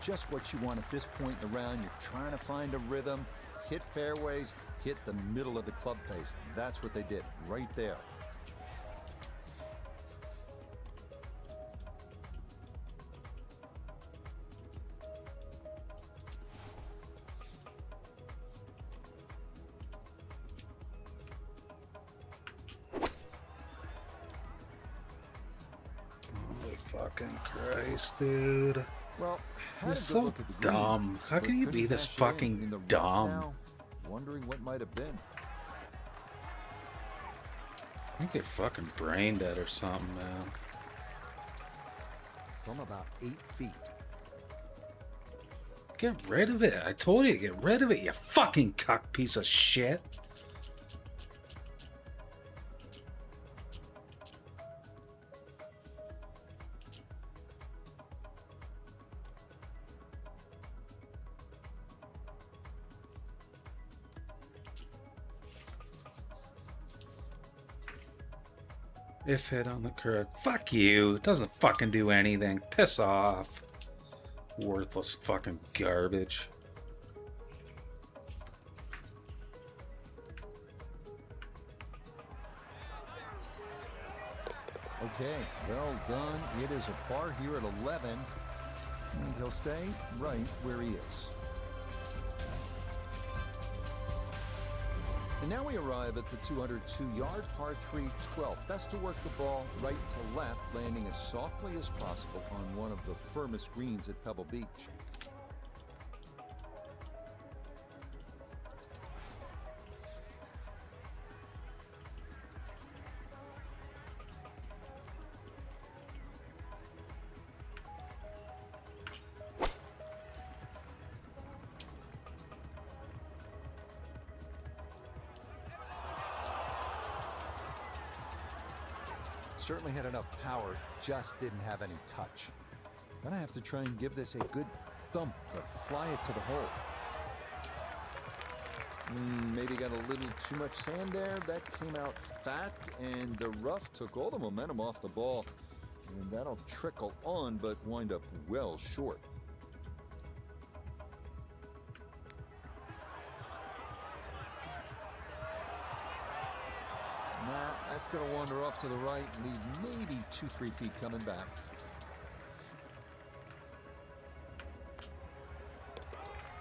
A: Just what you want at this point in the round. You're trying to find a rhythm, hit fairways, hit the middle of the club face. That's what they did right there.
F: fucking Christ, dude.
A: Well, had
F: You're
A: a good
F: so
A: look at the green,
F: dumb. How
A: but
F: can you
A: couldn't
F: be this
A: cash it in.
F: fucking
A: In the rough
F: dumb?
A: now, wondering what might have been.
F: I think you're fucking brain dead or something, man.
H: From about 8 feet.
F: Get rid of it. I told you to get rid of it, you fucking cuck piece of shit. If hit on the crook. Fuck you. It doesn't fucking do anything. Piss off. Worthless fucking garbage.
A: Okay, well done. It is a par here at 11. And he'll stay right where he is. And now we arrive at the 202-yard par 3 12th. Best to work the ball right to left, landing as softly as possible on one of the firmest greens at Pebble Beach.
H: Certainly had enough power, just didn't have any touch.
A: Gonna have to try and give this a good thump to fly it to the hole. Maybe got a little too much sand there. That came out fat, and the rough took all the momentum off the ball. And that'll trickle on, but wind up well short. Nah, that's going to wander off to the right and leave maybe 2-3 feet coming back.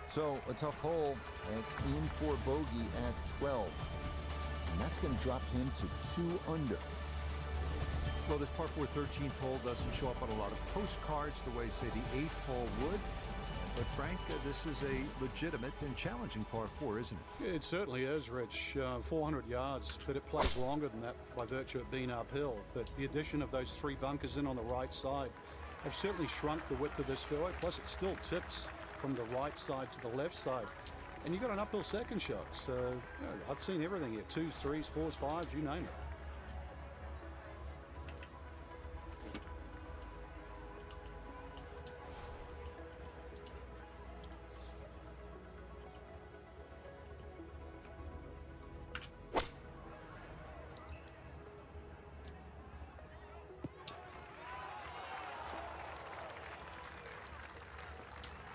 A: So, a tough hole. It's in for bogey at 12. And that's going to drop him to 2 under.
H: Well, this par 4 13th hole doesn't show up on a lot of postcards the way, say, the 8th hole would. But, Frank, this is a legitimate and challenging par 4, isn't it?
B: It certainly is, Rich. 400 yards, but it plays longer than that by virtue of being uphill. But the addition of those 3 bunkers in on the right side have certainly shrunk the width of this fairway. Plus, it still tips from the right side to the left side. And you've got an uphill second shot. So, you know, I've seen everything here. 2s, 3s, 4s, 5s, you name it.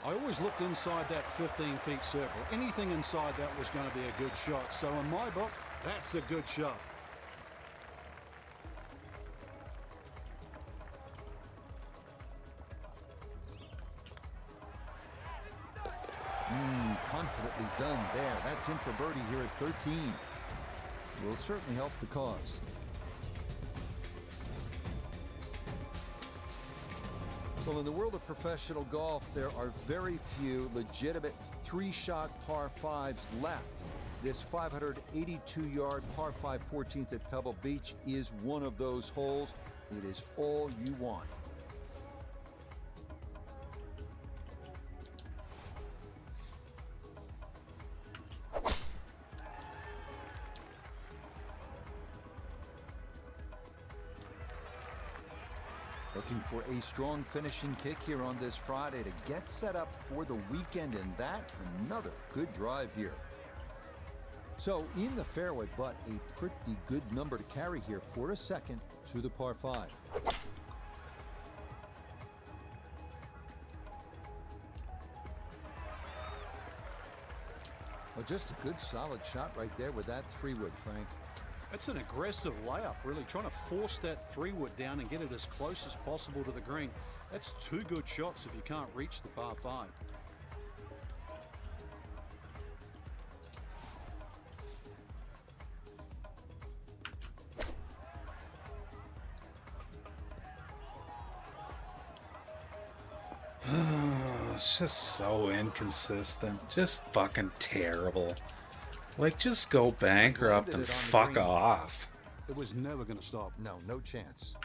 B: I always looked inside that 15 feet circle. Anything inside that was going to be a good shot. So in my book, that's a good shot.
A: Confidently done there. That's in for birdie here at 13. Will certainly help the cause. Well, in the world of professional golf, there are very few legitimate 3-shot par 5s left. This 582-yard par 5 14th at Pebble Beach is one of those holes. It is all you want. Looking for a strong finishing kick here on this Friday to get set up for the weekend, and that another good drive here. So in the fairway, but a pretty good number to carry here for a second to the par 5. Well, just a good solid shot right there with that 3-wood, Frank.
B: That's an aggressive layup, really trying to force that 3-wood down and get it as close as possible to the green. That's 2 good shots if you can't reach the par 5.
F: It's just so inconsistent. Just fucking terrible. Like, just go bankrupt and fuck off.
B: It was never going to stop.
H: No, no chance.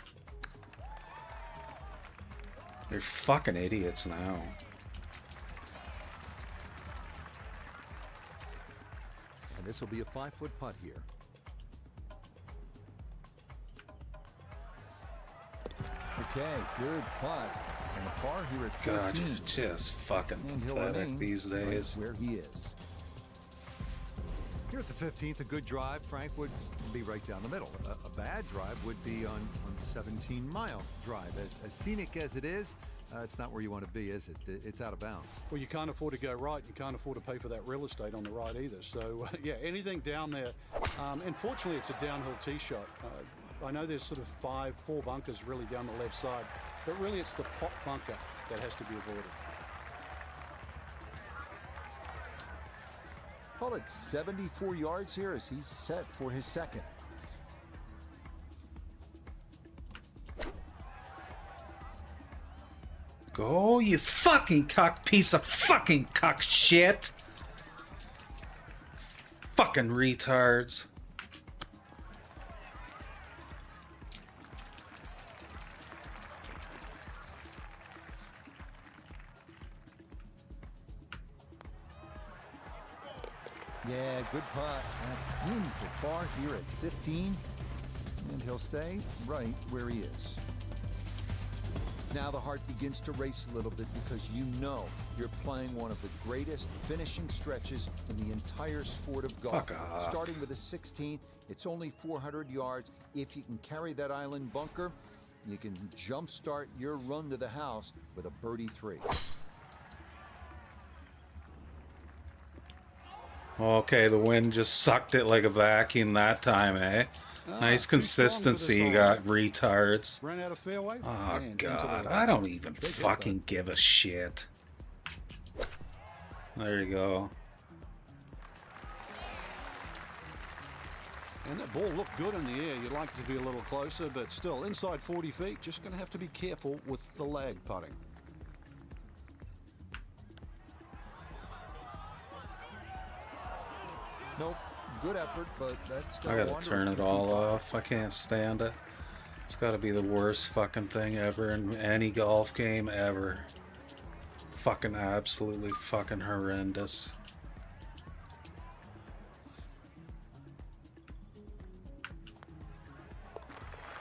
F: You're fucking idiots now.
H: And this will be a 5-foot putt here.
A: Okay, good putt. And a par here at 14.
F: God, you're just fucking
A: And he'll
F: pathetic
A: remain
F: these days.
A: right where he is.
H: Here at the 15th, a good drive, Frank, would be right down the middle. A bad drive would be on 17-mile drive. As scenic as it is, it's not where you want to be, is it? It's out of bounds.
B: Well, you can't afford to go right. You can't afford to pay for that real estate on the right either. So, yeah, anything down there. Unfortunately, it's a downhill tee shot. I know there's sort of 4 bunkers really down the left side, but really it's the pot bunker that has to be avoided.
A: Call it 74 yards here as he's set for his second.
F: Go, you fucking cock piece of fucking cock shit! Fucking retards.
A: Yeah, good putt. That's in for par here at 15. And he'll stay right where he is. Now the heart begins to race a little bit because you know you're playing one of the greatest finishing stretches in the entire sport of golf.
F: Fuck off.
A: Starting with a 16th, it's only 400 yards. If you can carry that island bunker, you can jumpstart your run to the house with a birdie 3.
F: Okay, the wind just sucked it like a vacuum that time, eh? Nice
B: too
F: consistency
B: strong
F: you
B: for this
F: got, retards.
B: Ran out of fairway.
F: Oh,
B: and into the
F: God.
B: left.
F: I don't even
B: Big hit,
F: fucking give a shit. There you go.
B: And that ball looked good in the air. You'd like it to be a little closer, but still, inside 40 feet, just going to have to be careful with the lag putting.
A: Nope, good effort, but that's
F: I gotta turn it all off. I can't stand it. It's gotta be the worst fucking thing ever in any golf game ever. Fucking absolutely fucking horrendous.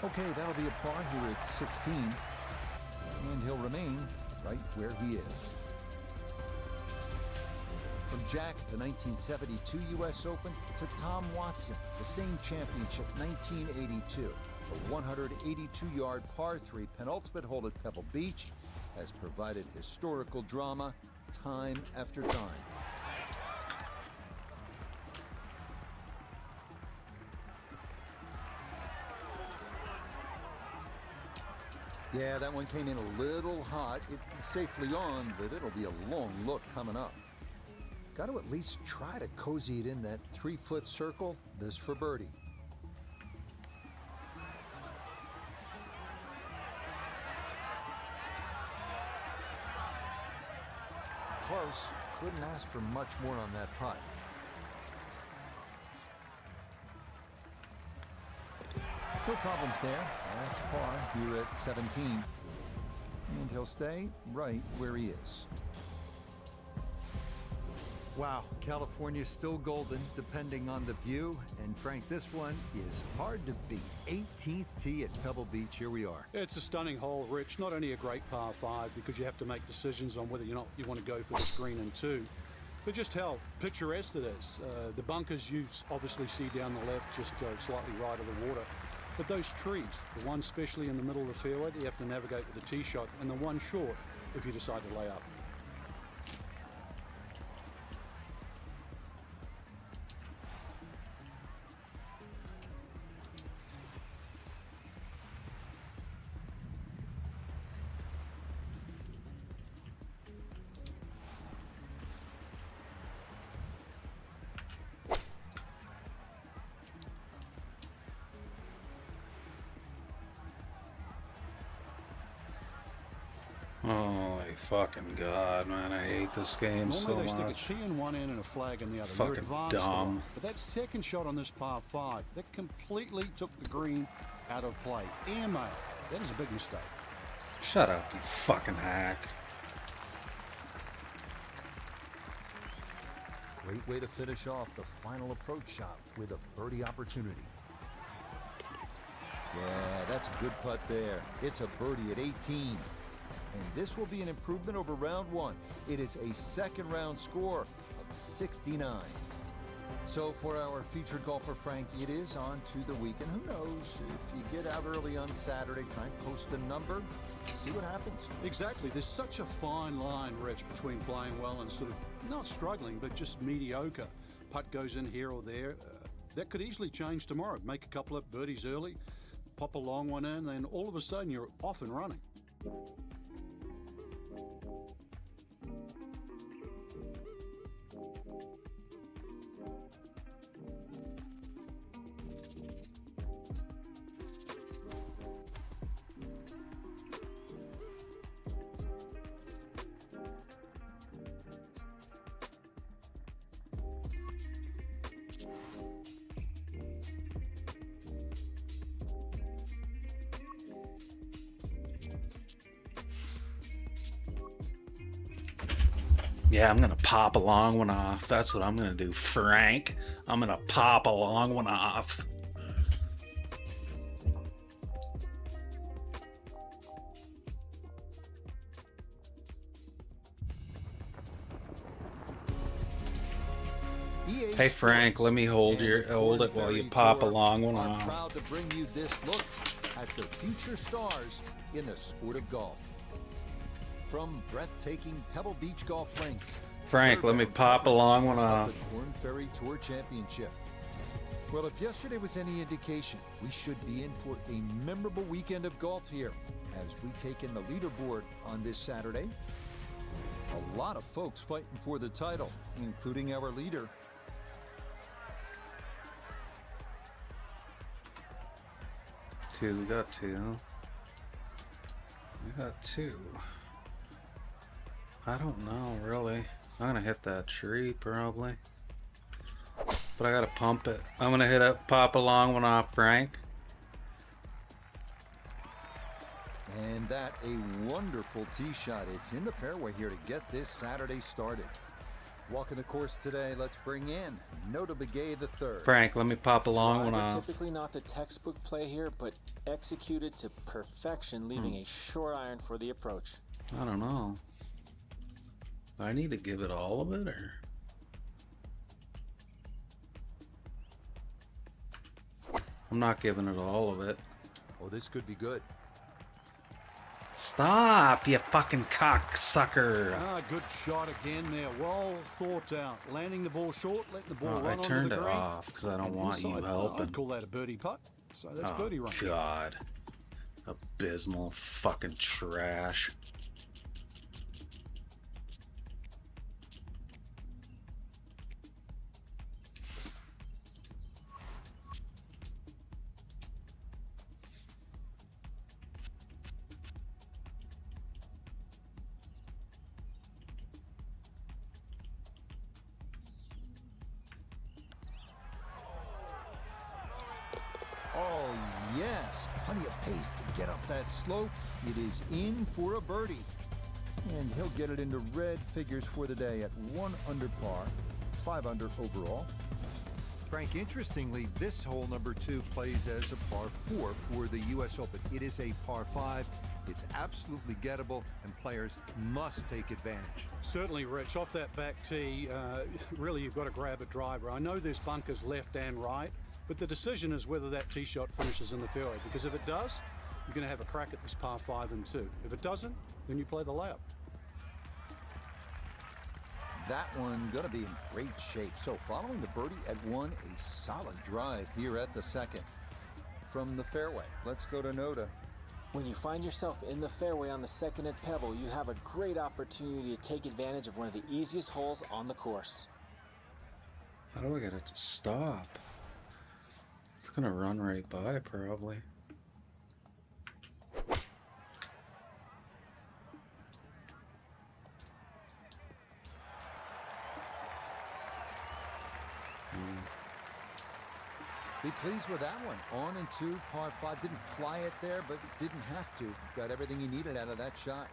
A: Okay, that'll be a par here at 16. And he'll remain right where he is. From Jack at the 1972 U.S. Open to Tom Watson, the same championship 1982. The 182-yard par 3 penultimate hole at Pebble Beach has provided historical drama time after time. Yeah, that one came in a little hot. It's safely on, but it'll be a long look coming up. Got to at least try to cozy it in that 3-foot circle. This for birdie. Close. Couldn't ask for much more on that putt. No problems there. That's par here at 17. And he'll stay right where he is.
H: Wow, California's still golden, depending on the view. And Frank, this one is hard to beat. 18th tee at Pebble Beach. Here we are.
B: It's a stunning hole, Rich. Not only a great par 5 because you have to make decisions on whether or not you want to go for this green in 2, but just how picturesque it is. The bunkers you obviously see down the left, just slightly right of the water. But those trees, the one especially in the middle of the fairway that you have to navigate with a tee shot, and the one short if you decide to lay up.
F: Holy fucking god, man! I hate this game so
B: Normally they
F: much.
B: stick a tee in one end and a flag in the other.
F: Fucking
B: You're advanced
F: dumb.
B: a lot. But that second shot on this par 5, that completely took the green out of play. Airmail. That is a big mistake.
F: Shut up, you fucking hack.
A: Great way to finish off the final approach shot with a birdie opportunity. Yeah, that's a good putt there. It's a birdie at 18. And this will be an improvement over round 1. It is a second round score of 69. So for our featured golfer, Frank, it is on to the weekend. Who knows? If you get out early on Saturday, try and post a number, see what happens.
B: Exactly. There's such a fine line, Rich, between playing well and sort of not struggling, but just mediocre. Putt goes in here or there. That could easily change tomorrow. Make a couple of birdies early, pop a long one in, then all of a sudden you're off and running.
F: Yeah, I'm gonna pop a long one off. That's what I'm gonna do, Frank. I'm gonna pop a long one off.
A: EA
F: Hey Frank,
A: Sports
F: let me hold
A: and the
F: hold it
A: Korn
F: while you
A: Ferry
F: pop a
A: Tour
F: long one
A: are
F: off.
A: proud to bring you this look at the future stars in the sport of golf. From breathtaking Pebble Beach golf links.
F: Frank, let me
A: third
F: pop a long one
A: of
F: off.
A: The Korn Ferry Tour Championship. Well, if yesterday was any indication, we should be in for a memorable weekend of golf here as we take in the leaderboard on this Saturday. A lot of folks fighting for the title, including our leader.
F: We got two. We got two. I don't know, really. I'm gonna hit that tree, probably. But I gotta pump it. I'm gonna hit a pop a long one off, Frank.
A: And that a wonderful tee shot. It's in the fairway here to get this Saturday started. Walking the course today, let's bring in Nota Begay III.
F: Frank, let me pop a long one
C: Driver,
F: off.
C: typically not the textbook play here, but executed to perfection, leaving a short iron for the approach.
F: I don't know. I need to give it all of it, or? I'm not giving it all of it.
A: Oh, this could be good.
F: Stop, you fucking cocksucker.
B: Ah, good shot again there. Well thought out. Landing the ball short, letting the ball
F: Oh,
B: run
F: I
B: onto
F: turned
B: the
F: it
B: green.
F: off because I don't
B: And
F: want you
B: inside.
F: helping.
B: I'd call that a birdie putt. So that's
F: Oh,
B: birdie run.
F: God. Abysmal fucking trash.
A: Oh, yes. Plenty of pace to get up that slope. It is in for a birdie. And he'll get it into red figures for the day at 1 under par, 5 under overall.
H: Frank, interestingly, this hole number 2 plays as a par 4 for the U.S. Open. It is a par 5. It's absolutely gettable, and players must take advantage.
B: Certainly, Rich. Off that back tee, really you've got to grab a driver. I know there's bunkers left and right, but the decision is whether that tee shot finishes in the fairway. Because if it does, you're going to have a crack at this par 5 and 2. If it doesn't, then you play the layup.
A: That one gonna be in great shape. So following the birdie at 1, a solid drive here at the second. From the fairway, let's go to Nota.
C: When you find yourself in the fairway on the second at Pebble, you have a great opportunity to take advantage of one of the easiest holes on the course.
F: How do I get it to stop? It's gonna run right by, probably.
E: Be pleased with that one. On and two, par 5. Didn't fly it there, but didn't have to. Got everything he needed out of that shot.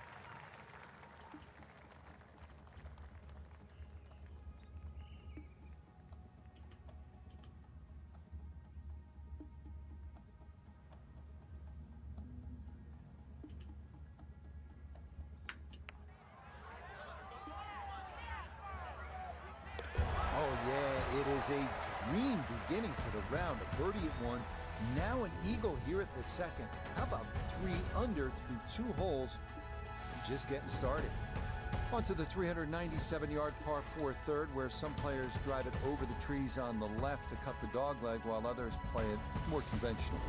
E: Oh, yeah, it is a dream beginning to the round. A birdie at 1, now an eagle here at the 2nd. How about 3 under through 2 holes? Just getting started. On to the 397-yard par 4 third, where some players drive it over the trees on the left to cut the dogleg, while others play it more conventionally.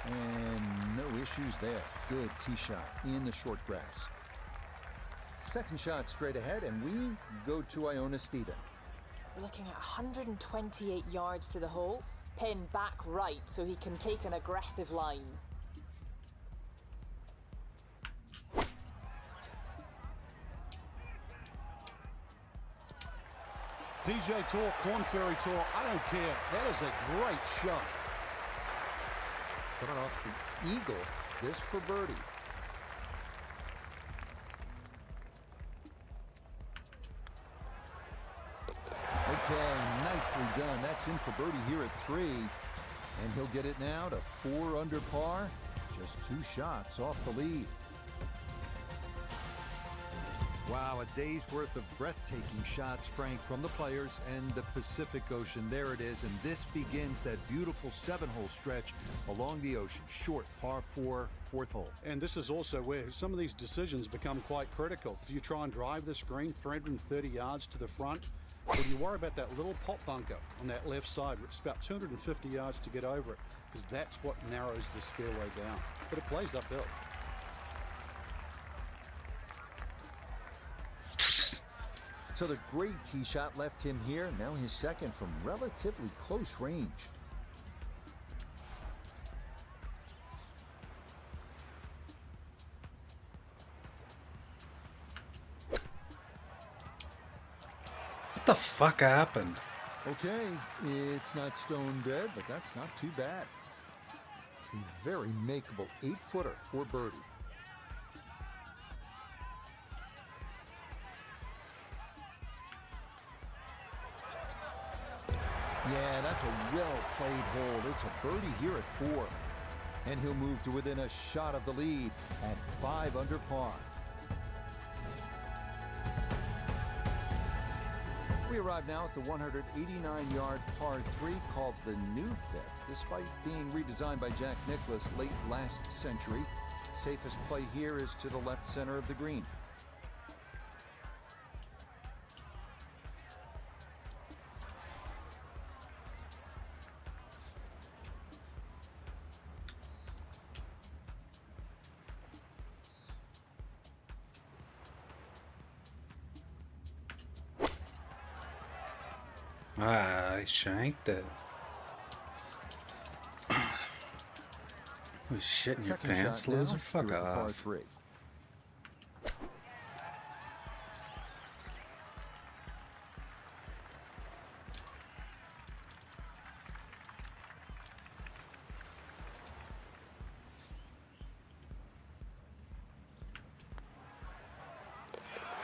E: And no issues there. Good tee shot in the short grass. Second shot straight ahead, and we go to Iona Stephen.
D: We're looking at 128 yards to the hole. Pin back right so he can take an aggressive line.
B: PJ Tour, Korn Ferry Tour, I don't care. That is a great shot.
E: Coming off the eagle, this for birdie. Okay, nicely done. That's in for birdie here at 3. And he'll get it now to 4 under par. Just 2 shots off the lead.
H: Wow, a day's worth of breathtaking shots, Frank, from the players and the Pacific Ocean. There it is, and this begins that beautiful 7-hole stretch along the ocean. Short par 4, 4th hole.
B: And this is also where some of these decisions become quite critical. Do you try and drive this green 330 yards to the front? Or do you worry about that little pot bunker on that left side, which is about 250 yards to get over it? Because that's what narrows this fairway down. But it plays uphill.
E: So the great tee shot left him here. Now his second from relatively close range.
F: What the fuck happened?
E: Okay, it's not stone dead, but that's not too bad. A very makeable 8-footer for birdie. Yeah, that's a well-played hole. It's a birdie here at 4. And he'll move to within a shot of the lead at 5 under par. We arrive now at the 189-yard par 3 called the New Fifth. Despite being redesigned by Jack Nicklaus late last century, safest play here is to the left center of the green.
F: I shanked it. Was shit in your
E: Second
F: pants,
E: shot now,
F: loser? Fuck
E: here at the par
F: off.
E: 3.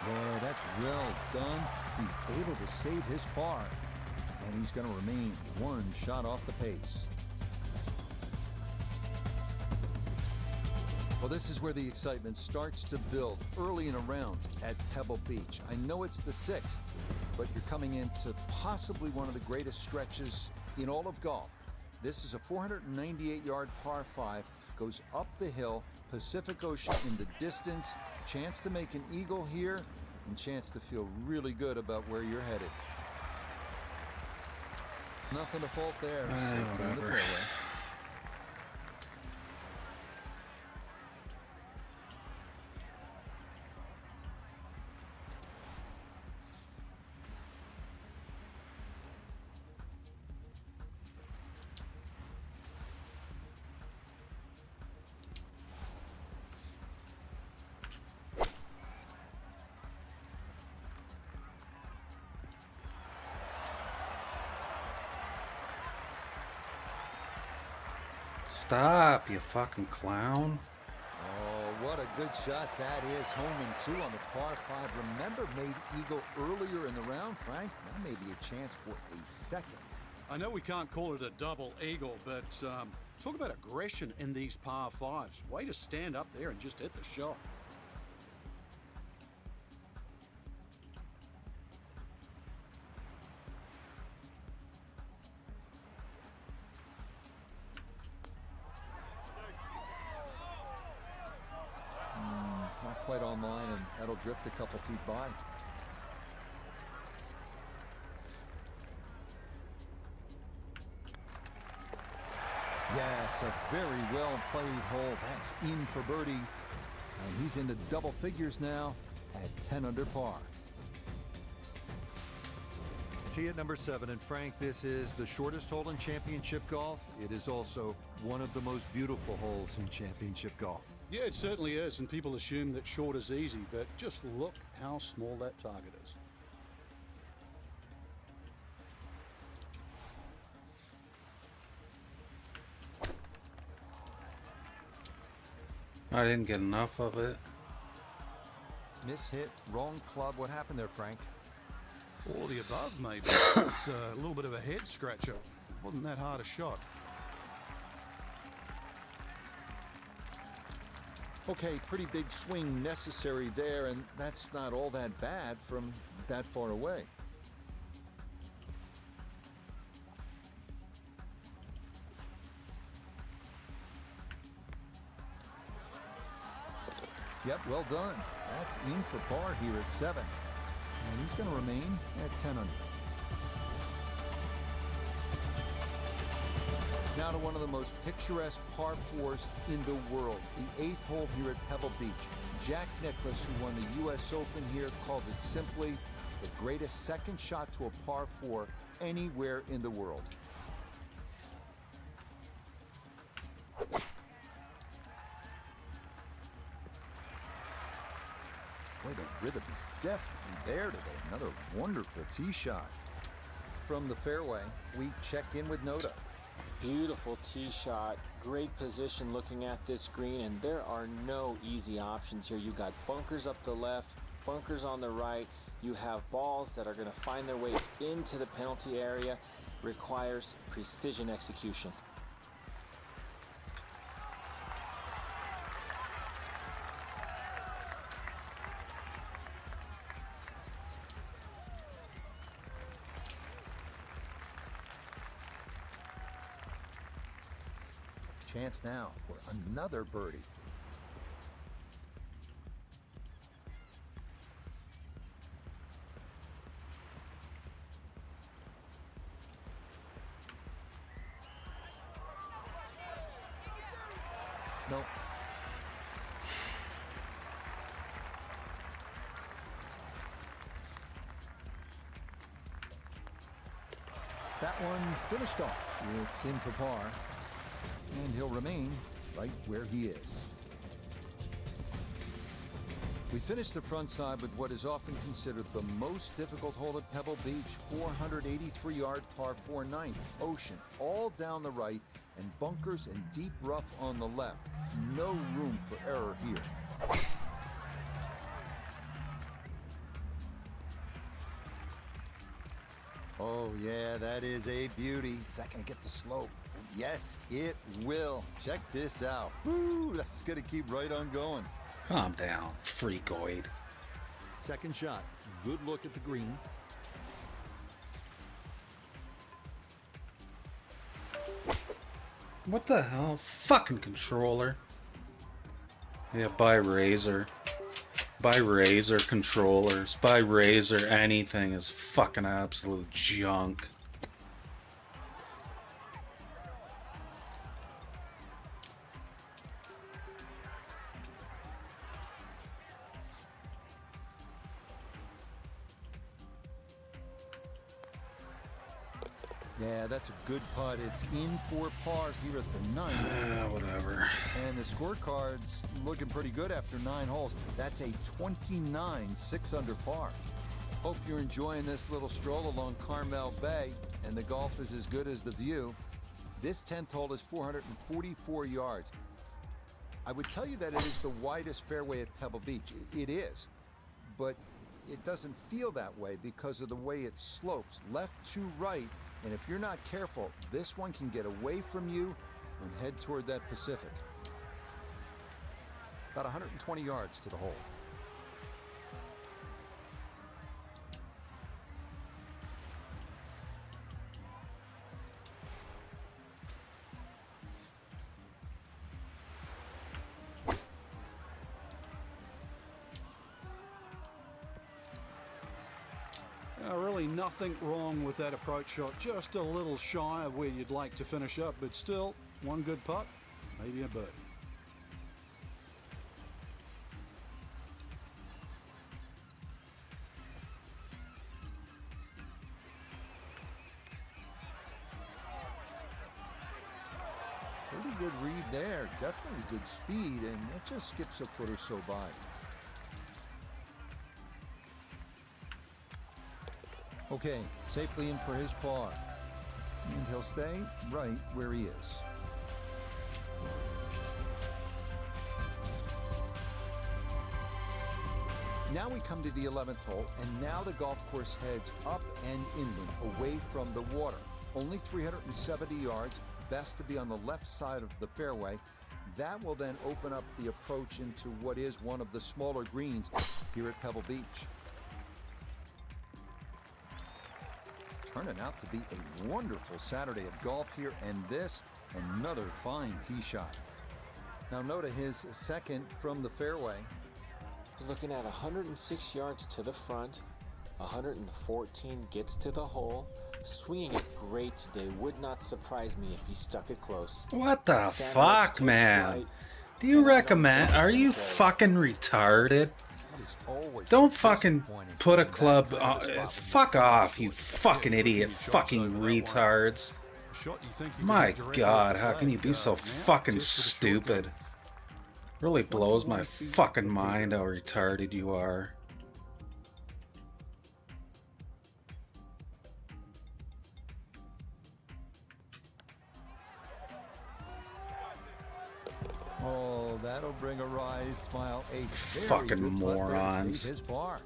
E: Yeah, that's well done. He's able to save his par. And he's going to remain 1 shot off the pace. Well, this is where the excitement starts to build early in a round at Pebble Beach. I know it's the 6th, but you're coming into possibly one of the greatest stretches in all of golf. This is a 498-yard par 5, goes up the hill, Pacific Ocean in the distance, chance to make an eagle here, and chance to feel really good about where you're headed. Nothing to fault there. Safely in the
F: whatever.
E: fairway.
F: Stop, you fucking clown.
E: Oh, what a good shot that is. Home and 2 on the par 5. Remember, made eagle earlier in the round, Frank? Now maybe a chance for a second.
B: I know we can't call it a double eagle, but talk about aggression in these par 5s. Way to stand up there and just hit the shot.
E: Not quite online, and that'll drift a couple feet by. Yes, a very well played hole. That's in for birdie. And he's into double figures now at 10 under par.
H: Tee at number 7, and Frank, this is the shortest hole in championship golf. It is also one of the most beautiful holes in championship golf.
B: Yeah, it certainly is, and people assume that short is easy, but just look how small that target is.
F: I didn't get enough of it.
E: Miss hit, wrong club. What happened there, Frank?
B: All the above, maybe. It's a little bit of a head scratcher. Wasn't that hard a shot.
E: Okay, pretty big swing necessary there, and that's not all that bad from that far away. Yep, well done. That's in for par here at 7. And he's going to remain at 10 under. Now to one of the most picturesque par 4s in the world, the 8th hole here at Pebble Beach. Jack Nicklaus, who won the U.S. Open here, called it simply the greatest second shot to a par 4 anywhere in the world. Boy, the rhythm is definitely there today. Another wonderful tee shot. From the fairway, we check in with Noda.
C: Beautiful tee shot, great position looking at this green, and there are no easy options here. You got bunkers up the left, bunkers on the right. You have balls that are going to find their way into the penalty area. Requires precision execution.
E: Chance now for another birdie. Nope. That one finished off. It's in for par. And he'll remain right where he is. We finished the front side with what is often considered the most difficult hole at Pebble Beach. 483-yard par 4 9th. Ocean all down the right and bunkers and deep rough on the left. No room for error here. Oh yeah, that is a beauty. Is that gonna get the slope? Yes, it will. Check this out. Woo, that's gonna keep right on going.
F: Calm down, freakoid.
H: Second shot. Good look at the green.
F: What the hell? Fucking controller. Yeah, buy Razer. Buy Razer controllers. Buy Razer anything is fucking absolute junk.
A: Yeah, that's a good putt. It's in for par here at the 9th.
F: Whatever.
A: And the scorecard's looking pretty good after 9 holes. That's a 29 6 under par. Hope you're enjoying this little stroll along Carmel Bay, and the golf is as good as the view. This 10th hole is 444 yards. I would tell you that it is the widest fairway at Pebble Beach. It is, but it doesn't feel that way because of the way it slopes left to right. And if you're not careful, this one can get away from you and head toward that Pacific. About 120 yards to the hole.
B: Really nothing wrong with that approach shot. Just a little shy of where you'd like to finish up, but still one good putt, maybe a birdie.
A: Pretty good read there. Definitely good speed, and it just skips a foot or so by. Okay, safely in for his par. And he'll stay right where he is. Now we come to the 11th hole, and now the golf course heads up and inland, away from the water. Only 370 yards, best to be on the left side of the fairway. That will then open up the approach into what is one of the smaller greens here at Pebble Beach. Turning out to be a wonderful Saturday of golf here, and this, another fine tee shot. Now note his second from the fairway.
C: He's looking at 106 yards to the front, 114 gets to the hole. Swinging it great today. Would not surprise me if he stuck it close.
F: What the
C: Standing
F: fuck,
C: up to
F: man?
C: right,
F: Do you
C: and I don't
F: recommend?
C: think
F: Are
C: it's
F: you
C: gonna go.
F: fucking retarded?
A: Is always
F: Don't fucking
A: disappointing
F: put a
A: from that
F: club.
A: kind of a spot.
F: Fuck off, you fucking idiot, fucking retards.
B: Shot you think you can
F: My
B: hit directly
F: God,
B: at the
F: how can you
B: flag.
F: be so
B: Now,
F: fucking
B: just for the short
F: stupid?
B: game.
F: Really blows my fucking mind how retarded you are.
A: Oh, that'll bring a wry smile. A very
F: Fucking
A: good putt there to
F: morons.
A: save his par.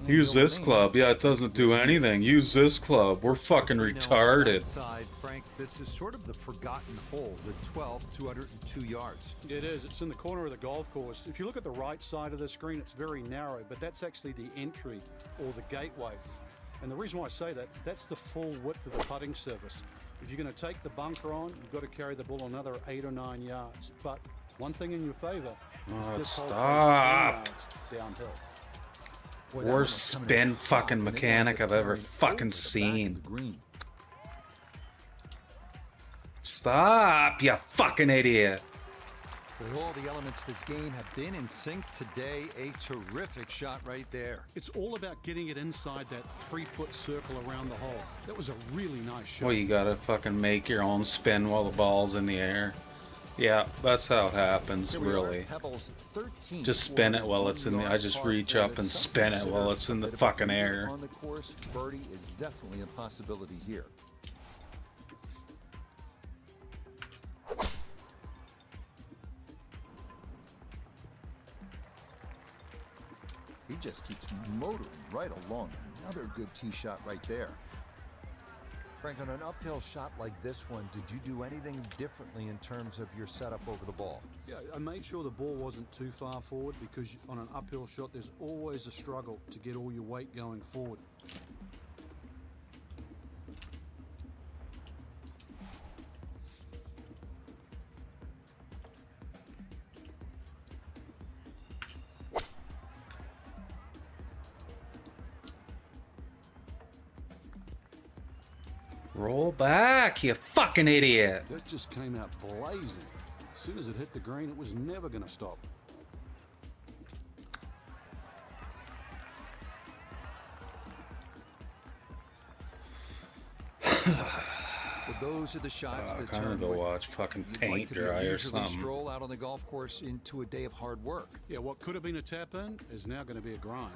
A: And
F: Use
A: he'll
F: this
A: remain.
F: club. Yeah, it doesn't do anything. Use this club. We're fucking
H: You know, on
F: retarded.
H: that side, Frank, this is sort of the forgotten hole, the 12, 202 yards.
B: It is. It's in the corner of the golf course. If you look at the right side of the screen, it's very narrow, but that's actually the entry or the gateway. And the reason why I say that, that's the full width of the putting surface. If you're going to take the bunker on, you've got to carry the ball another 8 or 9 yards. But one thing in your favor is
F: Oh,
B: this hole goes 10
F: stop.
B: yards downhill.
A: Boy, that
F: Worst
A: one was coming in
F: spin
A: hot,
F: fucking
A: and it
F: mechanic
A: winds
F: I've
A: up
F: ever
A: carrying
F: fucking
A: over the back of
F: seen.
A: the green.
F: Stop, you fucking idiot.
H: Well, all the elements of his game have been in sync today. A terrific shot right there.
B: It's all about getting it inside that 3-foot circle around the hole. That was a really nice shot.
F: Well, you gotta fucking make your own spin while the ball's in the air. Yeah, that's how it happens,
A: Here we are,
F: really.
A: Pebbles 13,
F: Just spin it while it's in the- I
A: 420
F: just
A: yard
F: reach
A: par
F: up
A: for
F: and
A: this.
F: spin it while it's in the
A: Bit of a
F: fucking
A: leader
F: air.
A: On the course, birdie is definitely a possibility here. He just keeps motoring right along. Another good tee shot right there. Frank, on an uphill shot like this one, did you do anything differently in terms of your setup over the ball?
B: Yeah, I made sure the ball wasn't too far forward because on an uphill shot, there's always a struggle to get all your weight going forward.
F: Roll back, you fucking idiot.
B: That just came out blazing. As soon as it hit the green, it was never going to stop.
A: those are the shots that
F: kind
A: turn
F: of go
A: what
F: watch fucking
A: you'd
F: paint
A: like to be a
F: dry or
A: leisurely
F: something.
A: stroll out on the golf course into a day of hard work.
B: Yeah, what could have been a tap in is now going to be a grind.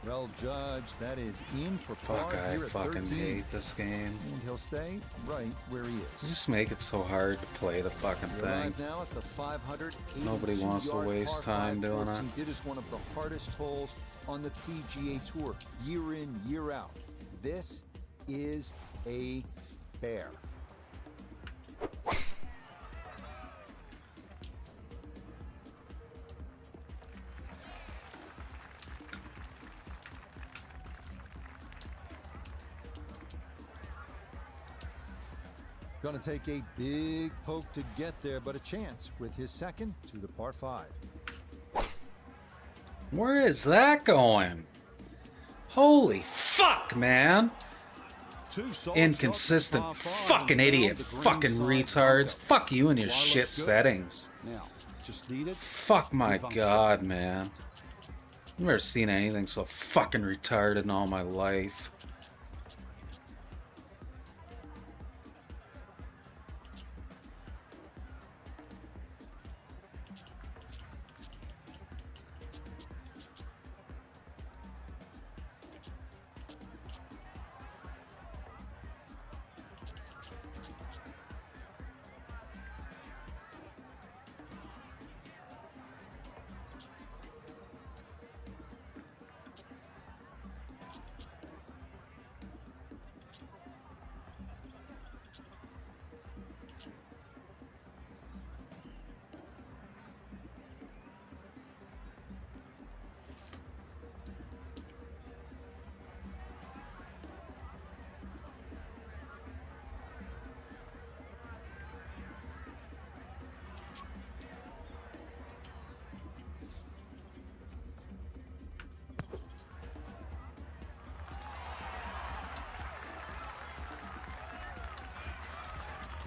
A: Well judged, that is in for par
F: Fuck, I
A: here at
F: fucking
A: 13.
F: hate this game.
A: And he'll stay right where he is.
F: Just make it so hard to play the fucking
A: We
F: thing.
A: arrive now at the 582
F: Nobody wants to
A: yard
F: waste
A: par
F: time
A: five
F: doing
A: 14.
F: it.
A: It is one of the hardest holes on the PGA Tour, year in, year out. This is a bear. Gonna take a big poke to get there, but a chance with his second to the par 5.
F: Where is that going? Holy fuck, man.
B: Two solid
F: Inconsistent
B: shots from par 5
F: fucking
B: and
F: idiot.
B: found the green
F: Fucking
B: side
F: retards.
B: bunker.
F: Fuck you and your
B: Lie
F: shit
B: looks good.
F: settings.
B: Now, just needed.
F: Fuck my
B: bunker
F: god, man. I've never seen anything so fucking retarded in all my life.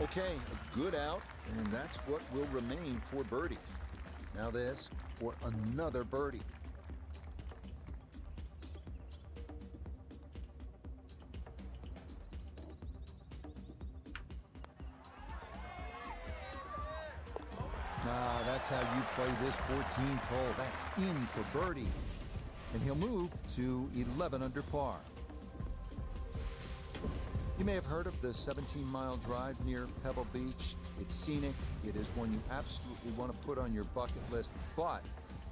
A: Okay, a good out, and that's what will remain for birdie. Now this for another birdie. Now that's how you play this 14th hole. That's in for birdie. And he'll move to 11 under par. You may have heard of the 17-mile drive near Pebble Beach. It's scenic. It is one you absolutely want to put on your bucket list, but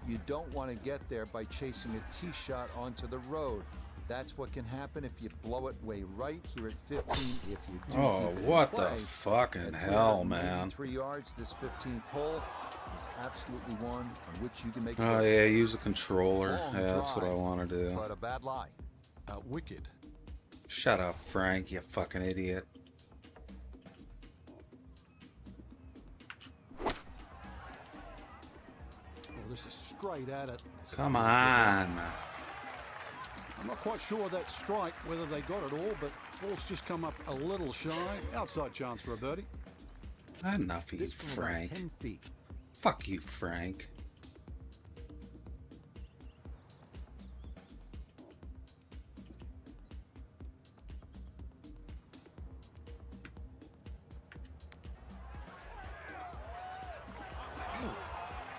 A: you don't want to get there by chasing a tee shot onto the road. That's what can happen if you blow it way right here at 15. If you do
F: Oh,
A: keep it
F: what
A: in
F: the
A: play,
F: fucking
A: at
F: hell, man.
A: 3 yards, this 15th hole is absolutely one on which you can make.
F: Oh
A: birdie.
F: yeah, use a controller.
A: Long
F: Yeah, that's what I
A: drive,
F: want to do.
A: But a bad lie. Wicked.
F: Shut up, Frank, you fucking idiot.
B: Oh, this is straight at it.
F: Come on.
B: I'm not quite sure that strike, whether they got it all, but ball's just come up a little shy. Outside chance for a birdie.
F: Enough of you,
A: This from about
F: Frank.
A: 10 feet.
F: Fuck you, Frank.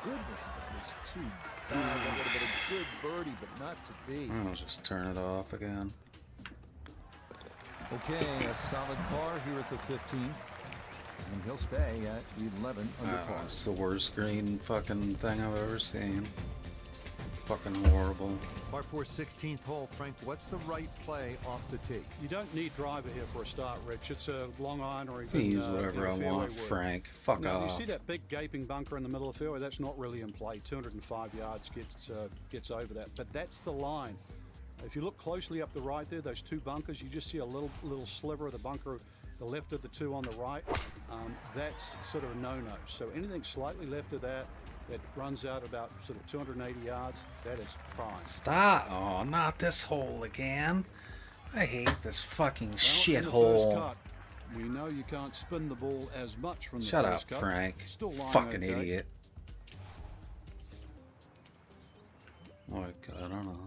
A: Goodness, that is too bad. That would have been a good birdie, but not to be.
F: I'll just turn it off again.
A: Okay, a solid par here at the 15th. And he'll stay at 11 under par.
F: It's the worst green fucking thing I've ever seen. Fucking horrible.
H: Par 4 16th hole. Frank, what's the right play off the tee?
B: You don't need driver here for a start, Rich. It's a long iron or
F: I
B: even
F: can use whatever I
B: fairway
F: want,
B: wood.
F: Frank. Fuck
B: Now,
F: off.
B: you see that big gaping bunker in the middle of the fairway? That's not really in play. 205 yards gets over that, but that's the line. If you look closely up the right there, those two bunkers, you just see a little sliver of the bunker, the left of the two on the right. That's sort of a no-no. So anything slightly left of that runs out about sort of 280 yards, that is prime.
F: Stop. Oh, not this hole again. I hate this fucking
B: Well, it's in the first
F: shithole.
B: cut. We know you can't spin the ball as much from the
F: Shut
B: first
F: up,
B: cut.
F: Frank.
B: Still lying
F: Fucking
B: okay.
F: idiot. Oh, I don't know.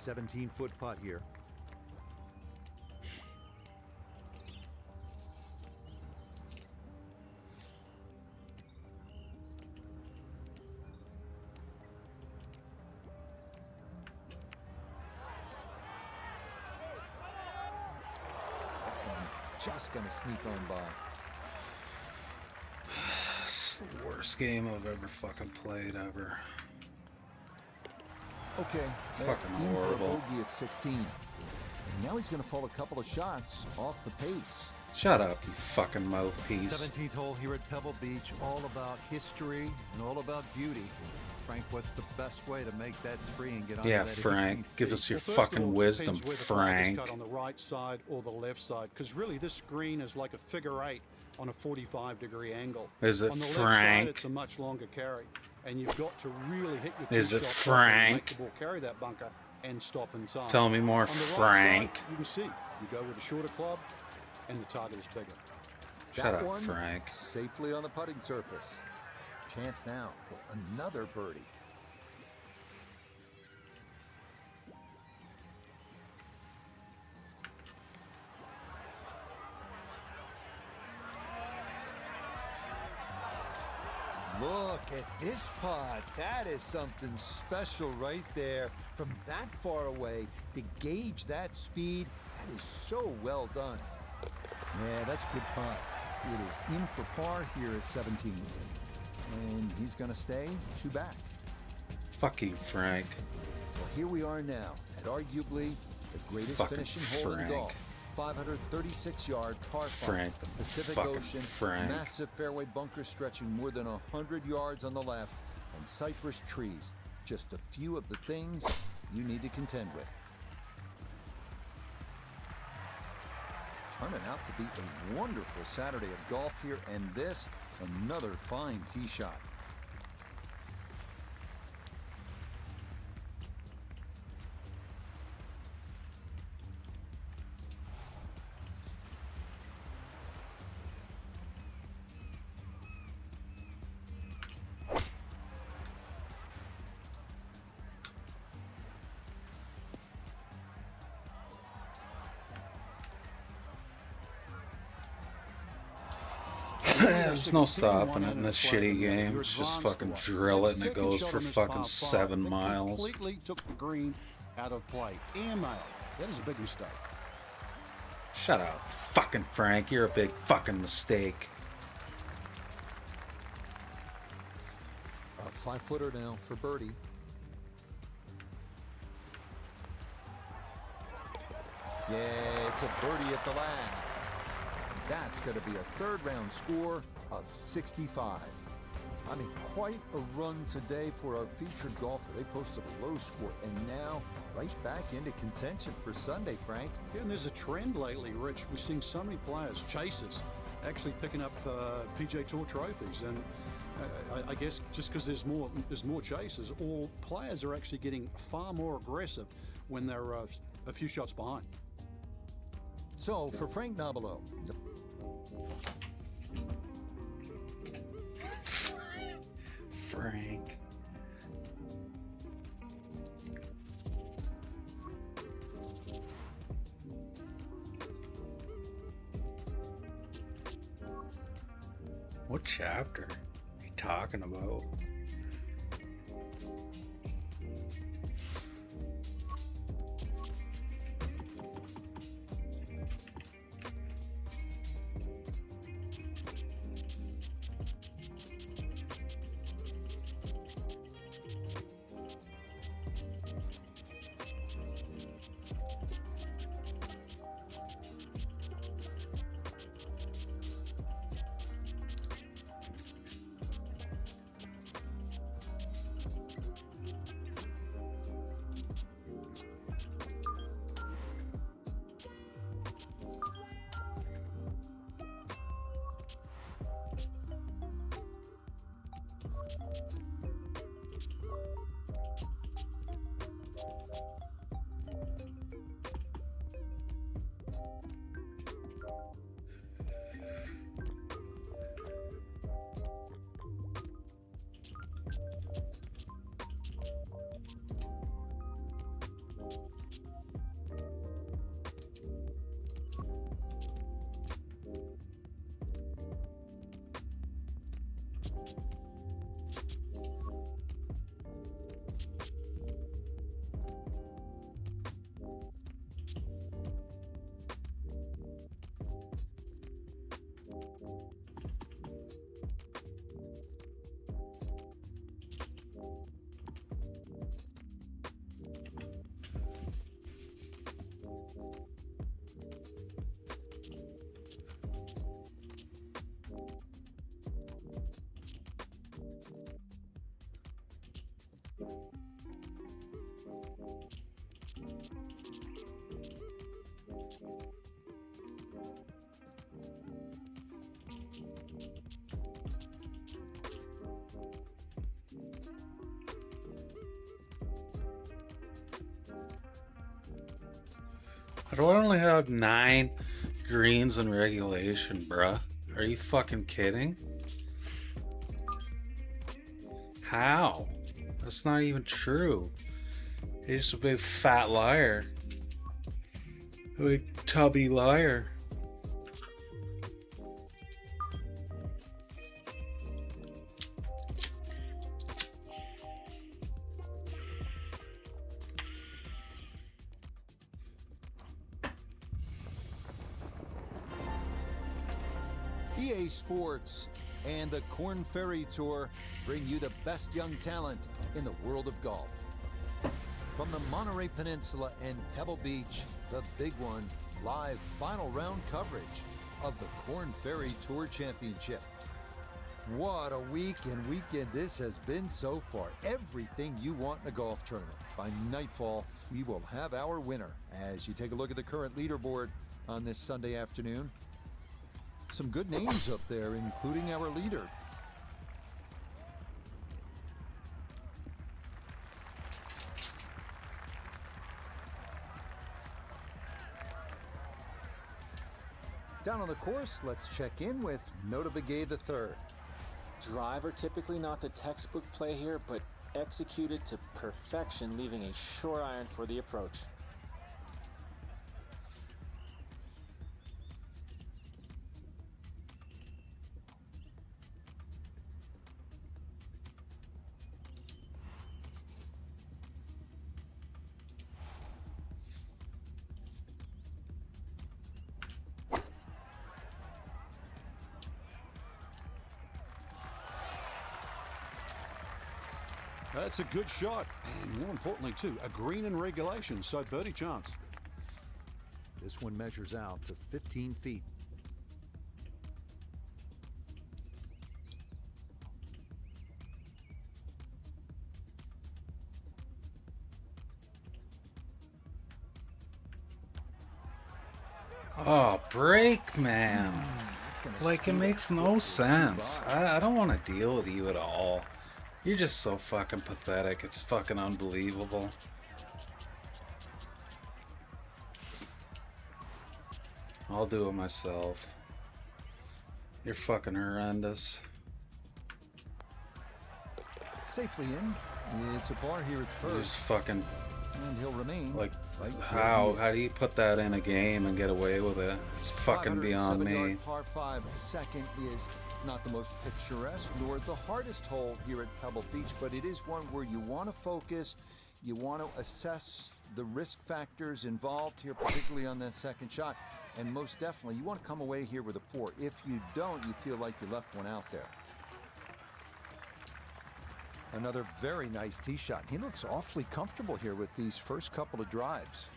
H: 17-foot putt here.
A: Just gonna sneak on by.
F: It's the worst game I've ever fucking played ever.
A: Okay,
F: Fucking
A: in for a
F: horrible.
A: bogey at 16. And now he's gonna fall a couple of shots off the pace.
F: Shut up, you fucking mouthpiece.
H: 17th hole here at Pebble Beach, all about history and all about beauty. Frank, what's the best way to make that three and get on
F: Yeah,
H: that
F: Frank,
H: 18th
F: give
H: tee?
F: us your
B: Well, first of
F: fucking
B: all, it
F: wisdom,
B: depends where the flag is
F: Frank.
B: cut, on the right side or the left side, because really this screen is like a figure eight on a 45-degree angle.
F: Is it
B: on the left
F: Frank?
B: side, it's a much longer carry, and you've got to really hit your
F: Is
B: tee
F: it
B: shot properly to make
F: Frank?
B: the ball carry that bunker and stop in time.
F: Tell me more,
B: On the right
F: Frank.
B: side, you can see you go with a shorter club, and the target is bigger.
F: Shut
A: That
F: up,
A: one
F: Frank.
A: safely on the putting surface. Chance now for another birdie. Look at this putt. That is something special right there. From that far away to gauge that speed, that is so well done. Yeah, that's a good putt. It is in for par here at 17. And he's going to stay 2 back.
F: Fuck you, Frank.
A: Well, here we are now at arguably the greatest
F: Fucking
A: finishing hole in
F: Frank.
A: golf. 536-yard par 5.
F: Frank, the
A: Pacific
F: fucking
A: Ocean,
F: Frank.
A: massive fairway bunker stretching more than 100 yards on the left, and cypress trees. Just a few of the things you need to contend with. Turning out to be a wonderful Saturday of golf here, and this, another fine tee shot.
F: There's no stopping it in this shitty game. It's just fucking drill it and it goes for fucking 7 miles.
B: Completely took the green out of play. Airmail. That is a big mistake.
F: Shut up, fucking Frank. You're a big fucking mistake.
A: A 5-footer now for birdie. Yeah, it's a birdie at the last. That's going to be a 3rd round score of 65. I mean, quite a run today for our featured golfer. They posted a low score, and now right back into contention for Sunday, Frank.
B: Yeah, and there's a trend lately, Rich. We're seeing so many players, chasers, actually picking up PGA Tour trophies. And I guess just because there's more chasers, all players are actually getting far more aggressive when they're a few shots behind.
A: So, for Frank Nobilo,
F: Frank. What chapter are you talking about? I don't only have 9 greens in regulation, bruh. Are you fucking kidding? How? That's not even true. He's just a big fat liar. A big tubby liar.
E: EA Sports and the Korn Ferry Tour bring you the best young talent in the world of golf. From the Monterey Peninsula and Pebble Beach, the big one, live final round coverage of the Korn Ferry Tour Championship. What a week and weekend this has been so far. Everything you want in a golf tournament. By nightfall, we will have our winner. As you take a look at the current leaderboard on this Sunday afternoon, some good names up there, including our leader. Down on the course, let's check in with Nota Begay III.
C: Driver typically not the textbook play here, but executed to perfection, leaving a short iron for the approach.
B: That's a good shot, and more importantly, too, a green in regulation, so birdie chance.
H: This one measures out to 15 feet.
F: Oh, break, man. Like, it makes no sense. I don't want to deal with you at all. You're just so fucking pathetic. It's fucking unbelievable. I'll do it myself. You're fucking horrendous.
E: Safely in. It's a par here at
F: You're
E: first.
F: just fucking,
E: And he'll remain.
F: like,
E: right where
F: how
E: he
F: do
E: is.
F: you put that in a game and get away with it? It's fucking beyond
E: 507
F: me.
E: yard par 5 second is not the most picturesque nor the hardest hole here at Pebble Beach, but it is one where you want to focus, you want to assess the risk factors involved here, particularly on that second shot, and most definitely you want to come away here with a 4. If you don't, you feel like you left one out there. Another very nice tee shot. He looks awfully comfortable here with these first couple of drives.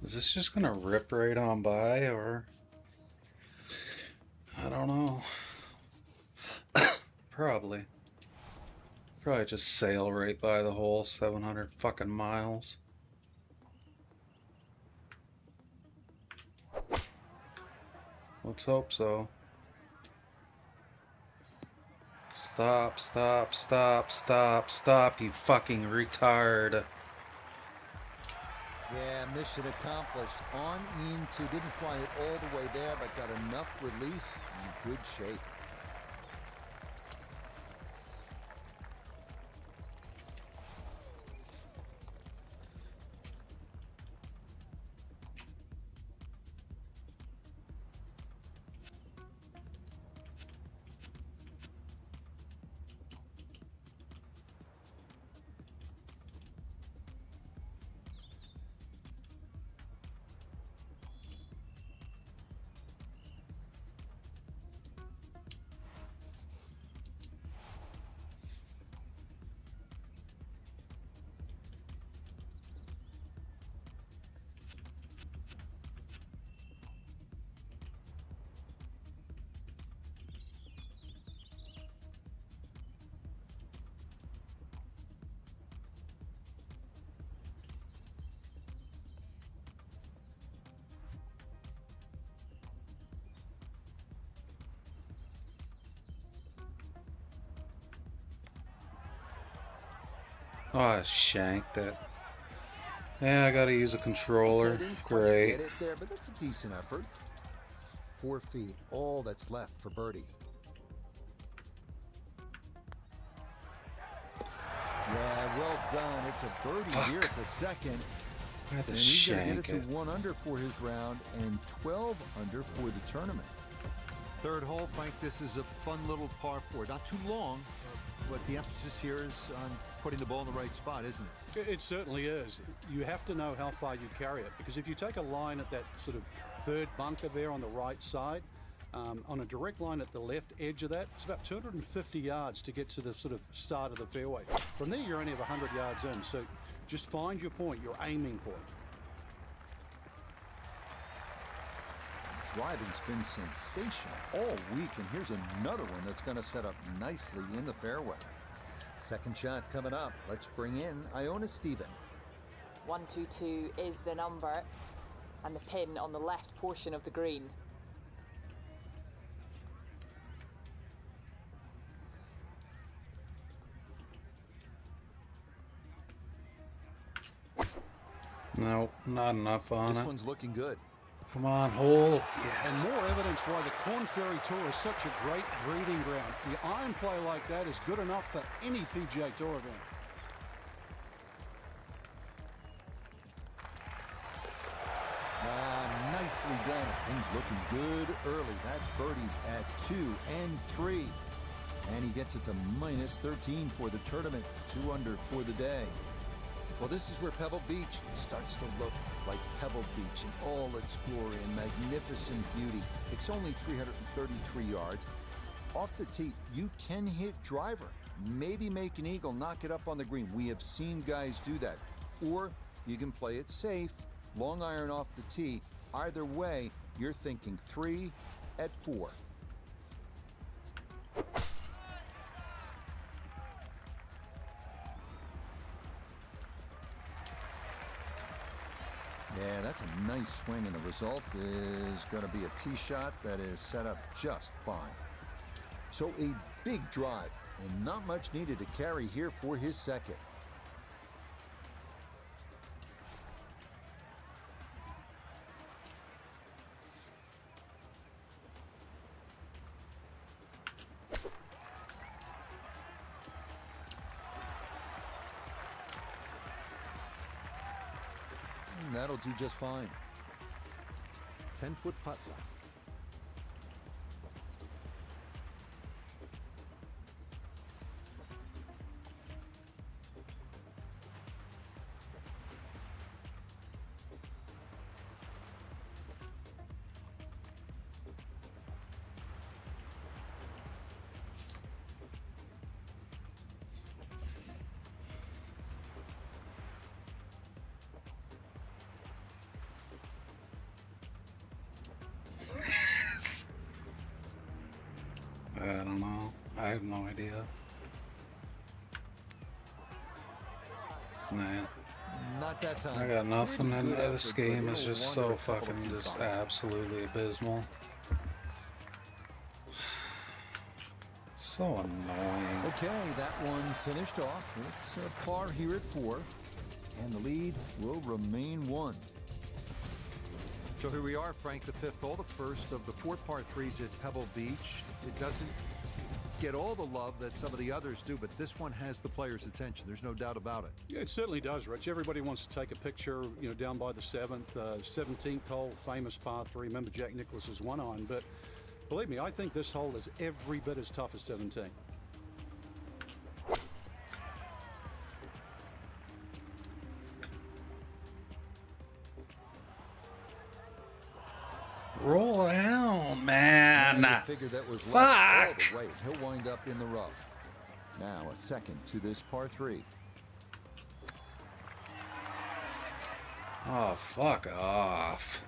F: Is this just gonna rip right on by, or I don't know. Probably just sail right by the hole, 700 fucking miles. Let's hope so. Stop, stop, stop, stop, stop, you fucking retard.
E: Yeah, mission accomplished. On into, didn't fly it all the way there, but got enough release in good shape.
F: Oh, I shanked it. Yeah, I gotta use a controller.
A: Didn't quite
F: Great.
A: get it there, but that's a decent effort. 4 feet, all that's left for birdie. Yeah, well done. It's a birdie here at the second.
F: I had to
A: And he's going to
F: shank
A: get it
F: it.
A: to 1 under for his round and 12 under for the tournament.
H: Third hole, Frank, this is a fun little par 4. Not too long, but the emphasis here is on putting the ball in the right spot, isn't it?
B: It certainly is. You have to know how far you carry it, because if you take a line at that sort of third bunker there on the right side, on a direct line at the left edge of that, it's about 250 yards to get to the sort of start of the fairway. From there, you're only 100 yards in, so just find your point, your aiming point.
A: Driving's been sensational all week, and here's another one that's going to set up nicely in the fairway. Second shot coming up. Let's bring in Iona Stephen.
D: 122 is the number, and the pin on the left portion of the green.
F: No, not enough on
A: This
F: it.
A: one's looking good.
F: Come on, hole. Yeah.
B: And more evidence why the Korn Ferry Tour is such a great breeding ground. The iron play like that is good enough for any PGA Tour event.
A: Nicely done. Things looking good early. That's birdies at 2 and 3. And he gets it to minus 13 for the tournament. 2 under for the day. Well, this is where Pebble Beach starts to look like Pebble Beach in all its glory and magnificent beauty. It's only 333 yards. Off the tee, you can hit driver. Maybe make an eagle, knock it up on the green. We have seen guys do that. Or you can play it safe, long iron off the tee. Either way, you're thinking 3 at 4. Yeah, that's a nice swing, and the result is going to be a tee shot that is set up just fine. So a big drive, and not much needed to carry here for his second. And that'll do just fine. 10-foot putt left.
F: I don't know. I have no idea. Nah.
A: Not that time.
F: I got nothing,
A: Pretty
F: and
A: good
F: this
A: effort, but
F: game
A: he'll
F: is just
A: wander
F: so
A: a couple of
F: fucking
A: feet
F: just
A: by.
F: absolutely abysmal. So annoying.
A: Okay, that one finished off. It's a par here at 4, and the lead will remain 1.
H: So here we are, Frank, the 5th hole, the first of the 4 par 3s at Pebble Beach. It doesn't get all the love that some of the others do, but this one has the players' attention. There's no doubt about it.
B: Yeah, it certainly does, Rich. Everybody wants to take a picture, you know, down by the 17th hole, famous par 3. Remember Jack Nicklaus's 1-iron, but believe me, I think this hole is every bit as tough as 17.
F: Roll out,
A: Now
F: man.
A: you figure that was left
F: Fuck.
A: all the way. He'll wind up in the rough. Now a second to this par 3.
F: Oh, fuck off.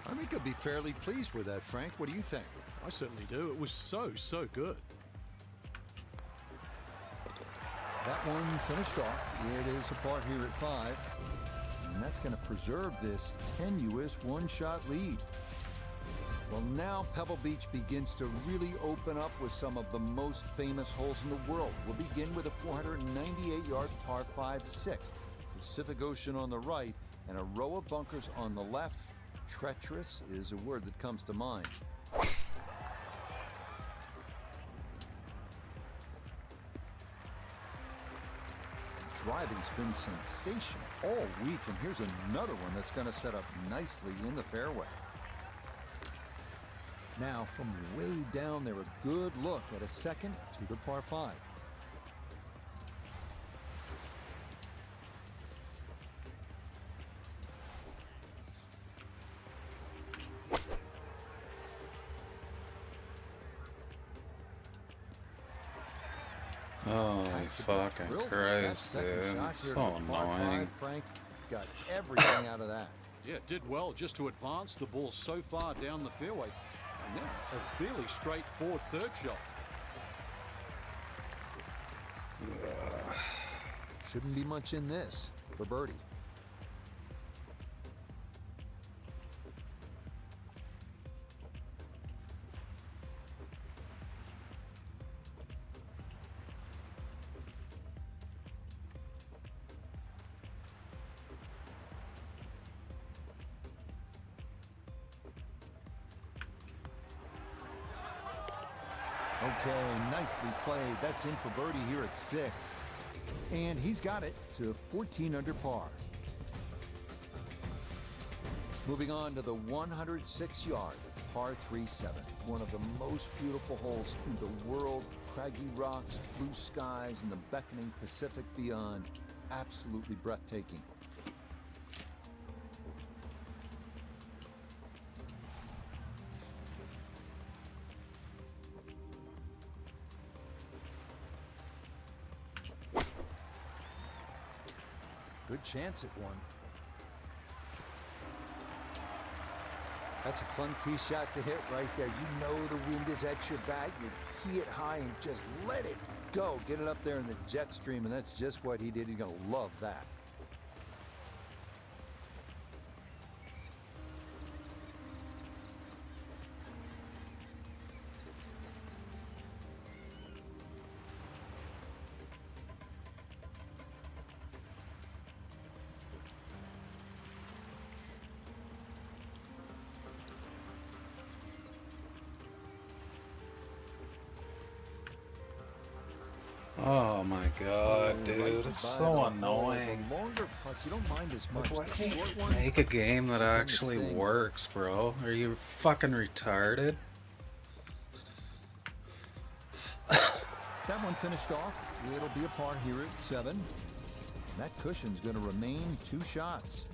H: I think he'll be fairly pleased with that, Frank. What do you think?
B: I certainly do. It was so good.
A: That one finished off. It is a par here at 5. And that's going to preserve this tenuous one-shot lead.
E: Well, now Pebble Beach begins to really open up with some of the most famous holes in the world. We'll begin with a 498-yard par 5/6. Pacific Ocean on the right and a row of bunkers on the left. Treacherous is a word that comes to mind. Driving's been sensational all week, and here's another one that's going to set up nicely in the fairway. Now, from way down there, a good look at a second to the par 5.
F: Holy fucking Christ, dude. So annoying.
E: Frank got everything out of that.
B: Yeah, did well just to advance the ball so far down the fairway. And then a fairly straightforward third shot.
E: Shouldn't be much in this for birdie. Okay, nicely played. That's in for birdie here at 6. And he's got it to 14 under par. Moving on to the 106-yard par 3/7. One of the most beautiful holes in the world. Craggy rocks, blue skies, and the beckoning Pacific beyond. Absolutely breathtaking. Good chance at one. That's a fun tee shot to hit right there. You know the wind is at your back. You tee it high and just let it go. Get it up there in the jet stream, and that's just what he did. He's going to love that.
F: Oh my god, dude, it's so annoying.
E: The longer putts, you don't mind as much.
F: Why
E: The
F: can't
E: short
F: you
E: ones,
F: make a game that
E: tend to
F: actually
E: sting.
F: works, bro? Are you fucking retarded?
E: That one finished off. It'll be a par here at 7. And that cushion's going to remain 2 shots.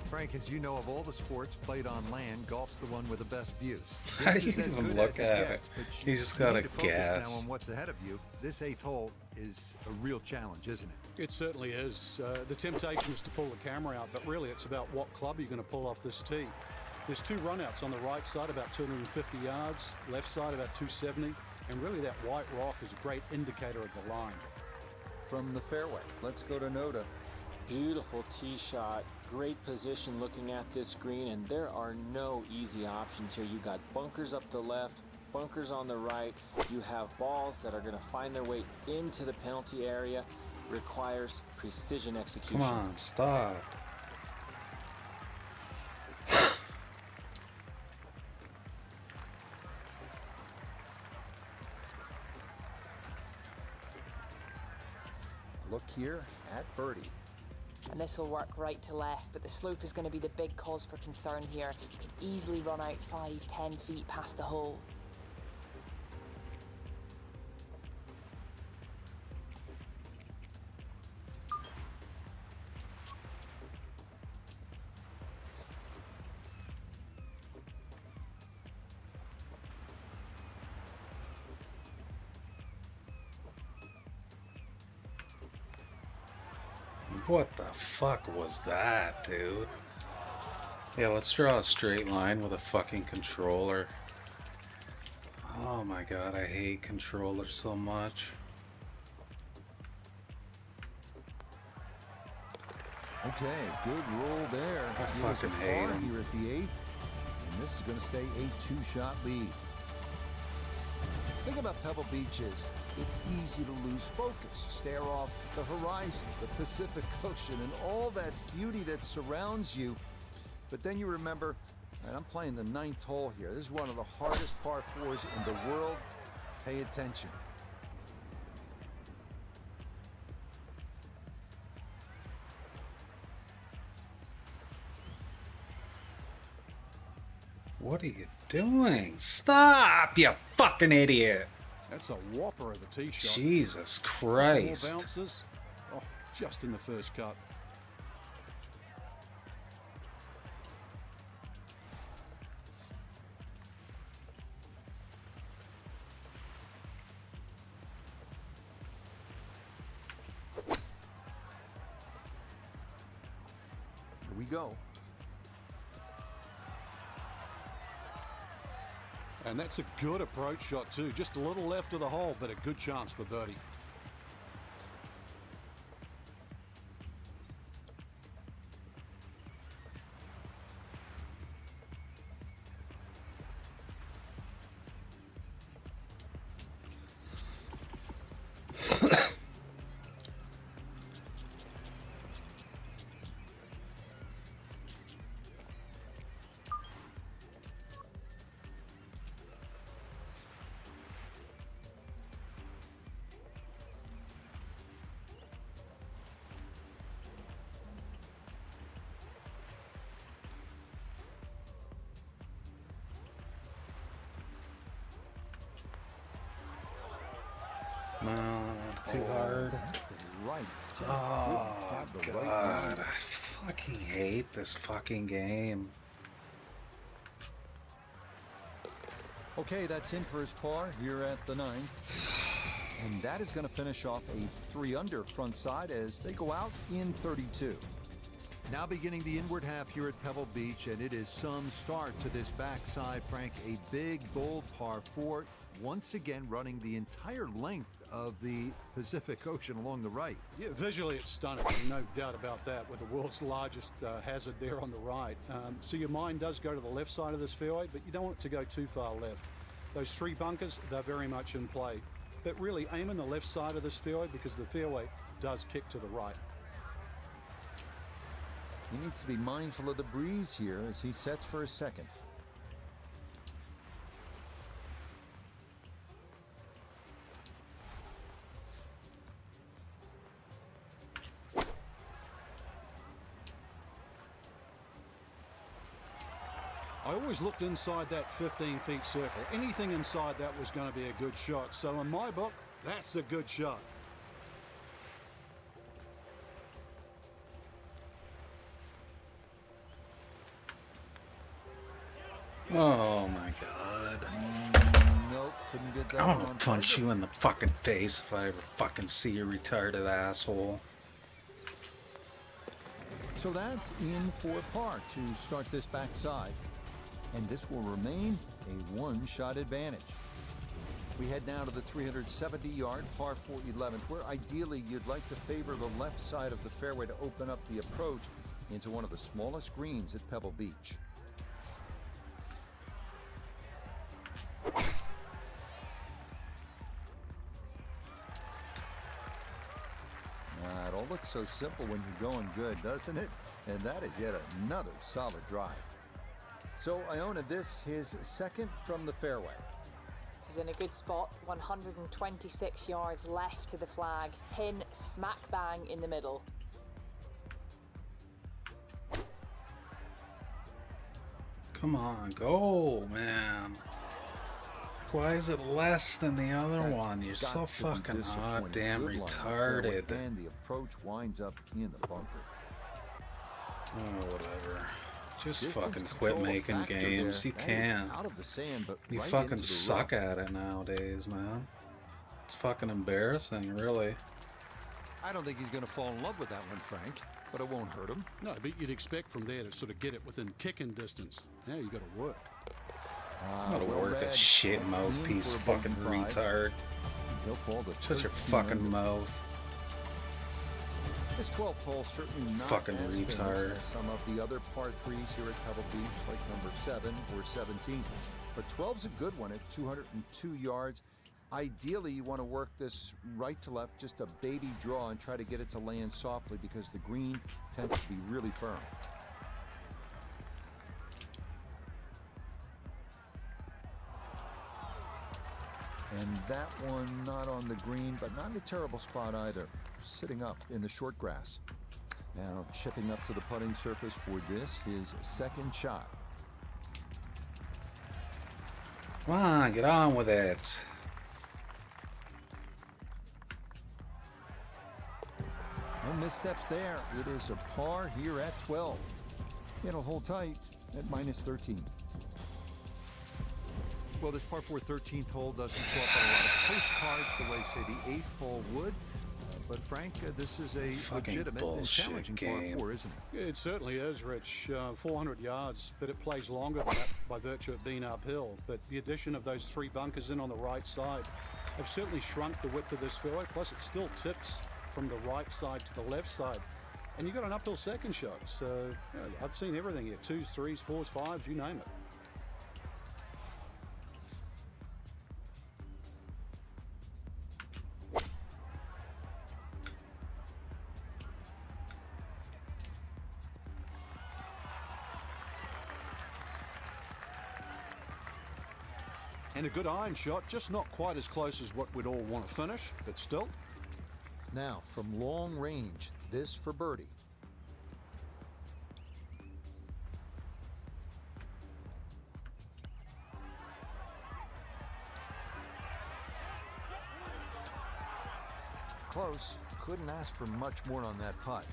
H: Frank, as you know, of all the sports played on land, golf's the one with the best views.
F: How
H: This
F: do
H: is
F: you
H: as
F: even
H: good
F: look
H: as it
F: at it?
H: gets, but
F: You just
H: need
F: gotta
H: to focus
F: guess.
H: now on what's ahead of you. This 8th hole is a real challenge, isn't it?
B: It certainly is. The temptation is to pull the camera out, but really it's about what club you're going to pull off this tee. There's 2 runouts on the right side, about 250 yards, left side about 270, and really that white rock is a great indicator of the line.
E: From the fairway, let's go to Noda.
C: Beautiful tee shot, great position looking at this green, and there are no easy options here. You got bunkers up the left, bunkers on the right. You have balls that are going to find their way into the penalty area. Requires precision execution.
F: Come on, stop.
E: Look here at birdie.
D: And this will work right to left, but the slope is going to be the big cause for concern here. Could easily run out 5-10 feet past the hole.
F: What the fuck was that, dude? Yeah, let's draw a straight line with a fucking controller. Oh my god, I hate controllers so much.
E: Okay, good roll there.
F: I
E: It was a
F: fucking hate
E: par
F: 'em.
E: here at the 8th.
A: and this is going to stay a two-shot lead. The thing about Pebble Beach is it's easy to lose focus, stare off the horizon, the Pacific Ocean, and all that beauty that surrounds you. But then you remember, and I'm playing the 9th hole here. This is one of the hardest par 4s in the world. Pay attention.
F: What are you doing? Stop, you fucking idiot.
B: That's a whopper of a tee shot.
F: Jesus
B: More
F: Christ.
B: bounces. Oh, just in the first cut.
A: Here we go.
B: And that's a good approach shot too. Just a little left of the hole, but a good chance for birdie.
F: No, too hard.
A: That's the right. Just
F: Oh,
A: didn't have the right
F: God.
A: line.
F: I fucking hate this fucking game.
A: Okay, that's in for his par here at the 9th. And that is going to finish off a 3-under front side as they go out in 32. Now beginning the inward half here at Pebble Beach, and it is some start to this backside, Frank. A big, bold par 4, once again running the entire length of the Pacific Ocean along the right.
B: Yeah, visually it's stunning, no doubt about that, with the world's largest hazard there on the right. So your mind does go to the left side of this fairway, but you don't want it to go too far left. Those 3 bunkers, they're very much in play. But really aim in the left side of this fairway because the fairway does kick to the right.
A: He needs to be mindful of the breeze here as he sets for his second.
B: I always looked inside that 15-feet circle. Anything inside that was going to be a good shot. So in my book, that's a good shot.
F: Oh my God.
A: Nope, couldn't get that
F: I
A: one
F: want
A: on
F: to punch
A: target.
F: you in the fucking face if I ever fucking see you retarded asshole.
A: So that's in for par to start this backside. And this will remain a one-shot advantage. We head now to the 370-yard par 4 11th, where ideally you'd like to favor the left side of the fairway to open up the approach into one of the smallest greens at Pebble Beach. It all looks so simple when you're going good, doesn't it? And that is yet another solid drive. So Iona, this his second from the fairway.
D: He's in a good spot, 126 yards left to the flag, pin smack bang in the middle.
F: Come on, go, man. Why is it less than the other
A: That's
F: one? You're
A: got
F: so
A: to be
F: fucking
A: disappointing.
F: goddamn
A: Good line up fairway,
F: retarded.
A: and the approach winds up in the bunker.
F: Oh, whatever. Just
A: Distance
F: fucking quit
A: control a
F: making
A: factor
F: games.
A: there.
F: You
A: That is
F: can't.
A: out of the sand, but
F: You
A: right
F: fucking
A: into the
F: suck
A: rough.
F: at it nowadays, man. It's fucking embarrassing, really.
H: I don't think he's going to fall in love with that one, Frank, but it won't hurt him.
B: No, but you'd expect from there to sort of get it within kicking distance. Now you got to work.
F: I'm gonna
A: well
F: work a
A: read.
F: shit
A: That's
F: mouth
A: in
F: piece,
A: for a bogey
F: fucking
A: five.
F: retard.
A: He'll fall to
F: Shut your
A: 13
F: fucking
A: under.
F: mouth.
A: This 12th hole certainly not
F: Fucking
A: as famous
F: retard.
A: as some of the other par 3s here at Pebble Beach, like number 7 or 17. But 12's a good one at 202 yards. Ideally, you want to work this right to left, just a baby draw, and try to get it to land softly because the green tends to be really firm. And that one not on the green, but not in a terrible spot either. Sitting up in the short grass. Now chipping up to the putting surface for this, his second shot.
F: Come on, get on with it.
A: No missteps there. It is a par here at 12. It'll hold tight at minus 13.
H: Well, this par 4 13th hole doesn't show up on a lot of postcards the way, say, the 8th hole would. But Frank, this is a
F: Fucking
H: legitimate and
F: bullshit
H: challenging
F: game.
H: par 4, isn't it?
B: It certainly is, Rich. 400 yards, but it plays longer than that by virtue of being uphill. But the addition of those 3 bunkers in on the right side have certainly shrunk the width of this fairway. Plus, it still tips from the right side to the left side. And you've got an uphill second shot. So yeah, I've seen everything here. 2s, 3s, 4s, 5s, you name it. And a good iron shot, just not quite as close as what we'd all want to finish, but still.
A: Now, from long range, this for birdie. Close. Couldn't ask for much more on that putt.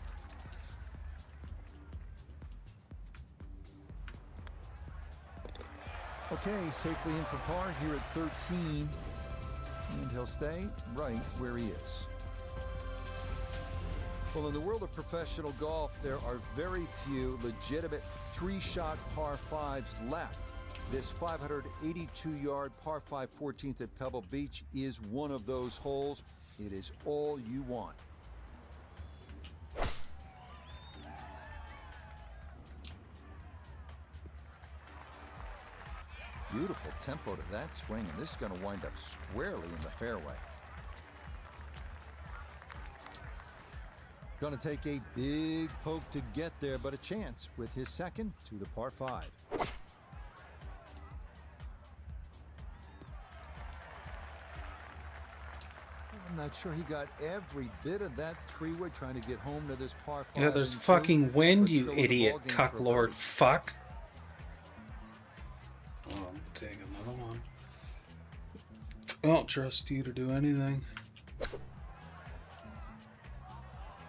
A: Okay, safely in for par here at 13. And he'll stay right where he is. Well, in the world of professional golf, there are very few legitimate 3-shot par 5s left. This 582-yard par 5 14th at Pebble Beach is one of those holes. It is all you want. Beautiful tempo to that swing, and this is going to wind up squarely in the fairway. Going to take a big poke to get there, but a chance with his second to the par 5. I'm not sure he got every bit of that 3-wood trying to get home to this par 5.
F: Yeah, there's
A: and
F: fucking
A: 2,
F: wind,
A: but
F: you
A: still in the
F: idiot
A: ballgame for a
F: cucklord
A: birdie.
F: fuck. Oh, I'm taking another one. I don't trust you to do anything.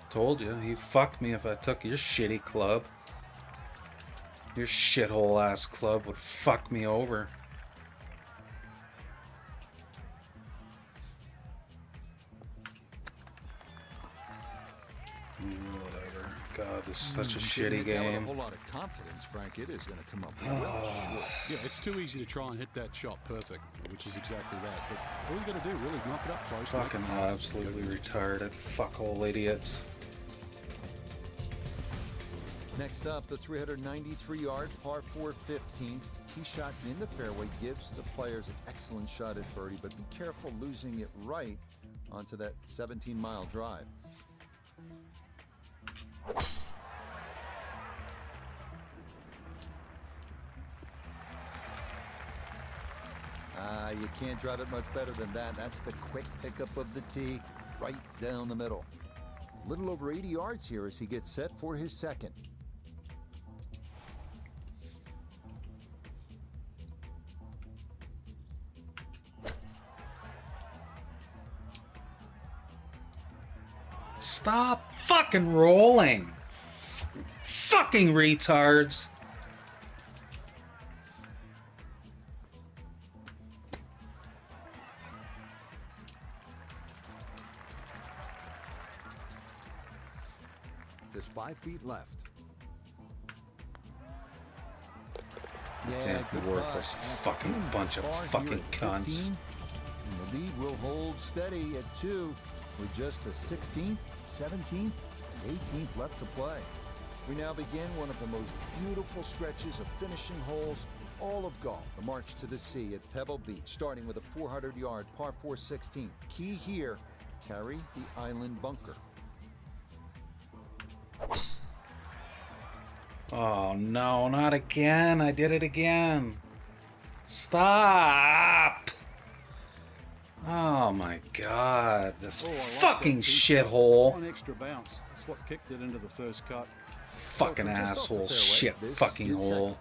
F: Told you, you fucked me if I took your shitty club. Your shithole ass club would fuck me over. Whatever. God, this is such a shitty
A: Didn't hit that with
F: game.
A: a whole lot of confidence, Frank. It is going to come up well short.
B: Yeah, it's too easy to try and hit that shot perfect, which is exactly that. But all you got to do, really, knock it up close.
F: Fucking absolutely retarded fuckhole idiots.
A: Next up, the 393-yard par 4 15. Tee shot in the fairway gives the players an excellent shot at birdie, but be careful losing it right onto that 17-mile drive. You can't drive it much better than that. That's the quick pickup of the tee right down the middle. A little over 80 yards here as he gets set for his second.
F: Stop fucking rolling. Fucking retards.
A: Just 5 feet left.
F: Damn
A: good
F: worthless
A: putt.
F: fucking
A: And
F: bunch of
A: par here
F: fucking
A: at
F: cunts.
A: 15. And the lead will hold steady at 2 with just the 16th, 17th, 18th left to play. We now begin one of the most beautiful stretches of finishing holes in all of golf. The march to the sea at Pebble Beach, starting with a 400-yard par 4 16th. Key here, carry the island bunker.
F: Oh no, not again. I did it again. Stop. Oh my god. This
B: Oh, I like
F: fucking
B: that tee shot.
F: shithole.
B: One extra bounce. That's what kicked it into the first cut.
F: Fucking
A: From just off the
F: asshole.
A: fairway,
F: Shit
A: this
F: fucking
A: is
F: hole.
A: second.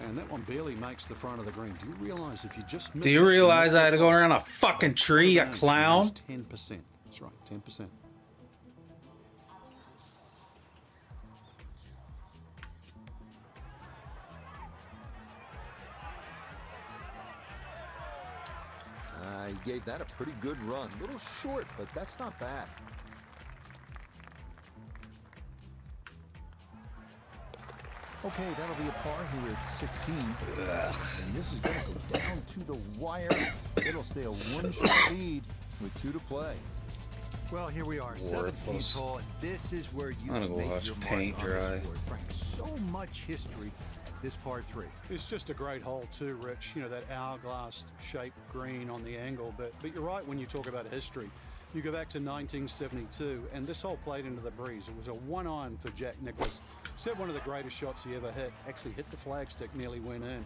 B: And that one barely makes the front of the green. Do you realize if you just miss
F: Do you
B: it,
F: realize I had to go
B: you're
F: around a fucking tree, you
B: around, you
F: clown?
B: lose 10%. That's right, 10%.
A: He gave that a pretty good run. A little short, but that's not bad. Okay, that'll be a par here at 16. And this is going to go down to the wire. It'll stay a one-shot lead with 2 to play.
H: Well, here we are,
F: Worthless.
H: 17th hole. And this is where you
F: I'm gonna
H: can
F: go
H: make
F: watch
H: your
F: paint
H: mark on this
F: dry.
H: board, Frank. So much history at this par 3.
B: It's just a great hole too, Rich. You know, that hourglass-shaped green on the angle. But you're right when you talk about history. You go back to 1972, and this hole played into the breeze. It was a one-iron for Jack Nicklaus. Said one of the greatest shots he ever hit. Actually hit the flagstick, nearly went in.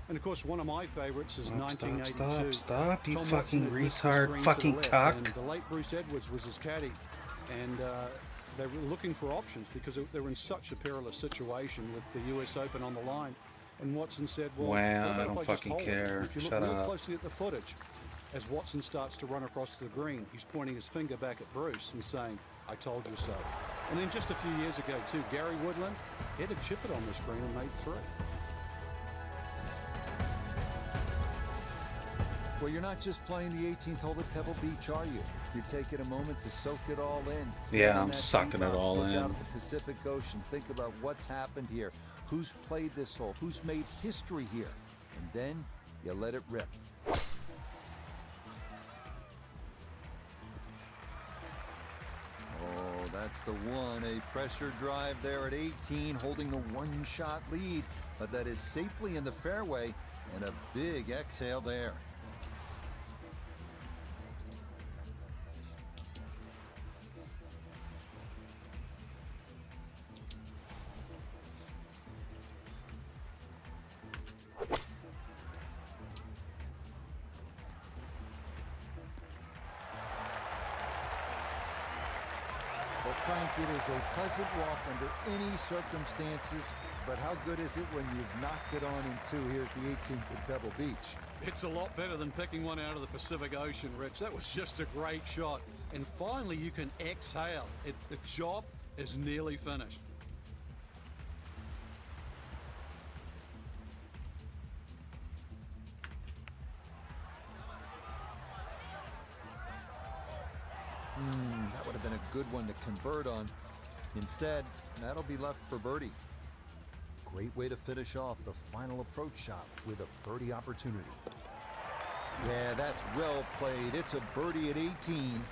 B: And of course, one of my favorites is
F: Stop,
B: 1982.
F: stop, you
B: Tom
F: fucking
B: Watson had missed the
F: retard,
B: screen to
F: fucking
B: the left,
F: cock.
B: And the late Bruce Edwards was his caddy. And they were looking for options because they were in such a perilous situation with the US Open on the line. And Watson said, well,
F: Wow,
B: what
F: I
B: about
F: don't
B: if just
F: fucking
B: hold it?
F: care.
B: If you
F: Shut
B: look
F: up.
B: closely at the footage, as Watson starts to run across the green, he's pointing his finger back at Bruce and saying, I told you so. And then just a few years ago too, Gary Woodland hit a chip it on this green and made 3.
A: Well, you're not just playing the 18th hole at Pebble Beach, are you? You're taking a moment to soak it all in. Stand
F: Yeah,
A: on
F: I'm
A: that
F: sucking
A: tee
F: it
A: box,
F: all
A: look
F: in.
A: out at the Pacific Ocean. Think about what's happened here. Who's played this hole? Who's made history here? And then you let it rip. Oh, that's the one. A pressure drive there at 18, holding the one-shot lead. But that is safely in the fairway, and a big exhale there. Well, Frank, it is a pleasant walk under any circumstances, but how good is it when you've knocked it on in 2 here at the 18th at Pebble Beach?
B: It's a lot better than picking one out of the Pacific Ocean, Rich. That was just a great shot. And finally, you can exhale. The job is nearly finished.
A: That would have been a good one to convert on. Instead, that'll be left for birdie. Great way to finish off the final approach shot with a birdie opportunity. Yeah, that's well played. It's a birdie at 18.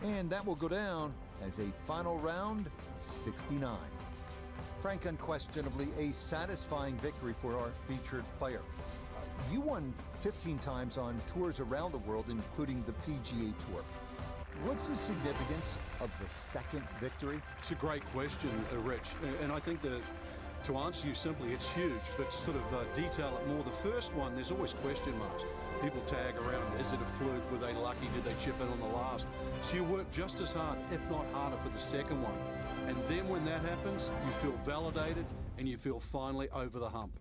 A: And that will go down as a final round 69. Frank, unquestionably a satisfying victory for our featured player. You won 15 times on tours around the world, including the PGA Tour. What's the significance of the second victory?
B: It's a great question, Rich. And I think that to answer you simply, it's huge. But to sort of detail it more, the first one, there's always question marks. People tag around, is it a fluke? Were they lucky? Did they chip in on the last? So you work just as hard, if not harder, for the second one. And then when that happens, you feel validated and you feel finally over the hump.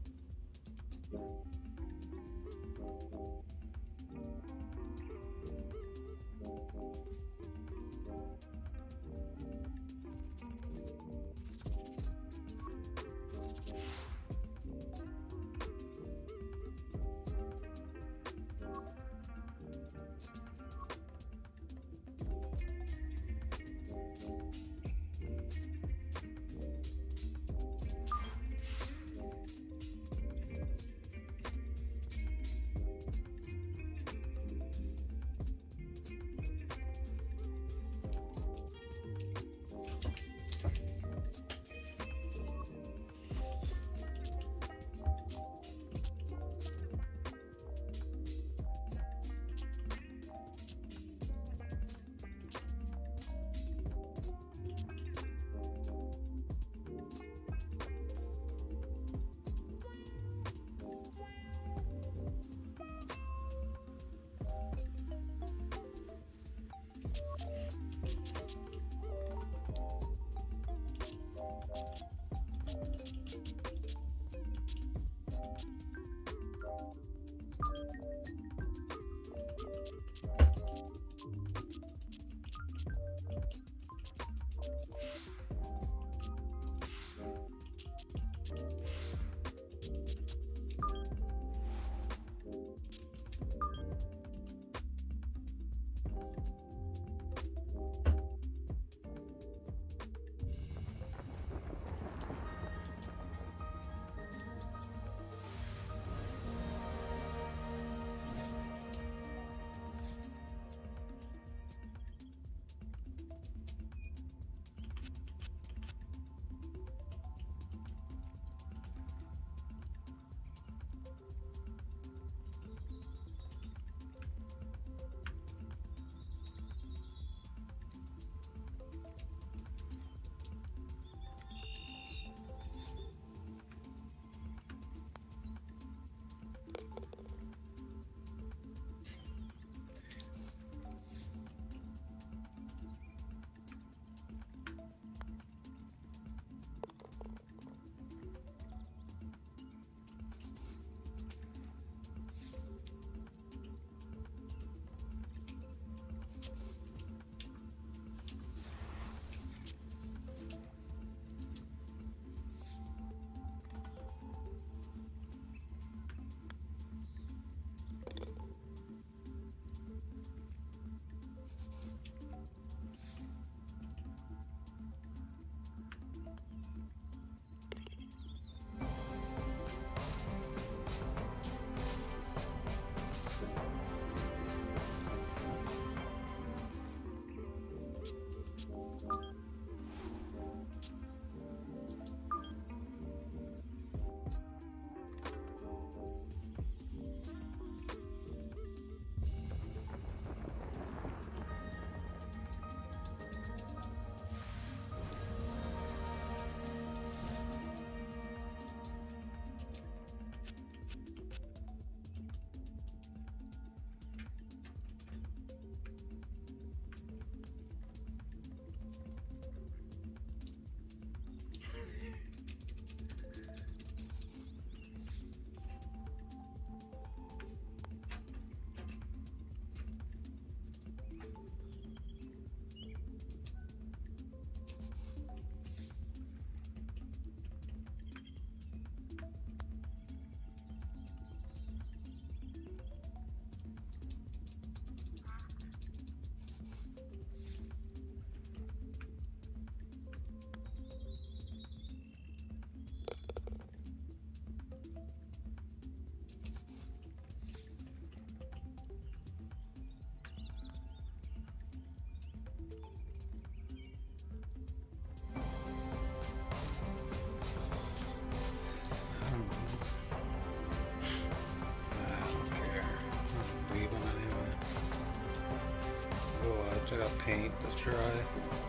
F: paint to dry.